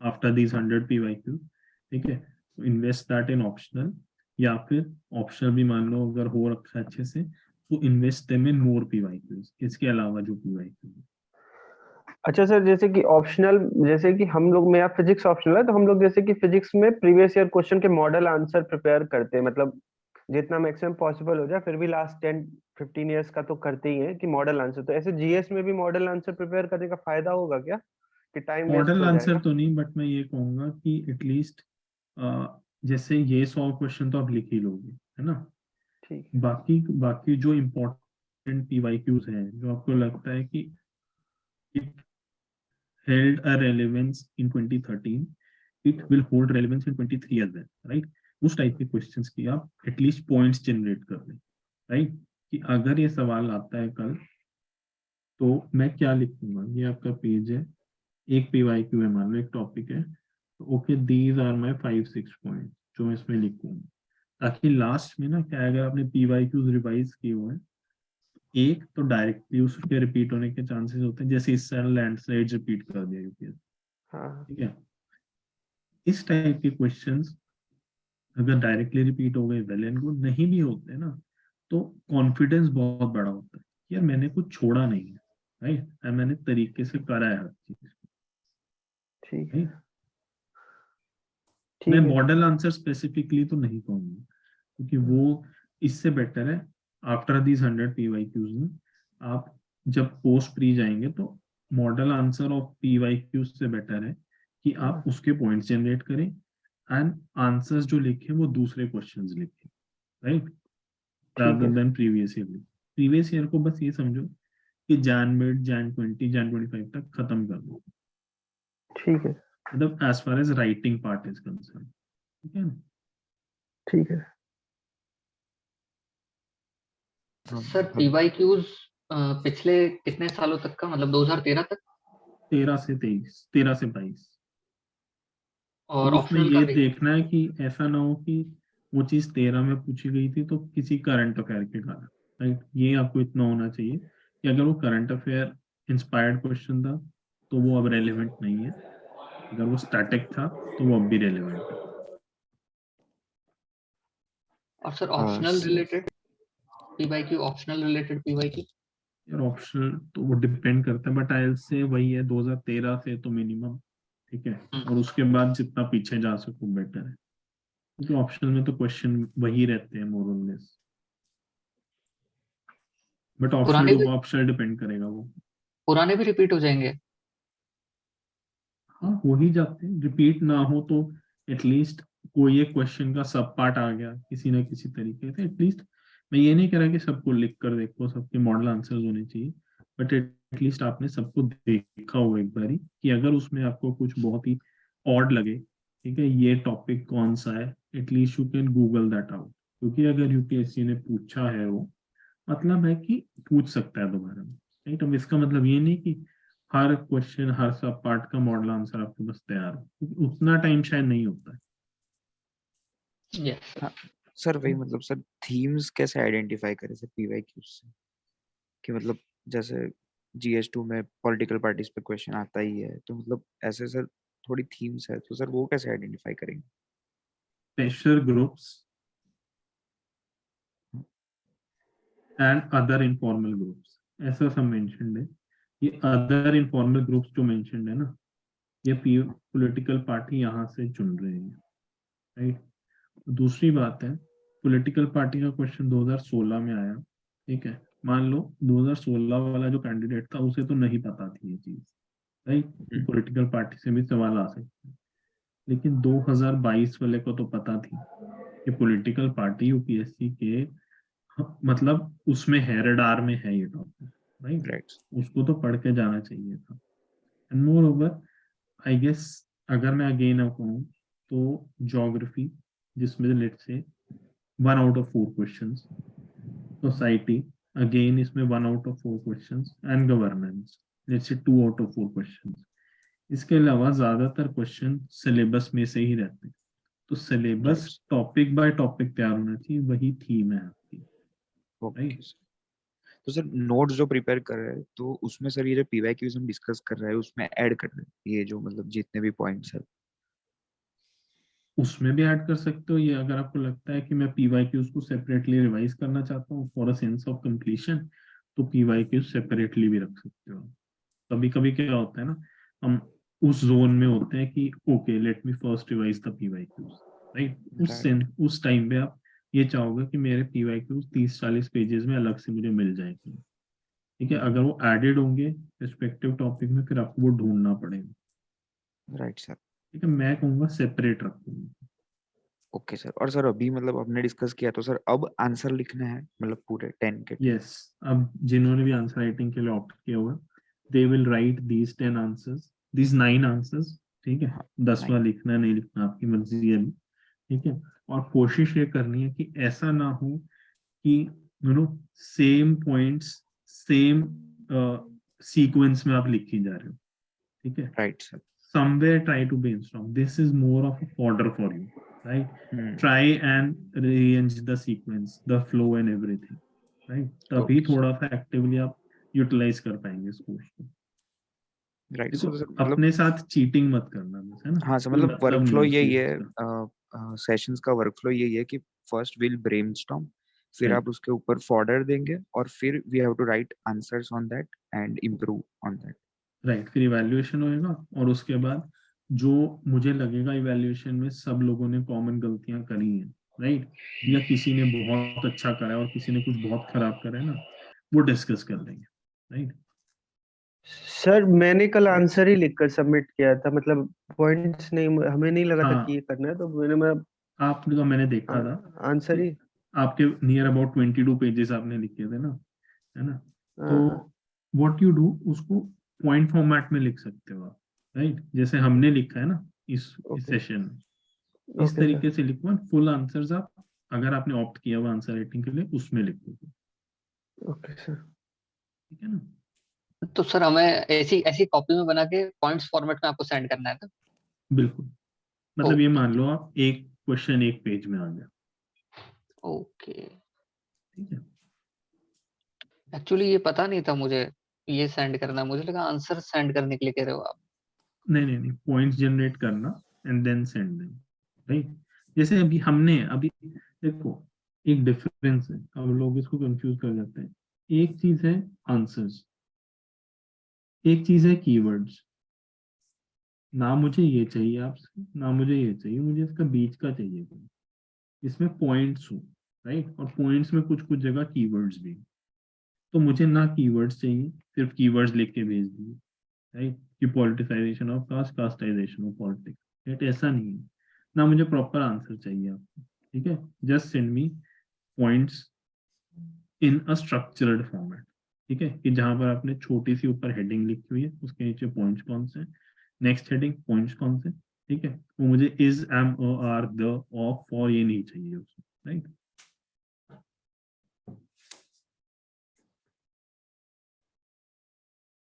आफ्टर दीज 100 पीवाईक्यू, ठीक है। तो इन्वेस्ट दैट इन ऑप्शनल, या फिर ऑप्शनल भी मान लो अगर हो रखा है अच्छे से, तो invest them in more PYQs, इसके अलावा जो पीवाईक्यू। अच्छा सर, जैसे कि ऑप्शनल, जैसे कि हम लोग, मेरा फिजिक्स ऑप्शनल है, तो हम लोग जैसे कि फिजिक्स में प्रीवियस ईयर क्वेश्चन के मॉडल आंसर प्रिपेयर करते हैं, मतलब जितना मैक्सिमम पॉसिबल हो जाए, फिर भी लास्ट 10-15 इयर्स का तो करते ही हैं कि मॉडल आंसर। तो ऐसे जीएस में भी मॉडल आंसर प्रिपेयर करने का फायदा होगा क्या, कि टाइम वेस्ट मॉडल हो आंसर जाएगा? तो नहीं, बट मैं ये कहूंगा कि एटलीस्ट जैसे ये 100 क्वेश्चन तो आप लिख ही लोगे, है ना। ठीक है। बाकी बाकी जो इम्पोर्टेंट पीवाईक्यूज हैं, जो आपको लगता है कि it held a relevance in 2013, it will hold relevance in 23 as well, right? उस टाइप के क्वेश्चंस की आप एटलीस्ट पॉइंट्स जनरेट कर लें, राइट। कि अगर ये सवाल आता है कल, तो मैं क्या लिखूंगा, ये आपका पेज है, एक पीवाईक्यू है, मान लो एक टॉपिक है, तो okay these are my 5-6 point जो मैं इसमें लिखूंगा, ताकि लास्ट में ना क्या है, अगर आपने पीवाईक्यूज रिवाइज किए हुए हैं, एक तो डायरेक्टली उसके रिपीट होने के चांसेस होते हैं, जैसे इस साल लैंडस्लाइड रिपीट कर दिया यूपीएससी, हाँ। ठीक है। इस टाइप के क्वेश्चंस अगर डायरेक्टली रिपीट हो गए वेल एंड गुड, नहीं भी होते ना, तो कॉन्फिडेंस बहुत बड़ा होता है कि यार मैंने कुछ छोड़ा नहीं है, राइट, मैंने तरीके से करा है हर चीज, ठीक है। राइट। मैं ठीक है। मॉडल आंसर स्पेसिफिकली तो नहीं कहूंगा, क्योंकि वो इससे बेटर है आफ्टर दीज 100 पीवाईक्यूज में आप जब पोस्ट प्री जाएंगे, तो मॉडल आंसर ऑफ पीवाईक्यूज से बेटर है कि आप उसके पॉइंट्स जनरेट करें एंड आंसर्स जो लिखे वो दूसरे क्वेश्चंस लिखें, राइट, ठीक rather है। than previous year। Previous year को बस ये समझो कि Jan 20, Jan 25 तक खत्म कर दो, ठीक है। मतलब as far as writing part is concern, ठीक है ना। ठीक है। सर पीवाईक्यूज पिछले कितने सालों तक का, मतलब 2013 तक? 13 से 23, 13 से 22। और अब उसमें ऑप्शनल का ये भी? देखना है कि ऐसा ना हो कि वो चीज 13 में पूछी गई थी तो किसी करंट अफेयर के कारण, राइट। ये आपको इतना होना चाहिए कि अगर वो करंट अफेयर इंस्पायर्ड क्वेश्चन था, तो वो अब रेलिवेंट नहीं है, अगर वो स्टैटिक था तो वो अब भी रेलिवेंट है। और sir optional related PYQ, optional related PYQ? यार ऑप्शनल तो वो डिपेंड करता है, बट आई से वही है 2013 से तो मिनिमम, ठीक है। और उसके बाद जितना पीछे जा सको बेटर है, क्योंकि ऑप्शनल में तो क्वेश्चन वही रहते हैं मोर और लेस, बट ऑप्शनल पुराने टू भी ऑप्शनल डिपेंड करेगा वो। पुराने भी रिपीट हो जाएंगे? हाँ हो ही जाते हैं, रिपीट ना हो तो एटलीस्ट कोई एक क्वेश्चन का सब पार्ट आ गया किसी ना किसी तरीके से, एटलीस्ट। मैं ये नहीं कह रहा कि सबको लिख कर देखो, सबके मॉडल आंसर्स होने चाहिए, बट एटलीस्ट आपने सबको देखा हो एक बारी, कि अगर उसमें आपको कुछ बहुत ही ऑड लगे, ठीक है, ये टॉपिक कौन सा है, at least you can Google that out, क्योंकि अगर यूपीएससी ने पूछा है वो, मतलब है कि पूछ सकता है दोबारा, राइट। अब इसका मतलब ये नहीं कि हर क्वेश्चन हर सब पार्ट का मॉडल आंसर आपके पास तैयार हो, क्योंकि उतना टाइम शायद नहीं होता है। यस। हाँ सर, वही मतलब सर थीम्स कैसे आइडेंटिफाई करें सर पीवाईक्यूज से, कि मतलब जैसे GS2 में पॉलिटिकल पार्टीज पे क्वेश्चन आता ही है, तो मतलब ऐसे सर थोड़ी थीम्स है, तो सर वो कैसे आइडेंटिफाई करेंगे? Pressure groups and other informal groups, ऐसा सब मेंशन्ड है। ये अदर इनफॉर्मल ग्रुप्स जो मेंशन्ड है ना, ये पॉलिटिकल पार्टी यहाँ से चुन रहे हैं, राइट। दूसरी बात है, पॉलिटिकल पार्टी का क्वेश्चन 2016 में आया, ठीक है, मान लो 2016 वाला जो कैंडिडेट था उसे तो नहीं पता थी ये चीज, राइट, कि पॉलिटिकल पार्टी से भी सवाल आ सकते हैं। लेकिन 2022 वाले को तो पता थी कि पॉलिटिकल पार्टी यूपीएससी के मतलब उसमें है, रडार में है ये टॉपिक, राइट? राइट उसको तो पढ़ के जाना चाहिए था। And more over I guess अगर मैं अगेन अब कहूँ तो ज्योग्राफी, जिसमें let's say 1 out of 4 questions, society again इसमें 1 out of 4 questions, and governance let's say 2 out of 4 questions. इसके अलावा ज्यादातर क्वेश्चन सिलेबस में से ही रहते हैं, तो syllabus right topic by topic तैयार होना चाहिए, वही थीम है आपकी, ओके राइट? सर। तो सर नोट्स जो प्रिपेयर कर रहे हैं तो उसमें सर ये जो पीवाईक्यूज हम डिस्कस कर रहे हैं उसमें ऐड कर रहे हैं ये जो मतलब जितने भी पॉइंट्स है। उसमें भी ऐड कर सकते हो ये, अगर आपको लगता है कि मैं पीवाईक्यूज को सेपरेटली रिवाइज करना चाहता हूँ for a sense of completion, तो पीवाईक्यूज सेपरेटली भी रख सकते हो। कभी कभी क्या होता है ना, हम उस जोन में होते हैं कि okay let me first revise the PYQs, right? उस टाइम पे आप ये चाहोगे कि मेरे पीवाईक्यूज 30-40 पेजेस में अलग से मुझे मिल जाएंगे, ठीक है? अगर वो एडेड होंगे रिस्पेक्टिव टॉपिक में, फिर आपको वो ढूंढना पड़ेगा, राइट सर। ठीक है? मैं कहूंगा सेपरेट रखूंगा। Okay sir. और सर अभी मतलब हमने डिस्कस किया तो सर अब आंसर लिखना है मतलब पूरे 10 के 10। यस, अब जिन्होंने भी आंसर राइटिंग के लिए ऑप्ट किया हुआ, they will write these 10 answers, these 9 answers, ठीक है? हाँ 10वां 9। लिखना नहीं लिखना आपकी मर्जी है, ठीक है? और कोशिश ये करनी है कि ऐसा ना हो कि you know same points same sequence में आप लिखी जा रहे हो, ठीक है? Right sir. Somewhere try to brainstorm. This is more of a fodder for you, right? Try and rearrange the sequence, the flow and everything, right? तभी okay थोड़ा सा एक्टिवली आप यूटिलाइज कर पाएंगे इस कोर्स को। राइट देखो, सर। मतलब अपने साथ चीटिंग मत करना बस, है ना? हाँ सर कोई मतलब मतलब नहीं वर्कफ्लो है यही चीटिंग है का, सेशंस का वर्कफ्लो यही है कि फर्स्ट विल ब्रेनस्टॉर्म, फिर आप राइट? उसके ऊपर फॉर्डर देंगे और फिर we have to write answers on that and improve on that. Right, फिर इवैल्यूएशन होएगा, और उसके बाद जो मुझे लगेगा इवैल्यूएशन में सब लोगों ने कॉमन गलतियां करी हैं, राइट, या किसी ने बहुत अच्छा करा है और किसी ने कुछ बहुत खराब करा है ना, वो डिस्कस कर लेंगे, राइट? सर मैंने कल आंसर ही लिखकर सबमिट किया था, मतलब पॉइंट्स नहीं, हमें नहीं लगा था कि ये हाँ, करना है, तो मैंने आपका मैंने देखा था आंसर कि ही। आपके नियर अबाउट 22 पेजेस आपने लिखे थे ना, है ना? तो हाँ, व्हाट यू डू, उसको पॉइंट फॉर्मेट में लिख सकते हो आप, राइट? जैसे हमने लिखा है ना इस ओके सेशन में, इस ओके सर। तरीके से लिखो। फुल आंसर्स आप, अगर आपने ऑप्ट किया हुआ आंसर राइटिंग के लिए, उसमें लिखो, ओके सर। ठीक है ना? तो सर हमें ऐसी ऐसी कॉपी में बना के पॉइंट्स फॉर्मेट में आपको सेंड करना है ना? बिल्कुल, मतलब ये ओके मान लो आप एक क्वेश्चन एक पेज में आ गया, ओके। ठीक है? एक्चुअली ये पता नहीं था मुझे ये सेंड करना, मुझे लगा आंसर सेंड करने के लिए कह रहे हो आप। नहीं नहीं नहीं, पॉइंट्स जनरेट करना and then send them, right? जैसे अभी हमने अभी देखो, एक डिफरेंस है, अब लोग इसको कंफ्यूज कर जाते हैं। एक चीज है आंसर्स, एक चीज है कीवर्ड्स। ना मुझे ये चाहिए आपसे, ना मुझे ये चाहिए, मुझे इसका बीच का चाहिए कोई, इसमें पॉइंट्स हो, राइट? और पॉइंट्स में कुछ कुछ जगह कीवर्ड्स भी। तो मुझे ना कीवर्ड्स चाहिए, सिर्फ कीवर्ड्स लिख के भेज दिए, राइट? कि politicisation of caste, castisation of politics, right? ऐसा नहीं है। ना मुझे प्रॉपर आंसर चाहिए आपको, ठीक है? Just send me points in a structured format, ठीक है? कि जहां पर आपने छोटी सी ऊपर हेडिंग लिखी हुई है, उसके नीचे पॉइंट्स कौन से, नेक्स्ट हेडिंग पॉइंट्स कौन से, ठीक है? वो मुझे is, M, R, the, of, for ये नहीं चाहिए उसमें, राइट?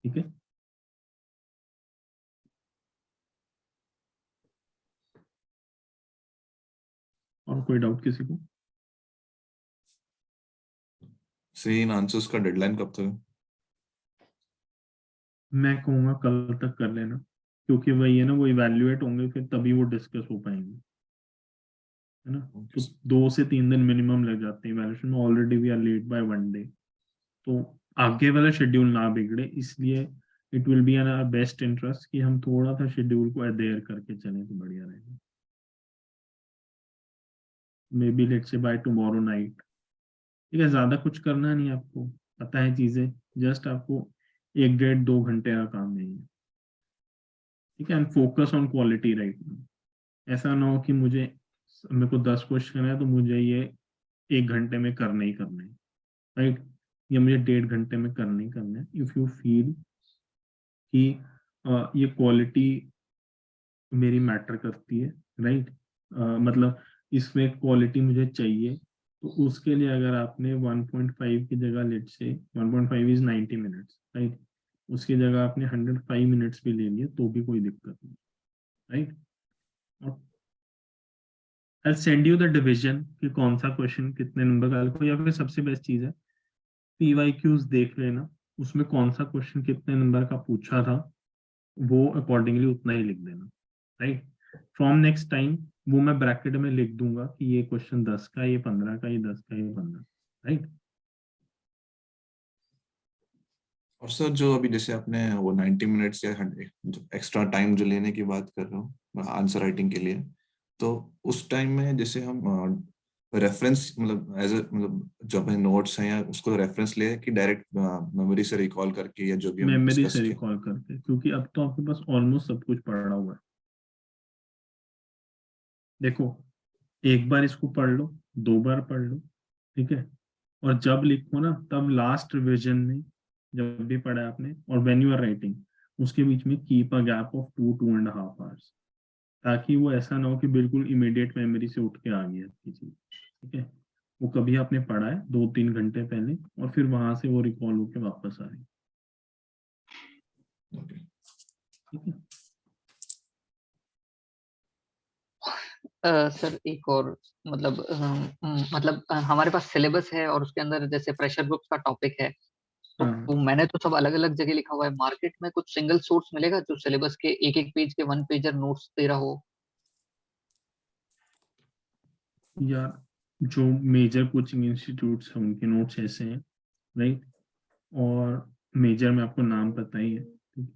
ठीक है? और कोई डाउट किसी को? सही, इन आंसर्स का डेडलाइन कब तक है? मैं कहूंगा कल तक कर लेना, क्योंकि वही है ना, वो इवैल्यूएट होंगे फिर तभी वो डिस्कस हो पाएंगे, है ना? ओके तो सर। 2 से 3 दिन मिनिमम लग जाते हैं इवैल्यूएशन में, already we are late by 1 day. तो आगे वाला शेड्यूल ना बिगड़े, इसलिए it will be in our best interest कि हम थोड़ा सा शेड्यूल को अडेयर करके चलें तो बढ़िया रहेगा। मे बी लेट्स से बाय टुमारो नाइट, ठीक है? ज्यादा कुछ करना नहीं आपको, पता है चीजें, जस्ट आपको 1-1.5-2 घंटे का काम नहीं है, ठीक है? And focus on quality right now, ऐसा ना हो कि मेरे को 10 क्वेश्चन है तो मुझे ये 1 घंटे में करने ही करने हैं, राइट, या मुझे 1.5 घंटे में करने ही करने हैं। इफ यू फील कि ये क्वालिटी मेरी मैटर करती है, राइट, मतलब इसमें क्वालिटी मुझे चाहिए, तो उसके लिए अगर आपने 1.5 की जगह लेट से 1.5 इज 90 मिनट्स, राइट, उसकी जगह आपने 105 मिनट्स भी ले लिए तो भी कोई दिक्कत नहीं, right. I send you the division कि कौन सा क्वेश्चन कितने नंबर का को, या फिर सबसे बेस्ट चीज है पीवाईक्यूज देख लेना, उसमें कौन सा क्वेश्चन कितने नंबर का पूछा था वो अकॉर्डिंगली उतना ही लिख देना, राइट। फ्रॉम नेक्स्ट टाइम वो मैं ब्रैकेट में लिख दूंगा कि ये क्वेश्चन 10 का, ये 15 का, ये 10 का, ये 15, राइट। और सर जो अभी जैसे आपने वो 90 मिनट्स या एक्स्ट्रा टाइम जो लेने की बात कर रहे हो आंसर राइटिंग के लिए, तो उस टाइम में जैसे हम रेफरेंस मतलब एज मतलब जो अपने नोट्स हैं या उसको रेफरेंस ले कि डायरेक्ट मेमोरी से रिकॉल करके या जो भी हम मेमोरी डिस्कस से किया। रिकॉल करके, क्योंकि अब तो आपके पास ऑलमोस्ट सब कुछ पड़ा हुआ है। देखो, एक बार इसको पढ़ लो, 2 बार पढ़ लो, ठीक है, और जब लिखो ना तब लास्ट रिविजन में जब भी पढ़ा आपने और व्हेन यू आर राइटिंग उसके बीच में keep a gap of 2-2.5 hours, ताकि वो ऐसा ना हो कि बिल्कुल इमीडिएट मेमोरी से उठ के आ गया आपकी चीज, ठीक है। वो कभी आपने पढ़ा है 2-3 घंटे पहले और फिर वहां से वो रिकॉल होके वापस आ रही, Okay. ठीक है। सर एक और मतलब हमारे पास सिलेबस है और उसके अंदर जैसे प्रेशर ग्रुप्स का टॉपिक है, तो हाँ, वो मैंने तो सब अलग अलग जगह लिखा हुआ है। मार्केट में कुछ सिंगल सोर्स मिलेगा जो सिलेबस के एक एक पेज के 1 पेजर नोट्स दे रहा हो? या जो मेजर कोचिंग इंस्टीट्यूट्स हैं उनके नोट्स ऐसे हैं, राइट, और मेजर में आपको नाम पता ही है, ठीक है?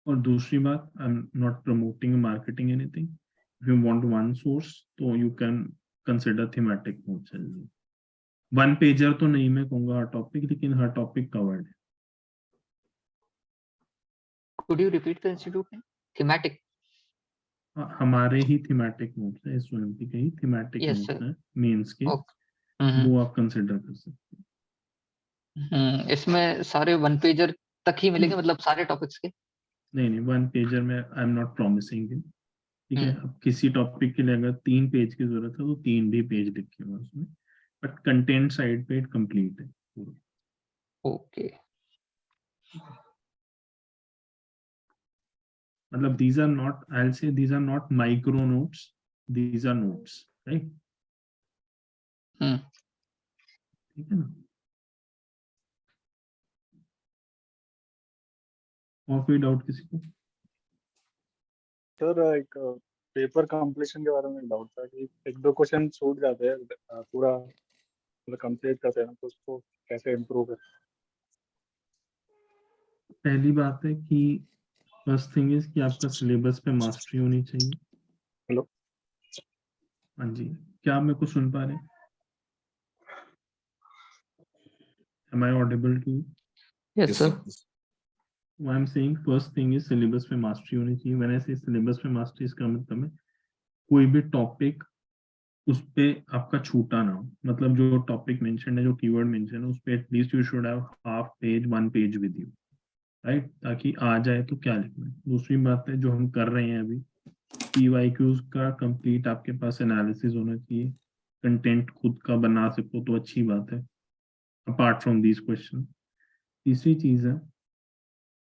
और दूसरी बात, I am not promoting marketing anything, if you want one source तो you can consider thematic notes as well. 1 pager तो नहीं मैं कहूंगा हर टॉपिक, लेकिन हर टॉपिक कवर्ड है। Could you repeat the institute name? Thematic? हमारे ही थीमेटिक नोट्स है, एसओएमपी के ही थीमेटिक यस नोट्स सर। हैं मेंस के, ओके। वो आप कंसिडर कर सकते इसमें सारे 1 पेजर तक ही हैं। मिलेंगे, मतलब सारे टॉपिक्स के? नहीं नहीं, 1 पेजर में आई एम नॉट प्रॉमिसिंग, ठीक है। हम्म। अब किसी टॉपिक के लिए अगर 3 पेज की जरूरत है तो 3 भी पेज लिखे हुए उसमें, बट कंटेंट साइड पे कंप्लीट है पूरा। ओके। मतलब these are not, I'll say these are not micro notes, these are notes, right? हम्म। ठीक है ना। और कोई डाउट किसी को? सर एक पेपर कंप्लीशन के बारे में डाउट था कि 1-2 क्वेश्चन छूट जाते हैं पूरा मतलब कंप्लीट करते हैं तो उसको कैसे इम्प्रूव करें? पहली बात है कि फर्स्ट थिंग इज कि आपका सिलेबस पे मास्टरी होनी चाहिए। हेलो, हाँ जी, क्या आप मेरे को सुन पा रहे हैं? Am I audible to you? Yes Yes, sir. sir. I'm saying first thing is syllabus पे मास्टरी होनी चाहिए। When I say सिलेबस पे मास्टरी, इसका मतलब है कोई भी टॉपिक उस पे आपका छूटा ना हो, मतलब जो टॉपिक मेंशन है, जो कीवर्ड मेंशन है, उस पे at least you should have half page 1 page with you, right, ताकि आ जाए तो क्या लिखना है। दूसरी बात है जो हम कर रहे हैं अभी, पीवाईक्यूज का कंप्लीट आपके पास एनालिसिस होना चाहिए, कंटेंट खुद का बना सको तो अच्छी बात है, अपार्ट फ्रॉम दीज क्वेश्चन। तीसरी चीज है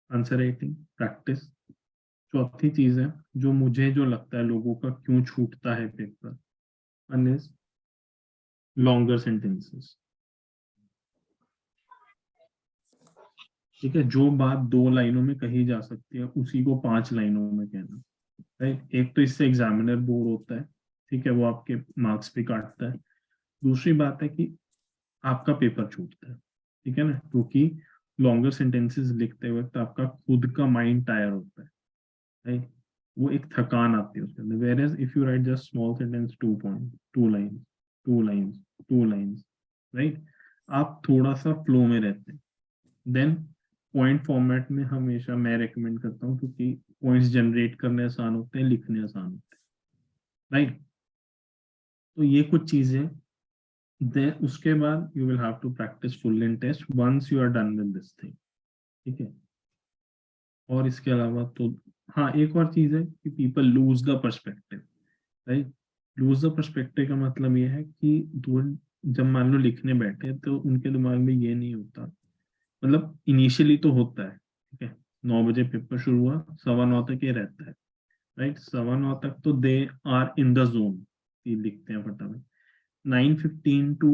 आंसर राइटिंग प्रैक्टिस। चौथी चीज है जो मुझे जो लगता है लोगों का क्यों छूटता है पेपर, अनलेस लॉन्गर सेंटेंसेस, ठीक है, जो बात 2 लाइनों में कही जा सकती है उसी को 5 लाइनों में कहना, राइट। एक तो इससे एग्जामिनर बोर होता है, ठीक है, वो आपके मार्क्स भी काटता है। दूसरी बात है कि आपका पेपर छूटता है, ठीक है ना, क्योंकि लॉन्गर सेंटेंसेस लिखते वक्त आपका खुद का माइंड टायर होता है, राइट, वो एक थकान आती है उसके अंदर। Whereas if you write just small sentence, 2 point, 2 lines, 2 lines, 2 lines, right, आप थोड़ा सा फ्लो में रहते हैं। देन पॉइंट फॉर्मेट में हमेशा मैं रेकमेंड करता हूँ, क्योंकि पॉइंट्स जनरेट करने आसान होते हैं, लिखने आसान होते हैं, राइट। तो ये कुछ चीजें, देन उसके बाद you will have to practice full in test once you are done with this thing, ठीक है। और इसके अलावा तो हाँ, एक और चीज है कि people lose the perspective, right. Lose the perspective का मतलब ये है कि जब मान लो लिखने बैठे तो उनके दिमाग में ये नहीं होता, मतलब इनिशियली तो होता है, ठीक है, 9 बजे पेपर शुरू हुआ, 9:15 तक ये रहता है, राइट। 9:15 तक तो they are in the zone, लिखते हैं फटाफट। 9:15 to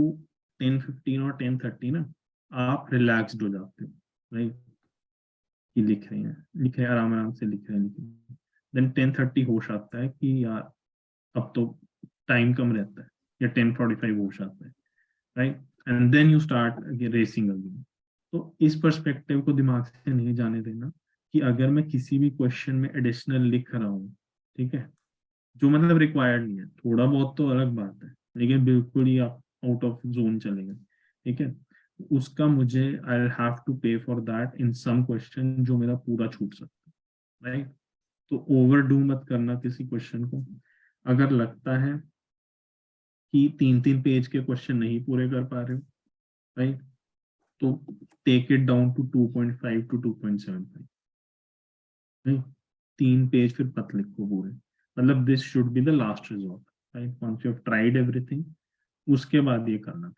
10:15 और 10:30 ना आप रिलैक्स्ड हो जाते हो, राइट, कि लिख रहे हैं आराम आराम से लिख रहे हैं। देन 10:30 होश आता है कि यार अब तो टाइम कम रहता है, या 10:45 होश आता है, right. And then you start racing again. तो इस पर्सपेक्टिव को दिमाग से नहीं जाने देना कि अगर मैं किसी भी क्वेश्चन में एडिशनल लिख रहा हूँ, ठीक है, जो मतलब रिक्वायर्ड नहीं है, थोड़ा बहुत तो अलग बात है, लेकिन बिल्कुल ही आप आउट ऑफ जोन चले गए, ठीक है, उसका मुझे I have to pay for that in some question जो मेरा पूरा छूट सकता है, राइट। तो ओवर डू मत करना किसी क्वेश्चन को। अगर लगता है कि 3-3 पेज के क्वेश्चन नहीं पूरे कर पा रहे हो, राइट, तो take it down to 2.5 to 2.75, right. 3 page फिर मत लिखो पूरे, मतलब this should be the last resort, right, once you have tried everything, उसके बाद ये करना।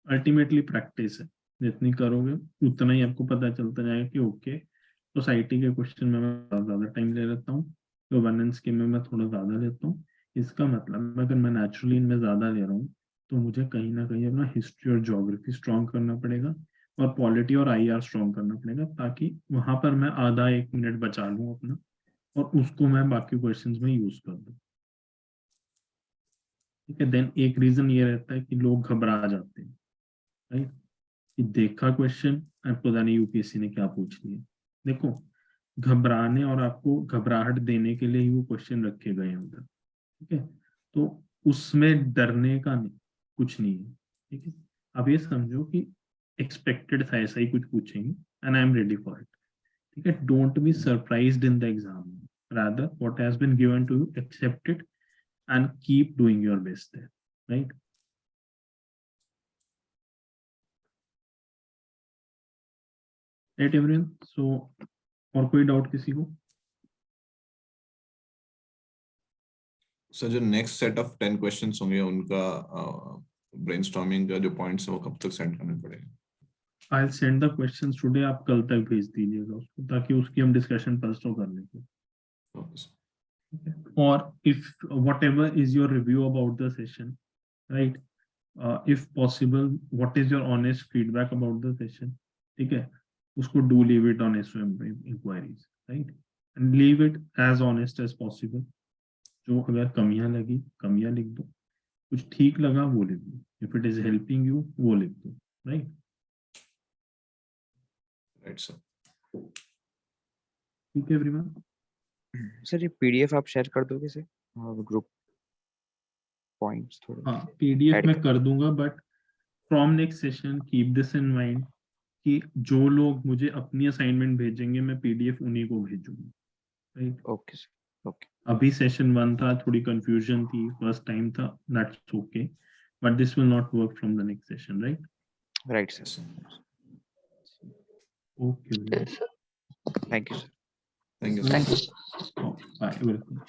अल्टीमेटली प्रैक्टिस है, जितनी करोगे उतना ही आपको पता चलता जाएगा कि ओके सोसाइटी के क्वेश्चन में मैं ज्यादा टाइम ले लेता हूँ, गवर्नेंस के में मैं थोड़ा ज्यादा लेता हूँ, इसका मतलब अगर मैं नेचुरली इनमें ज्यादा ले रहा हूँ तो मुझे कहीं ना कहीं अपना हिस्ट्री और ज्योग्राफी स्ट्रॉन्ग करना पड़ेगा, और पॉलिटी और आईआर स्ट्रॉन्ग करना पड़ेगा, ताकि वहां पर मैं आधा 1 मिनट बचा लूँ अपना, और उसको मैं बाकी क्वेश्चंस में यूज कर दूँ, ठीक है। देन एक रीजन ये रहता है कि लोग घबरा जाते हैं, राइट, कि देखा क्वेश्चन अब पता नहीं यूपीएससी ने क्या पूछ लिया। देखो, घबराने और आपको घबराहट देने के लिए ही वो क्वेश्चन रखे गए हैं उधर, ठीक है, तो उसमें डरने का नहीं, कुछ नहीं है, ठीक है। आप ये समझो कि एक्सपेक्टेड था ऐसा ही कुछ पूछेंगे and I am ready for it, ठीक है। Don't be surprised in the exam, rather what has been given to you accept it and keep doing your best there, right. Right everyone, so और कोई doubt किसी को? Sir जो next set of 10 questions होंगे उनका brainstorming का जो points है वो कब तक सेंड करने पड़ेंगे? I'll send the questions today, आप कल तक भेज दीजिएगा उसको, ताकि उसकी हम डिस्कशन परसों कर लेंगे। Okay, sir. और if whatever is your review about the session, right, if possible what is your honest feedback about the session, ठीक है, उसको do leave it on SOM inquiries, right, and leave it as honest as possible। जो अगर कमियां लगी कमियां लिख दो, कुछ ठीक लगा वो लिख दो, if it is helping you वो लिख दो, right। Right, sir. ठीक है एवरीवन। सर ये पीडीएफ आप शेयर कर दोगे सर ग्रुप पॉइंट्स थोड़े? हाँ, पीडीएफ Add में कर दूंगा, but from next session keep this in mind कि जो लोग मुझे अपनी असाइनमेंट भेजेंगे मैं पीडीएफ उन्हीं को भेजूंगा, राइट। Okay sir, okay. अभी सेशन 1 था, थोड़ी कंफ्यूजन थी, फर्स्ट टाइम था, that's okay, but this will not work from the next session, right. Right sir, okay, Yes, sir. Thank you sir. Thank you, sir. Thank you. Bye, welcome.